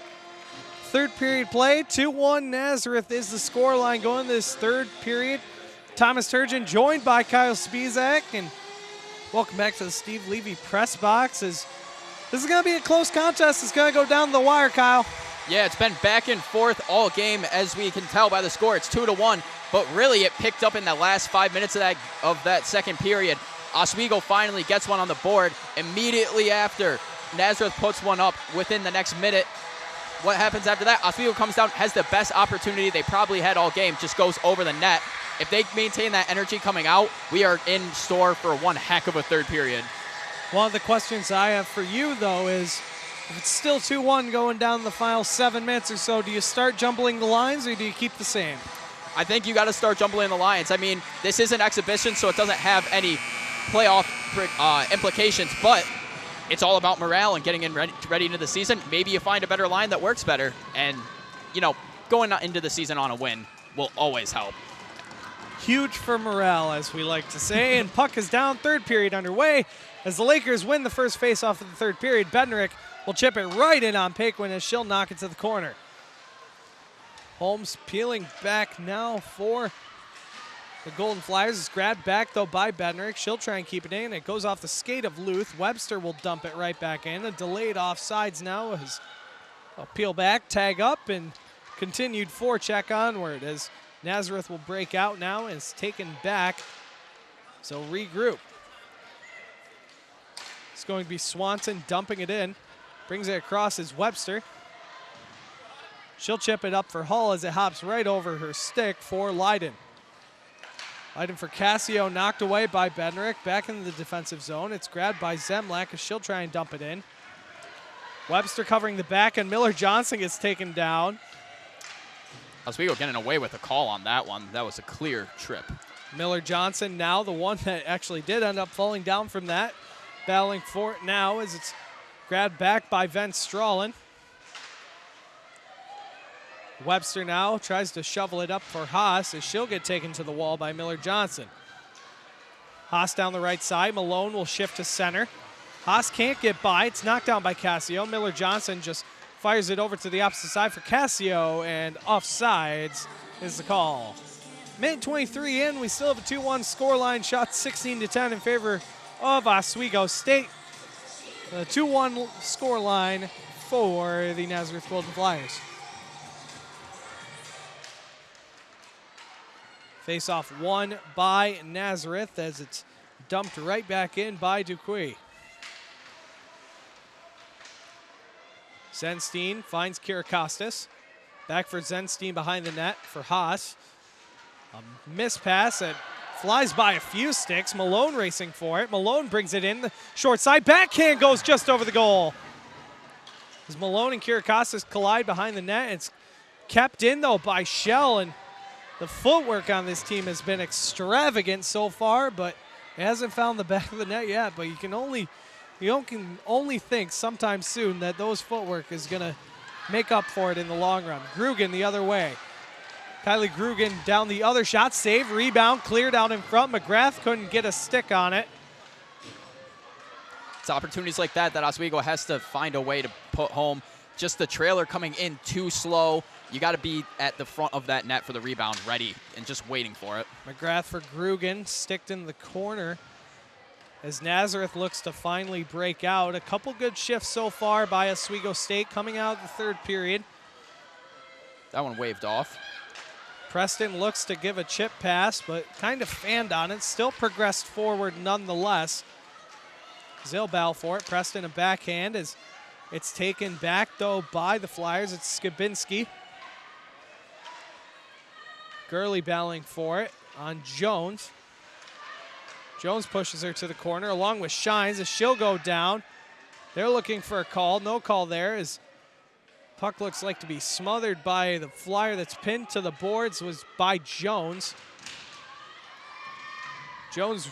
third period play, 2-1 Nazareth is the scoreline going this third period. Thomas Turgeon joined by Kyle Spisak, and welcome back to the Steve Levy press box. As this is going to be a close contest. It's going to go down the wire, Kyle. Yeah, it's been back and forth all game, as we can tell by the score. It's 2-1, but really it picked up in the last 5 minutes of that second period. Oswego finally gets one on the board. Immediately after, Nazareth puts one up within the next minute. What happens after that? Oswego comes down, has the best opportunity they probably had all game, just goes over the net. If they maintain that energy coming out, we are in store for one heck of a third period. One of the questions I have for you, though, is if it's still 2-1 going down the final 7 minutes or so, do you start jumbling the lines or do you keep the same? I think you got to start jumbling the lines. I mean, this is an exhibition, so it doesn't have any playoff implications, but it's all about morale and getting ready into the season. Maybe you find a better line that works better, and, going into the season on a win will always help. Huge for morale, as we like to say, and puck is down, third period underway. As the Lakers win the first faceoff of the third period, Bednarik will chip it right in on Paquin as she'll knock it to the corner. Holmes peeling back now for the Golden Flyers. Is grabbed back, though, by Bednarik. She'll try and keep it in. It goes off the skate of Luth. Webster will dump it right back in. A delayed offsides now as they'll peel back, tag up, and continued forecheck onward as Nazareth will break out now and is taken back. So regroup. It's going to be Swanson dumping it in. Brings it across as Webster. She'll chip it up for Hull as it hops right over her stick for Leiden. Leiden for Cassio, knocked away by Bednarek. Back into the defensive zone. It's grabbed by Zemlak as she'll try and dump it in. Webster covering the back, and Miller Johnson gets taken down. Oswego getting away with a call on that one. That was a clear trip. Miller Johnson now the one that actually did end up falling down from that. Battling for it now as it's grabbed back by Van Stralen. Webster now tries to shovel it up for Haas as she'll get taken to the wall by Miller Johnson. Haas down the right side. Malone will shift to center. Haas can't get by. It's knocked down by Cassio. Miller Johnson just fires it over to the opposite side for Cassio, and offsides is the call. Minute 23 in, we still have a 2-1 scoreline. Shot 16-10 in favor of Oswego State. The 2-1 scoreline for the Nazareth Golden Flyers. Face-off won by Nazareth as it's dumped right back in by Dupuis. Zenstein finds Kirakostas. Back for Zenstein behind the net for Haas. A missed pass that flies by a few sticks. Malone racing for it. Malone brings it in. The short side backhand goes just over the goal. As Malone and Kirakostas collide behind the net, it's kept in though by Shell, and the footwork on this team has been extravagant so far, but it hasn't found the back of the net yet. But you can only think sometime soon that those footwork is going to make up for it in the long run. Grugan the other way. Kylie Grugan down the other shot, save, rebound, cleared out in front. McGrath couldn't get a stick on it. It's opportunities like that that Oswego has to find a way to put home. Just the trailer coming in too slow. You got to be at the front of that net for the rebound, ready and just waiting for it. McGrath for Grugan, sticked in the corner as Nazareth looks to finally break out. A couple good shifts so far by Oswego State coming out of the third period. That one waved off. Preston looks to give a chip pass, but kind of fanned on it. Still progressed forward nonetheless. Zilbow for it. Preston a backhand as it's taken back, though, by the Flyers. It's Skabinski. Gurley battling for it on Jones. Jones pushes her to the corner along with Shines as she'll go down. They're looking for a call. No call there as puck looks like to be smothered by the Flyer that's pinned to the boards was by Jones. Jones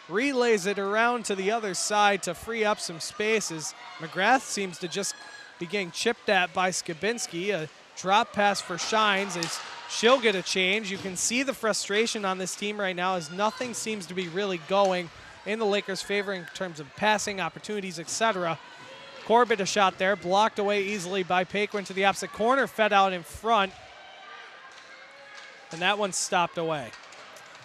relays it around to the other side to free up some spaces. McGrath seems to just be getting chipped at by Skabinski. A drop pass for Shines as she'll get a change. You can see the frustration on this team right now as nothing seems to be really going in the Lakers' favor in terms of passing opportunities, etc. Corbett a shot there, blocked away easily by Paquin to the opposite corner, fed out in front. And that one's stopped away.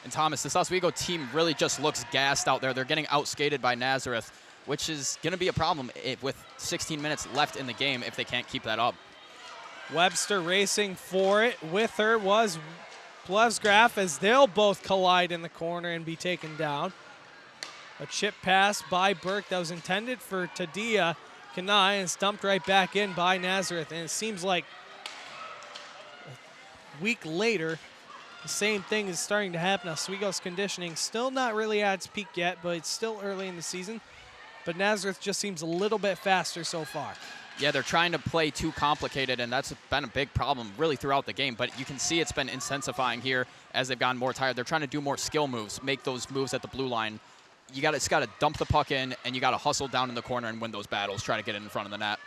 And Thomas, this Oswego team really just looks gassed out there. They're getting outskated by Nazareth, which is going to be a problem with 16 minutes left in the game if they can't keep that up. Webster racing for it. With her was Plevsgraf as they'll both collide in the corner and be taken down. A chip pass by Burke that was intended for Tadia Kanai and it's dumped right back in by Nazareth. And it seems like a week later, the same thing is starting to happen. Oswego's conditioning still not really at its peak yet, but it's still early in the season. But Nazareth just seems a little bit faster so far. Yeah, they're trying to play too complicated, and that's been a big problem really throughout the game. But you can see it's been intensifying here as they've gotten more tired. They're trying to do more skill moves, make those moves at the blue line. It's got to dump the puck in, and you got to hustle down in the corner and win those battles, try to get it in front of the net.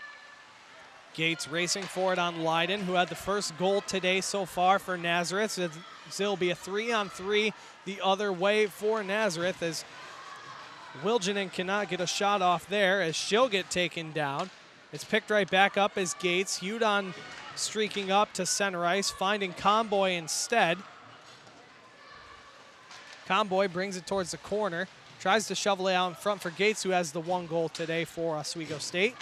Gates racing for it on Leiden, who had the first goal today so far for Nazareth. So it'll be a 3-on-3 the other way for Nazareth as Wilginen cannot get a shot off there as she'll get taken down. It's picked right back up as Gates. Hudon streaking up to center ice, finding Comboy instead. Comboy brings it towards the corner. Tries to shovel it out in front for Gates, who has the one goal today for Oswego State.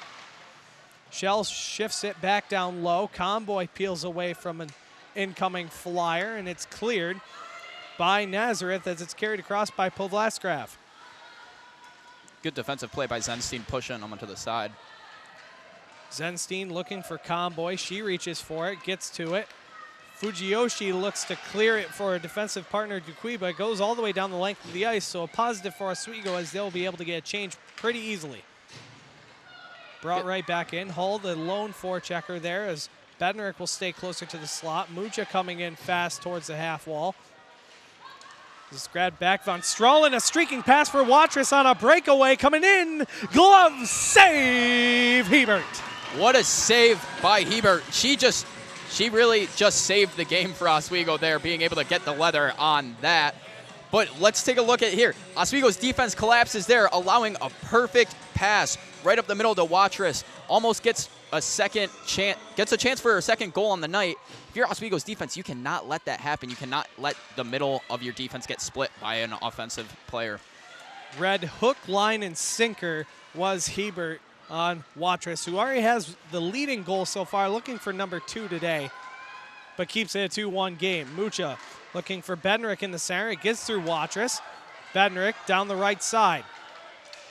Shell shifts it back down low. Comboy peels away from an incoming flyer, and it's cleared by Nazareth as it's carried across by Povlaskraf. Good defensive play by Zenstein, pushing him onto the side. Zenstein looking for Comboy. She reaches for it, gets to it. Fujiyoshi looks to clear it for a defensive partner, Duqui, but it goes all the way down the length of the ice, so a positive for Oswego as they'll be able to get a change pretty easily. Brought right back in. Hull, the lone forechecker there, as Bednarik will stay closer to the slot. Mucha coming in fast towards the half wall. This is grabbed back. Von Strahlen, a streaking pass for Watrous on a breakaway. Coming in. Glove save, Hebert. What a save by Hebert. She really just saved the game for Oswego there, being able to get the leather on that. But let's take a look at here. Oswego's defense collapses there, allowing a perfect pass right up the middle to Watrous. Almost gets a chance for a second goal on the night. If you're Oswego's defense, you cannot let that happen. You cannot let the middle of your defense get split by an offensive player. Red hook, line, and sinker was Hebert on Watrous, who already has the leading goal so far, looking for number 2 today, but keeps it a 2-1 game. Mucha looking for Bednarik in the center. It gets through Watrous. Bednarik down the right side.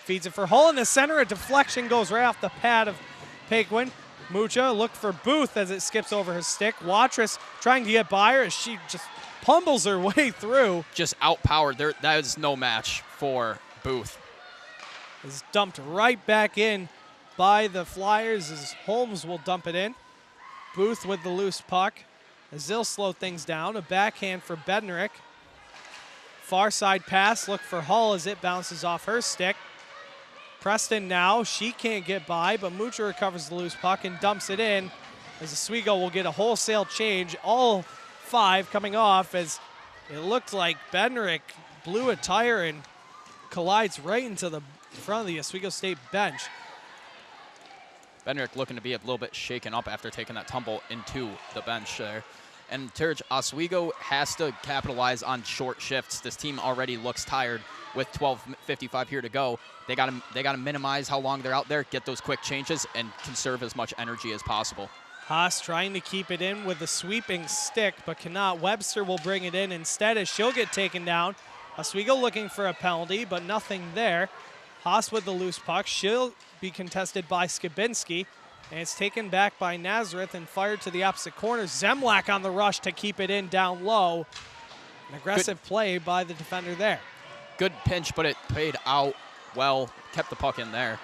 Feeds it for Hull in the center. A deflection goes right off the pad of Paquin. Mucha looked for Booth as it skips over her stick. Watrous trying to get by her as she just pummels her way through. Just outpowered. That is no match for Booth. Is dumped right back in by the Flyers as Holmes will dump it in. Booth with the loose puck as they'll slow things down. A backhand for Bednarik. Far side pass, look for Hull as it bounces off her stick. Preston now, she can't get by, but Mucha recovers the loose puck and dumps it in as Oswego will get a wholesale change. All 5 coming off as it looked like Bednarik blew a tire and collides right into the front of the Oswego State bench. Bednarik looking to be a little bit shaken up after taking that tumble into the bench there. And Turge, Oswego has to capitalize on short shifts. This team already looks tired with 12:55 here to go. They got to minimize how long they're out there, get those quick changes, and conserve as much energy as possible. Haas trying to keep it in with a sweeping stick, but cannot. Webster will bring it in instead as she'll get taken down. Oswego looking for a penalty, but nothing there. Haas with the loose puck. She'll be contested by Skibinski, and it's taken back by Nazareth and fired to the opposite corner. Zemlak on the rush to keep it in down low. An aggressive play by the defender there. Good pinch, but it paid out well. Kept the puck in there.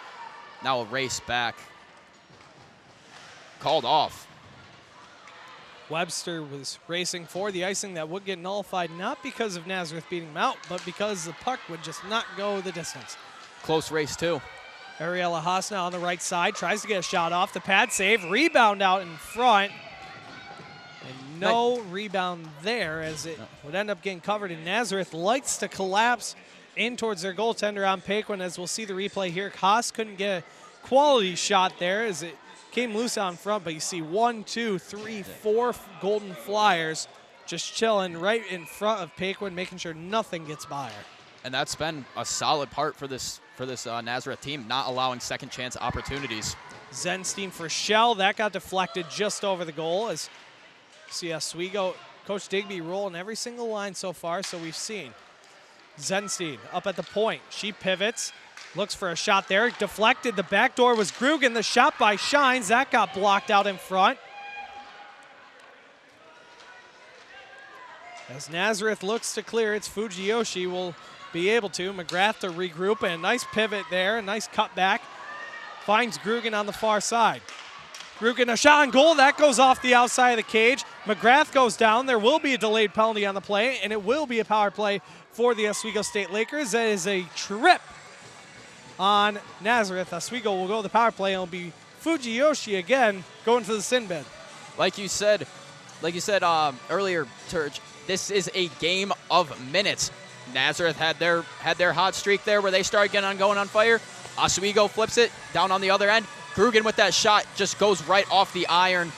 Now a race back. Called off. Webster was racing for the icing that would get nullified, not because of Nazareth beating him out, but because the puck would just not go the distance. Close race, too. Ariella Haas now on the right side, tries to get a shot off. The pad save, rebound out in front. And no rebound there as it would end up getting covered. And Nazareth likes to collapse in towards their goaltender on Paquin, as we'll see the replay here. Haas couldn't get a quality shot there as it came loose out in front, but you see 1, 2, 3, 4 Golden Flyers just chilling right in front of Paquin, making sure nothing gets by her. And that's been a solid part for this Nazareth team, not allowing second chance opportunities. Zenstein for Shell. That got deflected just over the goal as see Oswego, Coach Digby rolling every single line so far, so we've seen. Zenstein up at the point. She pivots, looks for a shot there. Deflected. The back door was Grugan. The shot by Shines. That got blocked out in front. As Nazareth looks to clear, it's Fujiyoshi will be able to. McGrath to regroup, and a nice pivot there, a nice cutback. Finds Grugan on the far side. Grugan, a shot on goal. That goes off the outside of the cage. McGrath goes down. There will be a delayed penalty on the play, and it will be a power play for the Oswego State Lakers. That is a trip on Nazareth. Oswego will go to the power play, and it'll be Fujiyoshi again going to the sin bin. Like you said earlier, Turge, this is a game of minutes. Nazareth had their hot streak there where they started going on fire. Oswego flips it down on the other end. Grugan with that shot just goes right off the iron.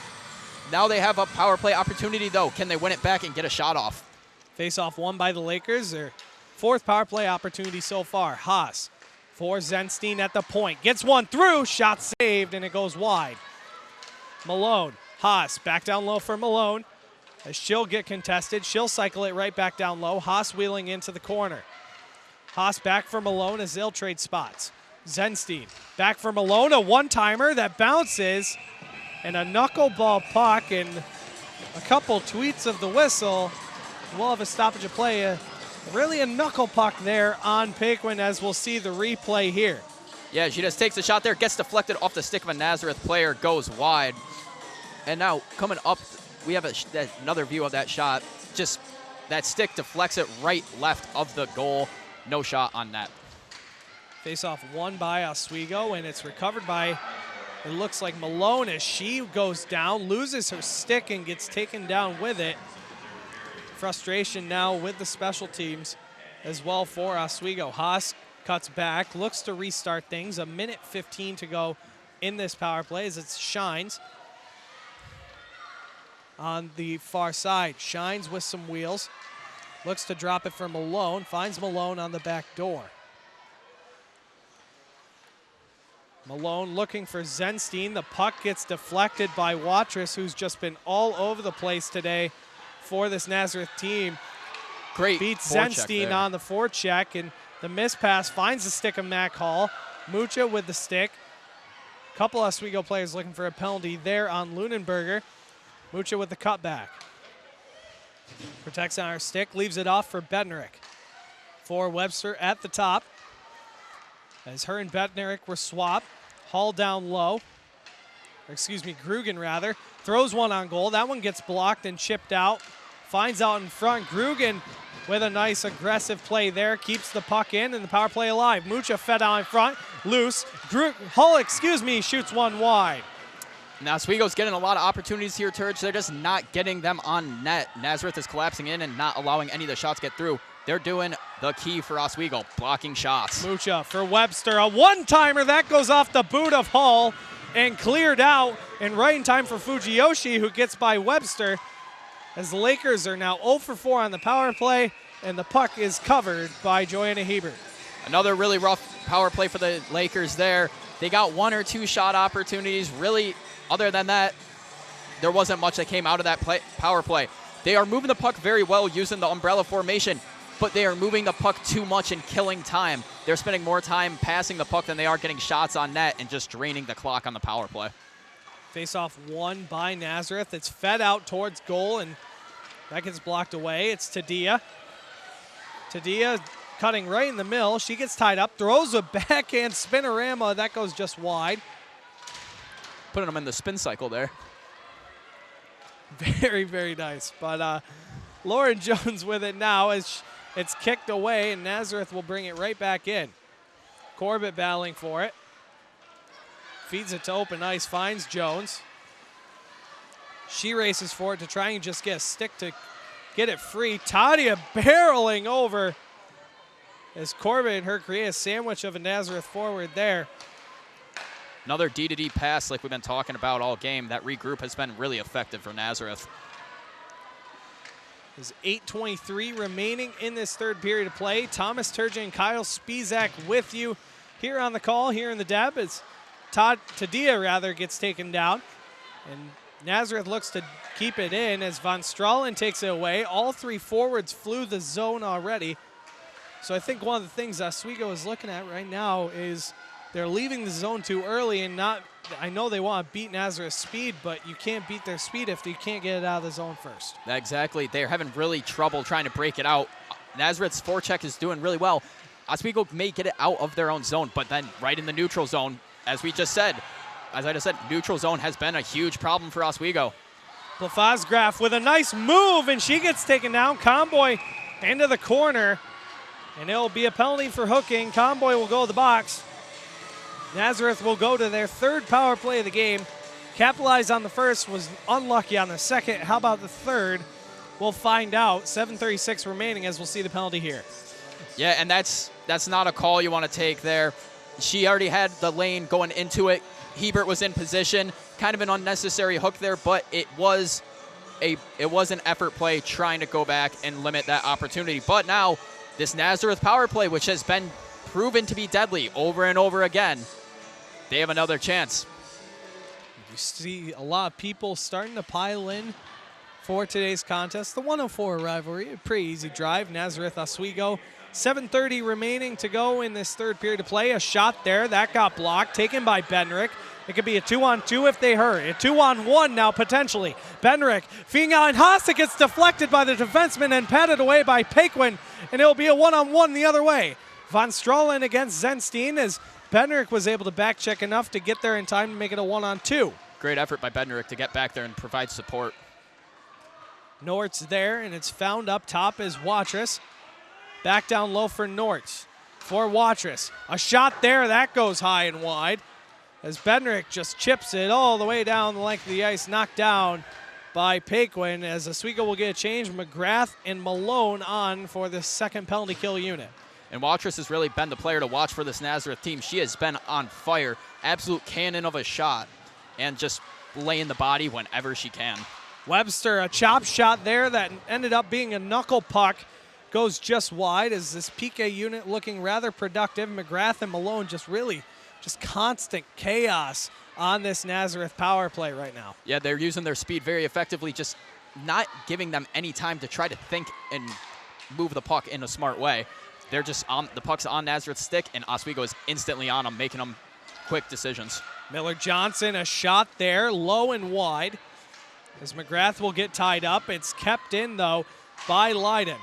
Now they have a power play opportunity, though. Can they win it back and get a shot off? Face-off won by the Lakers. Their 4th power play opportunity so far. Haas for Zenstein at the point. Gets one through. Shot saved, and it goes wide. Malone. Haas back down low for Malone. As she'll get contested, she'll cycle it right back down low. Haas wheeling into the corner. Haas back for Malone as they'll trade spots. Zenstein back for Malone, a one-timer that bounces, and a knuckleball puck, and a couple tweets of the whistle. We'll have a stoppage of play. Really a knuckle puck there on Paquin, as we'll see the replay here. Yeah, she just takes a shot there, gets deflected off the stick of a Nazareth player, goes wide. And now coming up, we have another view of that shot. Just that stick deflects it right left of the goal. No shot on net. Face-off won by Oswego, and it's recovered by, it looks like Malone, as she goes down, loses her stick and gets taken down with it. Frustration now with the special teams as well for Oswego. Haas cuts back, looks to restart things. 1:15 to go in this power play as it Shines on the far side. Shines with some wheels. Looks to drop it for Malone. Finds Malone on the back door. Malone looking for Zenstein. The puck gets deflected by Watrous, who's just been all over the place today for this Nazareth team. Great beats Zenstein on the forecheck, and the miss pass finds the stick of Mac Hall. Mucha with the stick. Couple Oswego players looking for a penalty there on Lunenberger. Mucha with the cutback. Protects on her stick, leaves it off for Bednarik. For Webster at the top. As her and Bednarik were swapped. Hall down low. Or excuse me, Grugan rather. Throws one on goal. That one gets blocked and chipped out. Finds out in front. Grugan with a nice aggressive play there. Keeps the puck in and the power play alive. Mucha fed out in front. Loose. Hull, shoots one wide. Now Oswego's getting a lot of opportunities here, Turge. They're just not getting them on net. Nazareth is collapsing in and not allowing any of the shots get through. They're doing the key for Oswego, blocking shots. Mucha for Webster. A one-timer that goes off the boot of Hull and cleared out, and right in time for Fujiyoshi, who gets by Webster, as the Lakers are now 0 for 4 on the power play, and the puck is covered by Joanna Hebert. Another really rough power play for the Lakers there. They got 1 or 2 shot opportunities. Really, other than that, there wasn't much that came out of that power play. They are moving the puck very well using the umbrella formation, but they are moving the puck too much and killing time. They're spending more time passing the puck than they are getting shots on net and just draining the clock on the power play. Face-off won by Nazareth. It's fed out towards goal, and that gets blocked away. It's Tadia. Tadia cutting right in the middle. She gets tied up, throws a backhand spinorama. That goes just wide. Putting them in the spin cycle there. Very, very nice. But Lauren Jones with it now as it's kicked away, and Nazareth will bring it right back in. Corbett battling for it. Feeds it to open ice, finds Jones. She races for it to try and just get a stick to get it free. Tadia barreling over as Corbett and her create a sandwich of a Nazareth forward there. Another D-to-D pass like we've been talking about all game. That regroup has been really effective for Nazareth. There's 8:23 remaining in this third period of play. Thomas Turgeon and Kyle Spizak with you here on the call, here in the Deb, as Tadia gets taken down. And Nazareth looks to keep it in as Von Strahlen takes it away. All 3 forwards flew the zone already. So I think one of the things Oswego is looking at right now is they're leaving the zone too early and not, I know they want to beat Nazareth's speed, but you can't beat their speed if you can't get it out of the zone first. Exactly. They're having really trouble trying to break it out. Nazareth's forecheck is doing really well. Oswego may get it out of their own zone, but then right in the neutral zone, as I just said, neutral zone has been a huge problem for Oswego. Blafazgraf with a nice move, and she gets taken down. Comboy into the corner, and it'll be a penalty for hooking. Comboy will go to the box. Nazareth will go to their 3rd power play of the game. Capitalized on the first, was unlucky on the second. How about the third? We'll find out. 7:36 remaining as we'll see the penalty here. Yeah, and that's not a call you want to take there. She already had the lane going into it. Hebert was in position. Kind of an unnecessary hook there, but it was an effort play trying to go back and limit that opportunity. But now this Nazareth power play, which has been proven to be deadly over and over again, they have another chance. You see a lot of people starting to pile in for today's contest, the 104 rivalry. A pretty easy drive. Nazareth Oswego. 7:30 remaining to go in this third period of play. A shot there. That got blocked. Taken by Benrick. It could be a 2-on-2 if they hurry. A 2-on-1 now potentially. Benrick feeding out, and Haase gets deflected by the defenseman and patted away by Paquin, and it'll be a 1-on-1 the other way. Von Strahlen against Zenstein as Benrick was able to back check enough to get there in time to make it a 1-on-2. Great effort by Benrick to get back there and provide support. Nort's there, and it's found up top as Watrous. Back down low for Nort's. For Watrous. A shot there, that goes high and wide. As Benrick just chips it all the way down the length of the ice, knocked down by Paquin, as Oswego will get a change. McGrath and Malone on for the second penalty kill unit. And Watrous has really been the player to watch for this Nazareth team. She has been on fire. Absolute cannon of a shot. And just laying the body whenever she can. Webster, a chop shot there that ended up being a knuckle puck. Goes just wide as this PK unit looking rather productive. McGrath and Malone just constant chaos on this Nazareth power play right now. Yeah, they're using their speed very effectively, just not giving them any time to try to think and move the puck in a smart way. They're just on, the puck's on Nazareth's stick, and Oswego is instantly on them, making them quick decisions. Miller Johnson, a shot there, low and wide. As McGrath will get tied up. It's kept in, though, by Leiden.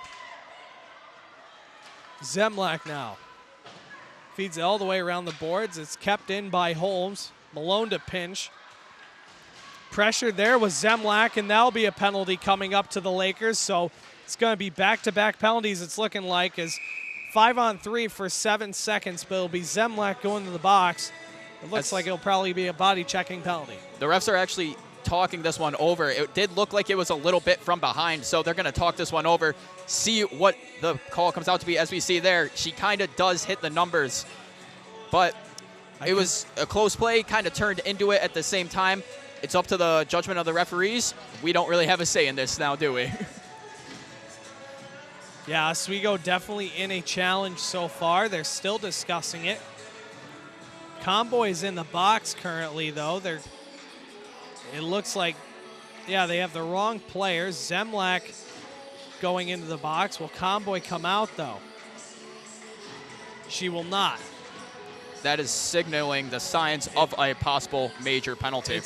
Zemlak now. Feeds it all the way around the boards. It's kept in by Holmes. Malone to pinch. Pressure there with Zemlak, and that'll be a penalty coming up to the Lakers. So it's going to be back-to-back penalties, it's looking like, as 5-on-3 for 7 seconds, but it'll be Zemlak going to the box. It looks like it'll probably be a body-checking penalty. The refs are actually talking this one over. It did look like it was a little bit from behind, so they're going to talk this one over, see what the call comes out to be. As we see there, she kind of does hit the numbers, but it was a close play, kind of turned into it at the same time. It's up to the judgment of the referees. We don't really have a say in this now, do we? Yeah, Oswego definitely in a challenge so far. They're still discussing it. Comboy's in the box currently, though. It looks like, yeah, they have the wrong players. Zemlak going into the box. Will Comboy come out, though? She will not. That is signaling the signs of a possible major penalty.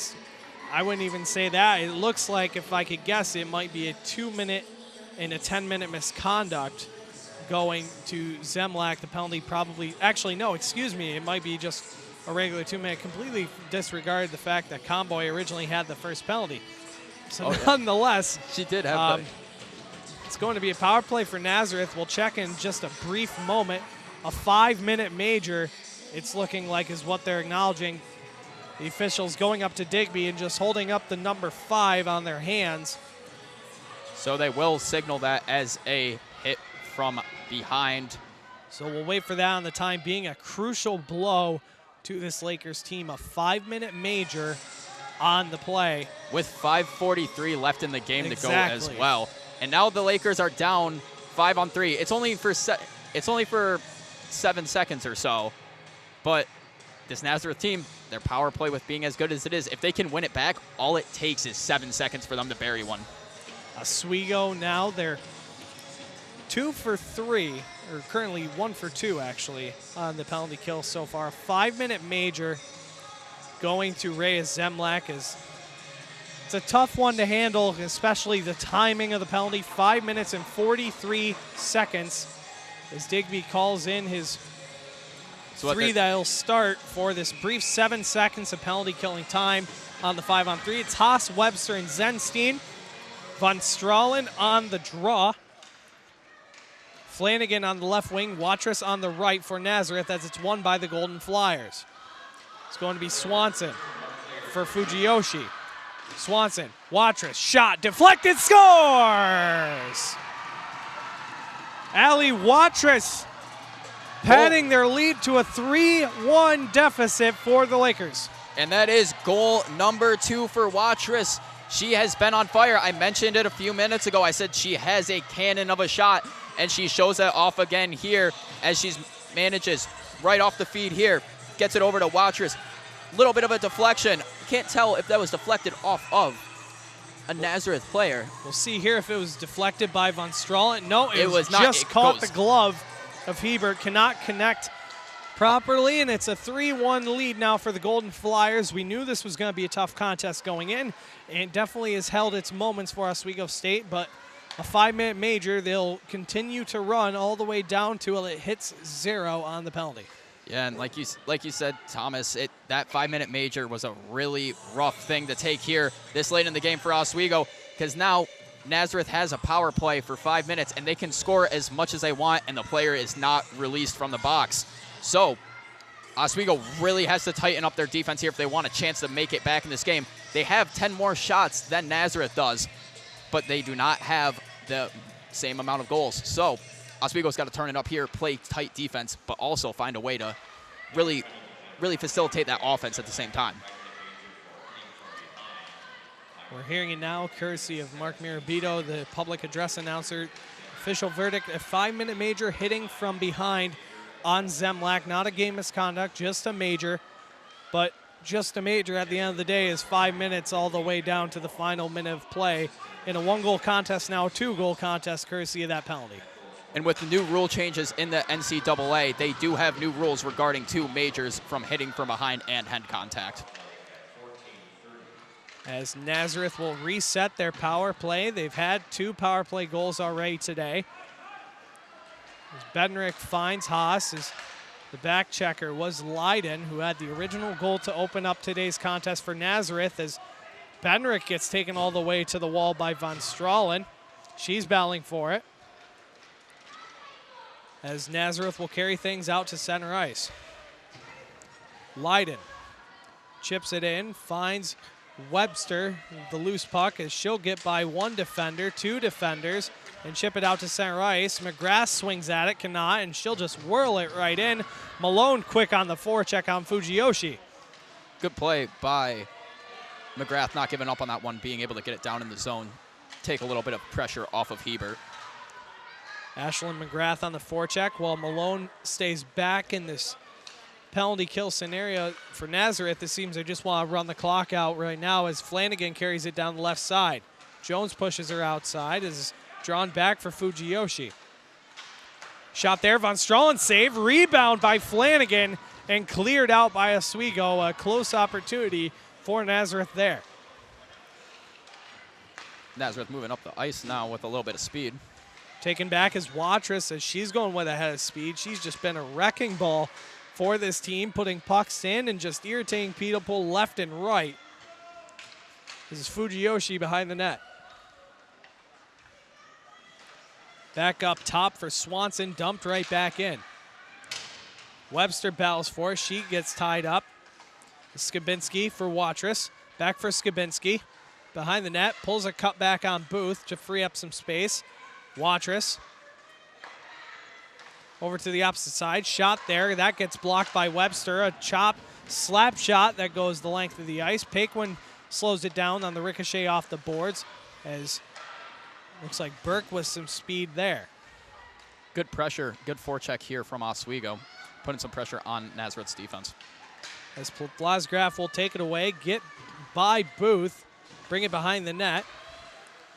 I wouldn't even say that. It looks like, if I could guess, it might be a 2-minute and a 10-minute misconduct going to Zemlak. The penalty probably, actually, no, excuse me, it might be just a regular 2-minute. Completely disregarded the fact that Comboy originally had the first penalty. So nonetheless, she did have it's going to be a power play for Nazareth. We'll check in just a brief moment. A 5-minute major, it's looking like, is what they're acknowledging. The officials going up to Digby and just holding up the number 5 on their hands. So they will signal that as a hit from behind. So we'll wait for that on the time being. A crucial blow to this Lakers team. A 5-minute major on the play. With 5:43 left in the game to go as well. And now the Lakers are down 5-on-3. It's only for 7 seconds or so. But this Nazareth team, their power play with being as good as it is, if they can win it back, all it takes is 7 seconds for them to bury one. Oswego now, they're 2 for 3, or currently 1 for 2 actually on the penalty kill so far. 5-minute major going to Reyes Zemlak. It's a tough one to handle, especially the timing of the penalty. 5 minutes and 43 seconds as Digby calls in his 3 that he'll start for this brief 7 seconds of penalty killing time on the 5-on-3. It's Haas, Webster, and Zenstein. Von Strahlen on the draw. Flanagan on the left wing, Watrous on the right for Nazareth as it's won by the Golden Flyers. It's going to be Swanson for Fujiyoshi. Swanson, Watrous, shot, deflected, scores! Ali Watrous padding their lead to a 3-1 deficit for the Lakers. And that is goal number 2 for Watrous. She has been on fire. I mentioned it a few minutes ago. I said she has a cannon of a shot, and she shows that off again here as she manages right off the feed here. Gets it over to Watrous. Little bit of a deflection. Can't tell if that was deflected off of a Nazareth player. We'll see here if it was deflected by Von Strahlen. No, It was not. Just It caught goes. the glove of Hebert. Cannot connect properly, and it's a 3-1 lead now for the Golden Flyers. We knew this was going to be a tough contest going in, and it definitely has held its moments for Oswego State, but a 5-minute major they'll continue to run all the way down till it hits 0 on the penalty. Yeah, and like you said, Thomas, that 5-minute major was a really rough thing to take here this late in the game for Oswego, because now Nazareth has a power play for 5 minutes, and they can score as much as they want, and the player is not released from the box. So Oswego really has to tighten up their defense here if they want a chance to make it back in this game. They have 10 more shots than Nazareth does, but they do not have the same amount of goals. So Oswego's got to turn it up here, play tight defense, but also find a way to really facilitate that offense at the same time. We're hearing it now, courtesy of Mark Mirabito, the public address announcer. Official verdict, a 5-minute major hitting from behind on Zemlak. Not a game misconduct, just a major. But just a major at the end of the day is 5 minutes all the way down to the final minute of play. In a 1-goal contest now, a 2-goal contest, courtesy of that penalty. And with the new rule changes in the NCAA, they do have new rules regarding 2 majors from hitting from behind and head contact. As Nazareth will reset their power play. They've had 2 power play goals already today. As Bednarek finds Haas, as the back checker was Leiden, who had the original goal to open up today's contest for Nazareth, as Bednarek gets taken all the way to the wall by Von Strahlen. She's battling for it, as Nazareth will carry things out to center ice. Leiden chips it in, finds Webster, the loose puck, as she'll get by 1 defender, 2 defenders, and chip it out to center ice. McGrath swings at it, cannot, and she'll just whirl it right in. Malone quick on the forecheck on Fujiyoshi. Good play by McGrath, not giving up on that one, being able to get it down in the zone, take a little bit of pressure off of Hebert. Ashlyn McGrath on the forecheck while Malone stays back in this penalty kill scenario for Nazareth. It seems they just want to run the clock out right now as Flanagan carries it down the left side. Jones pushes her outside, is drawn back for Fujiyoshi. Shot there, Von Strahlen save, rebound by Flanagan, and cleared out by Oswego. A close opportunity for Nazareth there. Nazareth moving up the ice now with a little bit of speed. Taken back is Watrous as she's going with a head of speed. She's just been a wrecking ball for this team, putting pucks in and just irritating people left and right. This is Fujiyoshi behind the net. Back up top for Swanson, dumped right back in. Webster battles for it. She gets tied up. Skabinski for Watrous. Back for Skabinski. Behind the net, pulls a cut back on Booth to free up some space. Watrous over to the opposite side. Shot there. That gets blocked by Webster. A chop slap shot that goes the length of the ice. Paquin slows it down on the ricochet off the boards as looks like Burke with some speed there. Good pressure, good forecheck here from Oswego, putting some pressure on Nazareth's defense. As Blasgraf will take it away, get by Booth, bring it behind the net.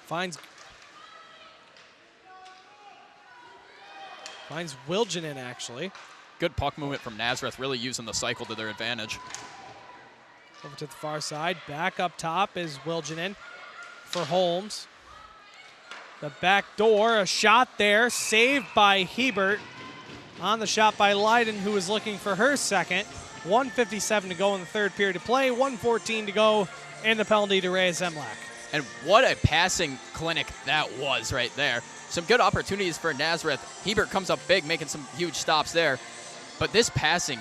Finds Wilginen, actually. Good puck movement from Nazareth, really using the cycle to their advantage. Over to the far side. Back up top is Wilginen for Holmes. The back door, a shot there, saved by Hebert. On the shot by Leiden, who was looking for her second. 1:57 to go in the third period of play. 1:14 to go in the penalty to Ray Zemlak. And what a passing clinic that was right there. Some good opportunities for Nazareth. Hebert comes up big, making some huge stops there. But this passing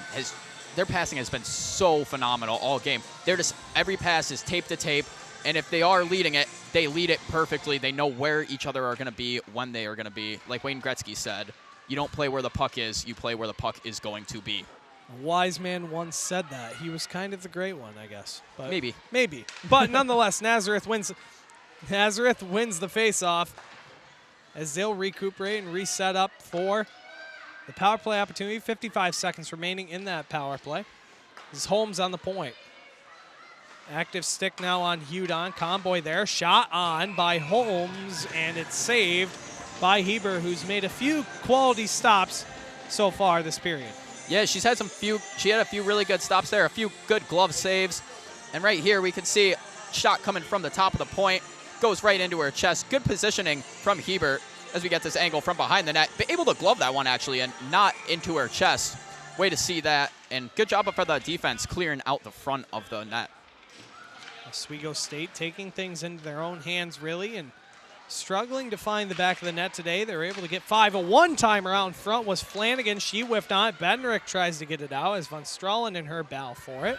their passing has been so phenomenal all game. They're just, every pass is tape to tape. And if they are leading it, they lead it perfectly. They know where each other are going to be, when they are going to be. Like Wayne Gretzky said, you don't play where the puck is, you play where the puck is going to be. A wise man once said that. He was kind of the great one, I guess. But Maybe. But nonetheless, Nazareth wins the face-off as they'll recuperate and reset up for the power play opportunity. 55 seconds remaining in that power play. This is Holmes on the point. Active stick now on Hudon. Conboy there. Shot on by Holmes, and it's saved by Heber, who's made a few quality stops so far this period. Yeah, she had a few really good stops there, a few good glove saves. And right here we can see shot coming from the top of the point, goes right into her chest. Good positioning from Heber as we get this angle from behind the net. But able to glove that one actually and not into her chest. Way to see that, and good job for the defense clearing out the front of the net. Oswego State taking things into their own hands really and struggling to find the back of the net today. They were able to get 5. A one-timer out in front was Flanagan. She whiffed on it. Bednarek tries to get it out as Von Strahlen and her battle for it.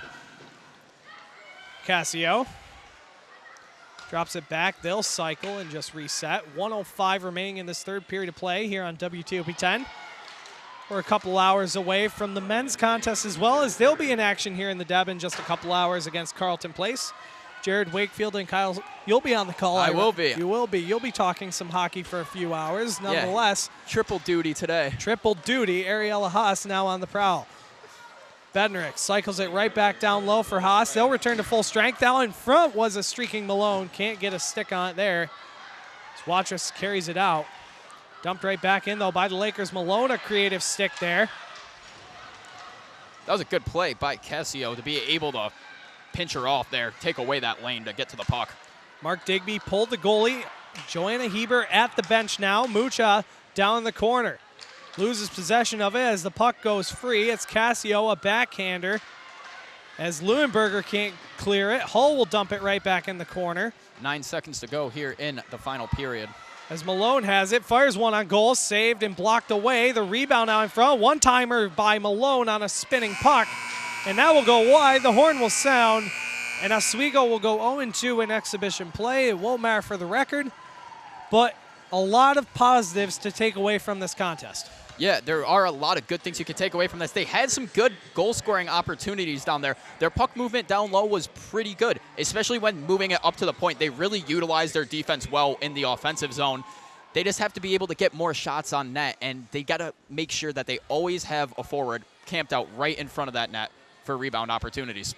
Cassio drops it back. They'll cycle and just reset. 1:05 remaining in this third period of play here on WTOP 10. We're a couple hours away from the men's contest as well, as they'll be in action here in the Deb in just a couple hours against Carleton Place. Jared Wakefield and Kyle, you'll be on the call. I will be. You will be. You'll be talking some hockey for a few hours. Nonetheless. Yeah. Triple duty today. Triple duty. Ariella Haas now on the prowl. Bednarek cycles it right back down low for Haas. They'll return to full strength. Out in front was a streaking Malone. Can't get a stick on it there. Swatras carries it out. Dumped right back in, though, by the Lakers. Malone, a creative stick there. That was a good play by Cassio to be able to pinch her off there, take away that lane to get to the puck. Mark Digby pulled the goalie. Joanna Heber at the bench now. Mucha down in the corner. Loses possession of it as the puck goes free. It's Cassio, a backhander. As Leuenberger can't clear it, Hull will dump it right back in the corner. 9 seconds to go here in the final period. As Malone has it, fires one on goal, saved and blocked away. The rebound now in front. One-timer by Malone on a spinning puck. And that will go wide. The horn will sound. And Oswego will go 0-2 in exhibition play. It won't matter for the record. But a lot of positives to take away from this contest. Yeah, there are a lot of good things you can take away from this. They had some good goal-scoring opportunities down there. Their puck movement down low was pretty good, especially when moving it up to the point. They really utilized their defense well in the offensive zone. They just have to be able to get more shots on net, and they got to make sure that they always have a forward camped out right in front of that net for rebound opportunities.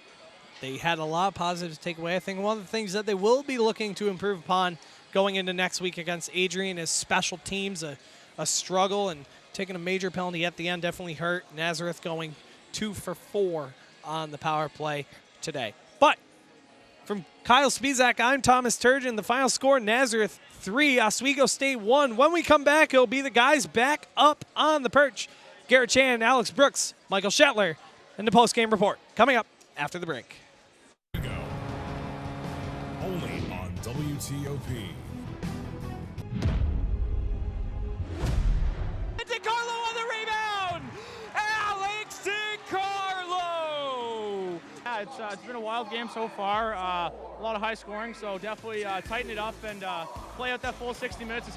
They had a lot of positives to take away. I think one of the things that they will be looking to improve upon going into next week against Adrian is special teams, a struggle, and taking a major penalty at the end definitely hurt. Nazareth going 2 for 4 on the power play today. But from Kyle Spizak, I'm Thomas Turgeon. The final score, Nazareth 3, Oswego State 1. When we come back, it'll be the guys back up on the perch. Garrett Chan, Alex Brooks, Michael Shetler, and the postgame report coming up after the break. Only on WTOP. DiCarlo on the rebound! Alex DiCarlo! Yeah, it's been a wild game so far. A lot of high scoring, so definitely tighten it up and play out that full 60 minutes.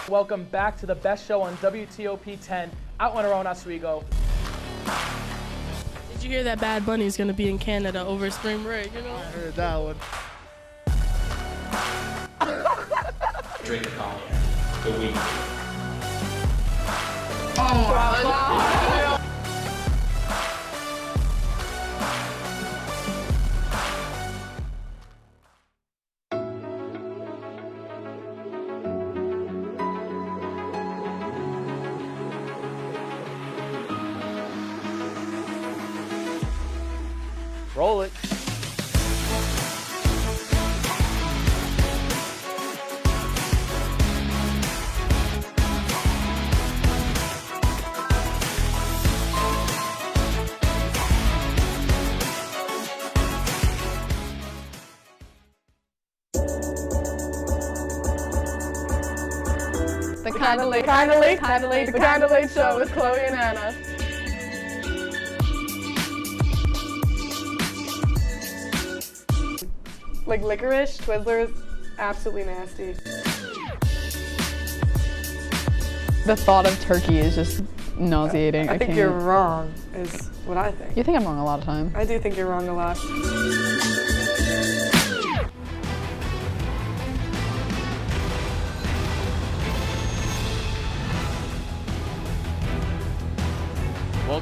Welcome back to the best show on WTOP 10 out on our own Oswego. Did you hear that Bad Bunny's going to be in Canada over spring break, you know? I heard that one. Drink the cognac. The week. Oh my God. Roll it. The Kinda Late Show with Chloe and Anna. Like licorice, Twizzlers, absolutely nasty. The thought of turkey is just nauseating. I think you're wrong, is what I think. You think I'm wrong a lot of times. I do think you're wrong a lot.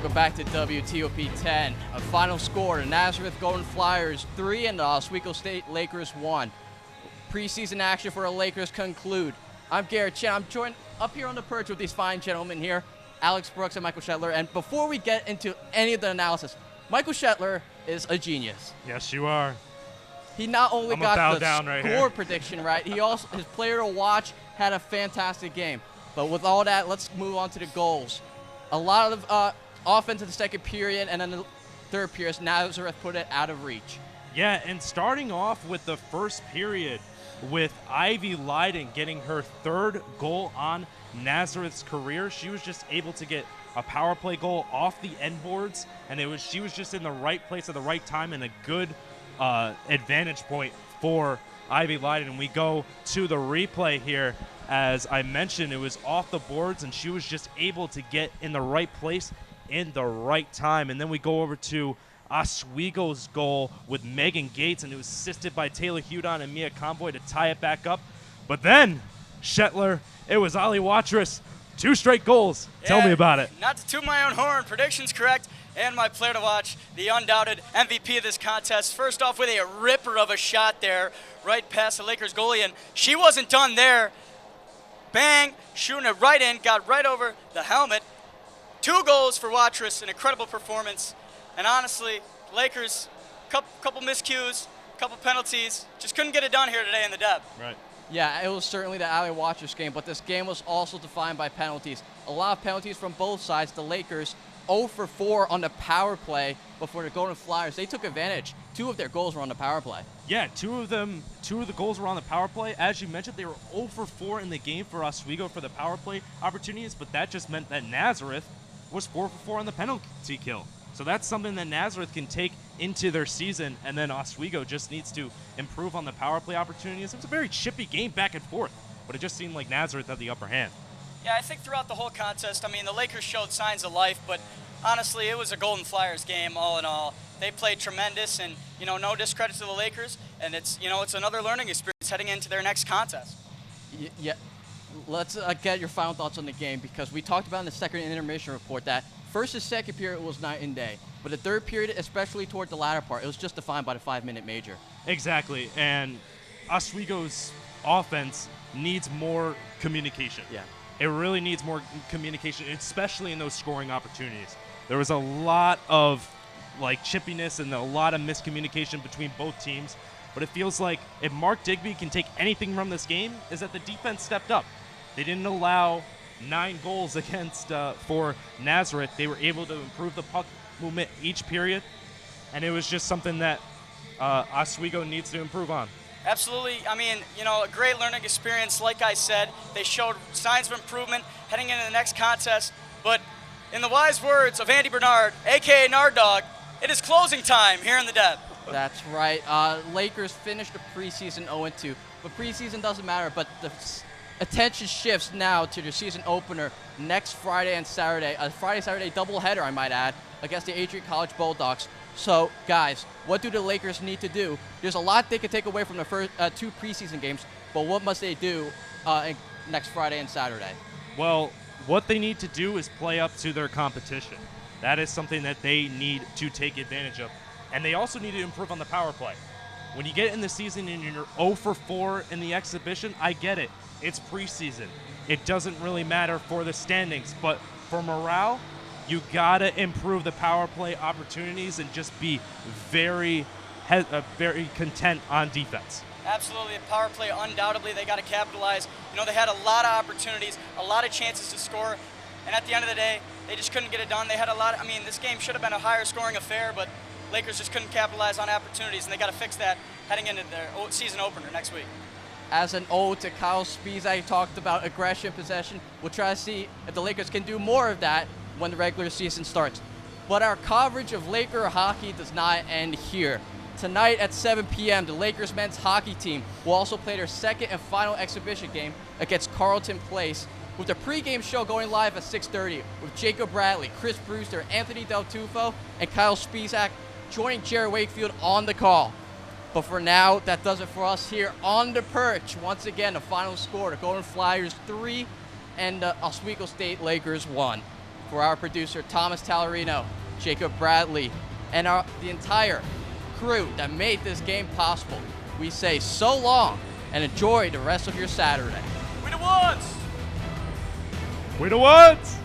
Welcome back to WTOP 10. A final score, the Nazareth Golden Flyers 3 and the Oswego State Lakers 1. Preseason action for the Lakers conclude. I'm Garrett Chen. I'm joined up here on the perch with these fine gentlemen here, Alex Brooks and Michael Shetler. And before we get into any of the analysis, Michael Shetler is a genius. Yes, you are. He not only got the right score here. prediction right, he also his player to watch had a fantastic game. But with all that, let's move on to the goals. A lot of offense in the second period, and then the third period, Nazareth put it out of reach. Yeah, and starting off with the first period with Ivy Leiden getting her third goal on Nazareth's career. She was just able to get a power play goal off the end boards, and she was just in the right place at the right time and a good advantage point for Ivy Leiden. And we go to the replay here. As I mentioned, it was off the boards, and she was just able to get in the right place in the right time. And then we go over to Oswego's goal with Megan Gates, and it was assisted by Taylor Hudon and Mia Convoy to tie it back up. But then, Shetler, it was Ali Watrous. 2 straight goals. Tell me about it. Not to toot my own horn, predictions correct, and my player to watch, the undoubted MVP of this contest. First off with a ripper of a shot there, right past the Lakers goalie, and she wasn't done there. Bang, shooting it right in, got right over the helmet. 2 goals for Watrous, an incredible performance. And honestly, Lakers, couple miscues, couple penalties, just couldn't get it done here today in the depth. Right. Yeah, it was certainly the Ali Watrous game, but this game was also defined by penalties. A lot of penalties from both sides. The Lakers 0 for 4 on the power play, but for the Golden Flyers, they took advantage. 2 of their goals were on the power play. Yeah, 2 of the goals were on the power play. As you mentioned, they were 0 for 4 in the game for Oswego for the power play opportunities, but that just meant that Nazareth was 4 for 4 on the penalty kill. So that's something that Nazareth can take into their season, and then Oswego just needs to improve on the power play opportunities. It was a very chippy game back and forth, but it just seemed like Nazareth had the upper hand. Yeah, I think throughout the whole contest, I mean, the Lakers showed signs of life, but honestly, it was a Golden Flyers game all in all. They played tremendous, and, no discredit to the Lakers, and it's another learning experience heading into their next contest. Yeah, let's get your final thoughts on the game, because we talked about in the second intermission report that first and second period was night and day, but the third period, especially toward the latter part, it was just defined by the 5-minute major. Exactly, and Oswego's offense needs more communication. Yeah. It really needs more communication, especially in those scoring opportunities. There was a lot of chippiness and a lot of miscommunication between both teams, but it feels like if Mark Digby can take anything from this game, is that the defense stepped up. They didn't allow 9 goals against for Nazareth. They were able to improve the puck movement each period, and it was just something that Oswego needs to improve on. Absolutely. I mean, a great learning experience. Like I said, they showed signs of improvement heading into the next contest. But in the wise words of Andy Bernard, a.k.a. Nard Dog, it is closing time here in the Deb. That's right. Lakers finished the preseason 0-2, but preseason doesn't matter. But the attention shifts now to the season opener next Friday and Saturday. A Friday-Saturday doubleheader, I might add, against the Adrian College Bulldogs. So, guys, what do the Lakers need to do? There's a lot they can take away from the first 2 preseason games, but what must they do next Friday and Saturday? Well, what they need to do is play up to their competition. That is something that they need to take advantage of. And they also need to improve on the power play. When you get in the season and you're 0 for 4 in the exhibition, I get it. It's preseason. It doesn't really matter for the standings, but for morale, you gotta improve the power play opportunities and just be very content on defense. Absolutely, the power play, undoubtedly, they got to capitalize. They had a lot of opportunities, a lot of chances to score, and at the end of the day, they just couldn't get it done. They had this game should have been a higher scoring affair, but Lakers just couldn't capitalize on opportunities, and they got to fix that heading into their season opener next week. As an ode to Kyle Spizak, talked about aggression, possession. We'll try to see if the Lakers can do more of that when the regular season starts. But our coverage of Laker hockey does not end here. Tonight at 7 p.m., the Lakers men's hockey team will also play their second and final exhibition game against Carleton Place, with the pregame show going live at 6:30 with Jacob Bradley, Chris Brewster, Anthony Del Tufo, and Kyle Spizak joining Jerry Wakefield on the call. But for now, that does it for us here on the perch. Once again, the final score, the Golden Flyers 3 and the Oswego State Lakers 1. For our producer, Thomas Talarino, Jacob Bradley, and the entire crew that made this game possible, we say so long and enjoy the rest of your Saturday. We the ones! We the ones!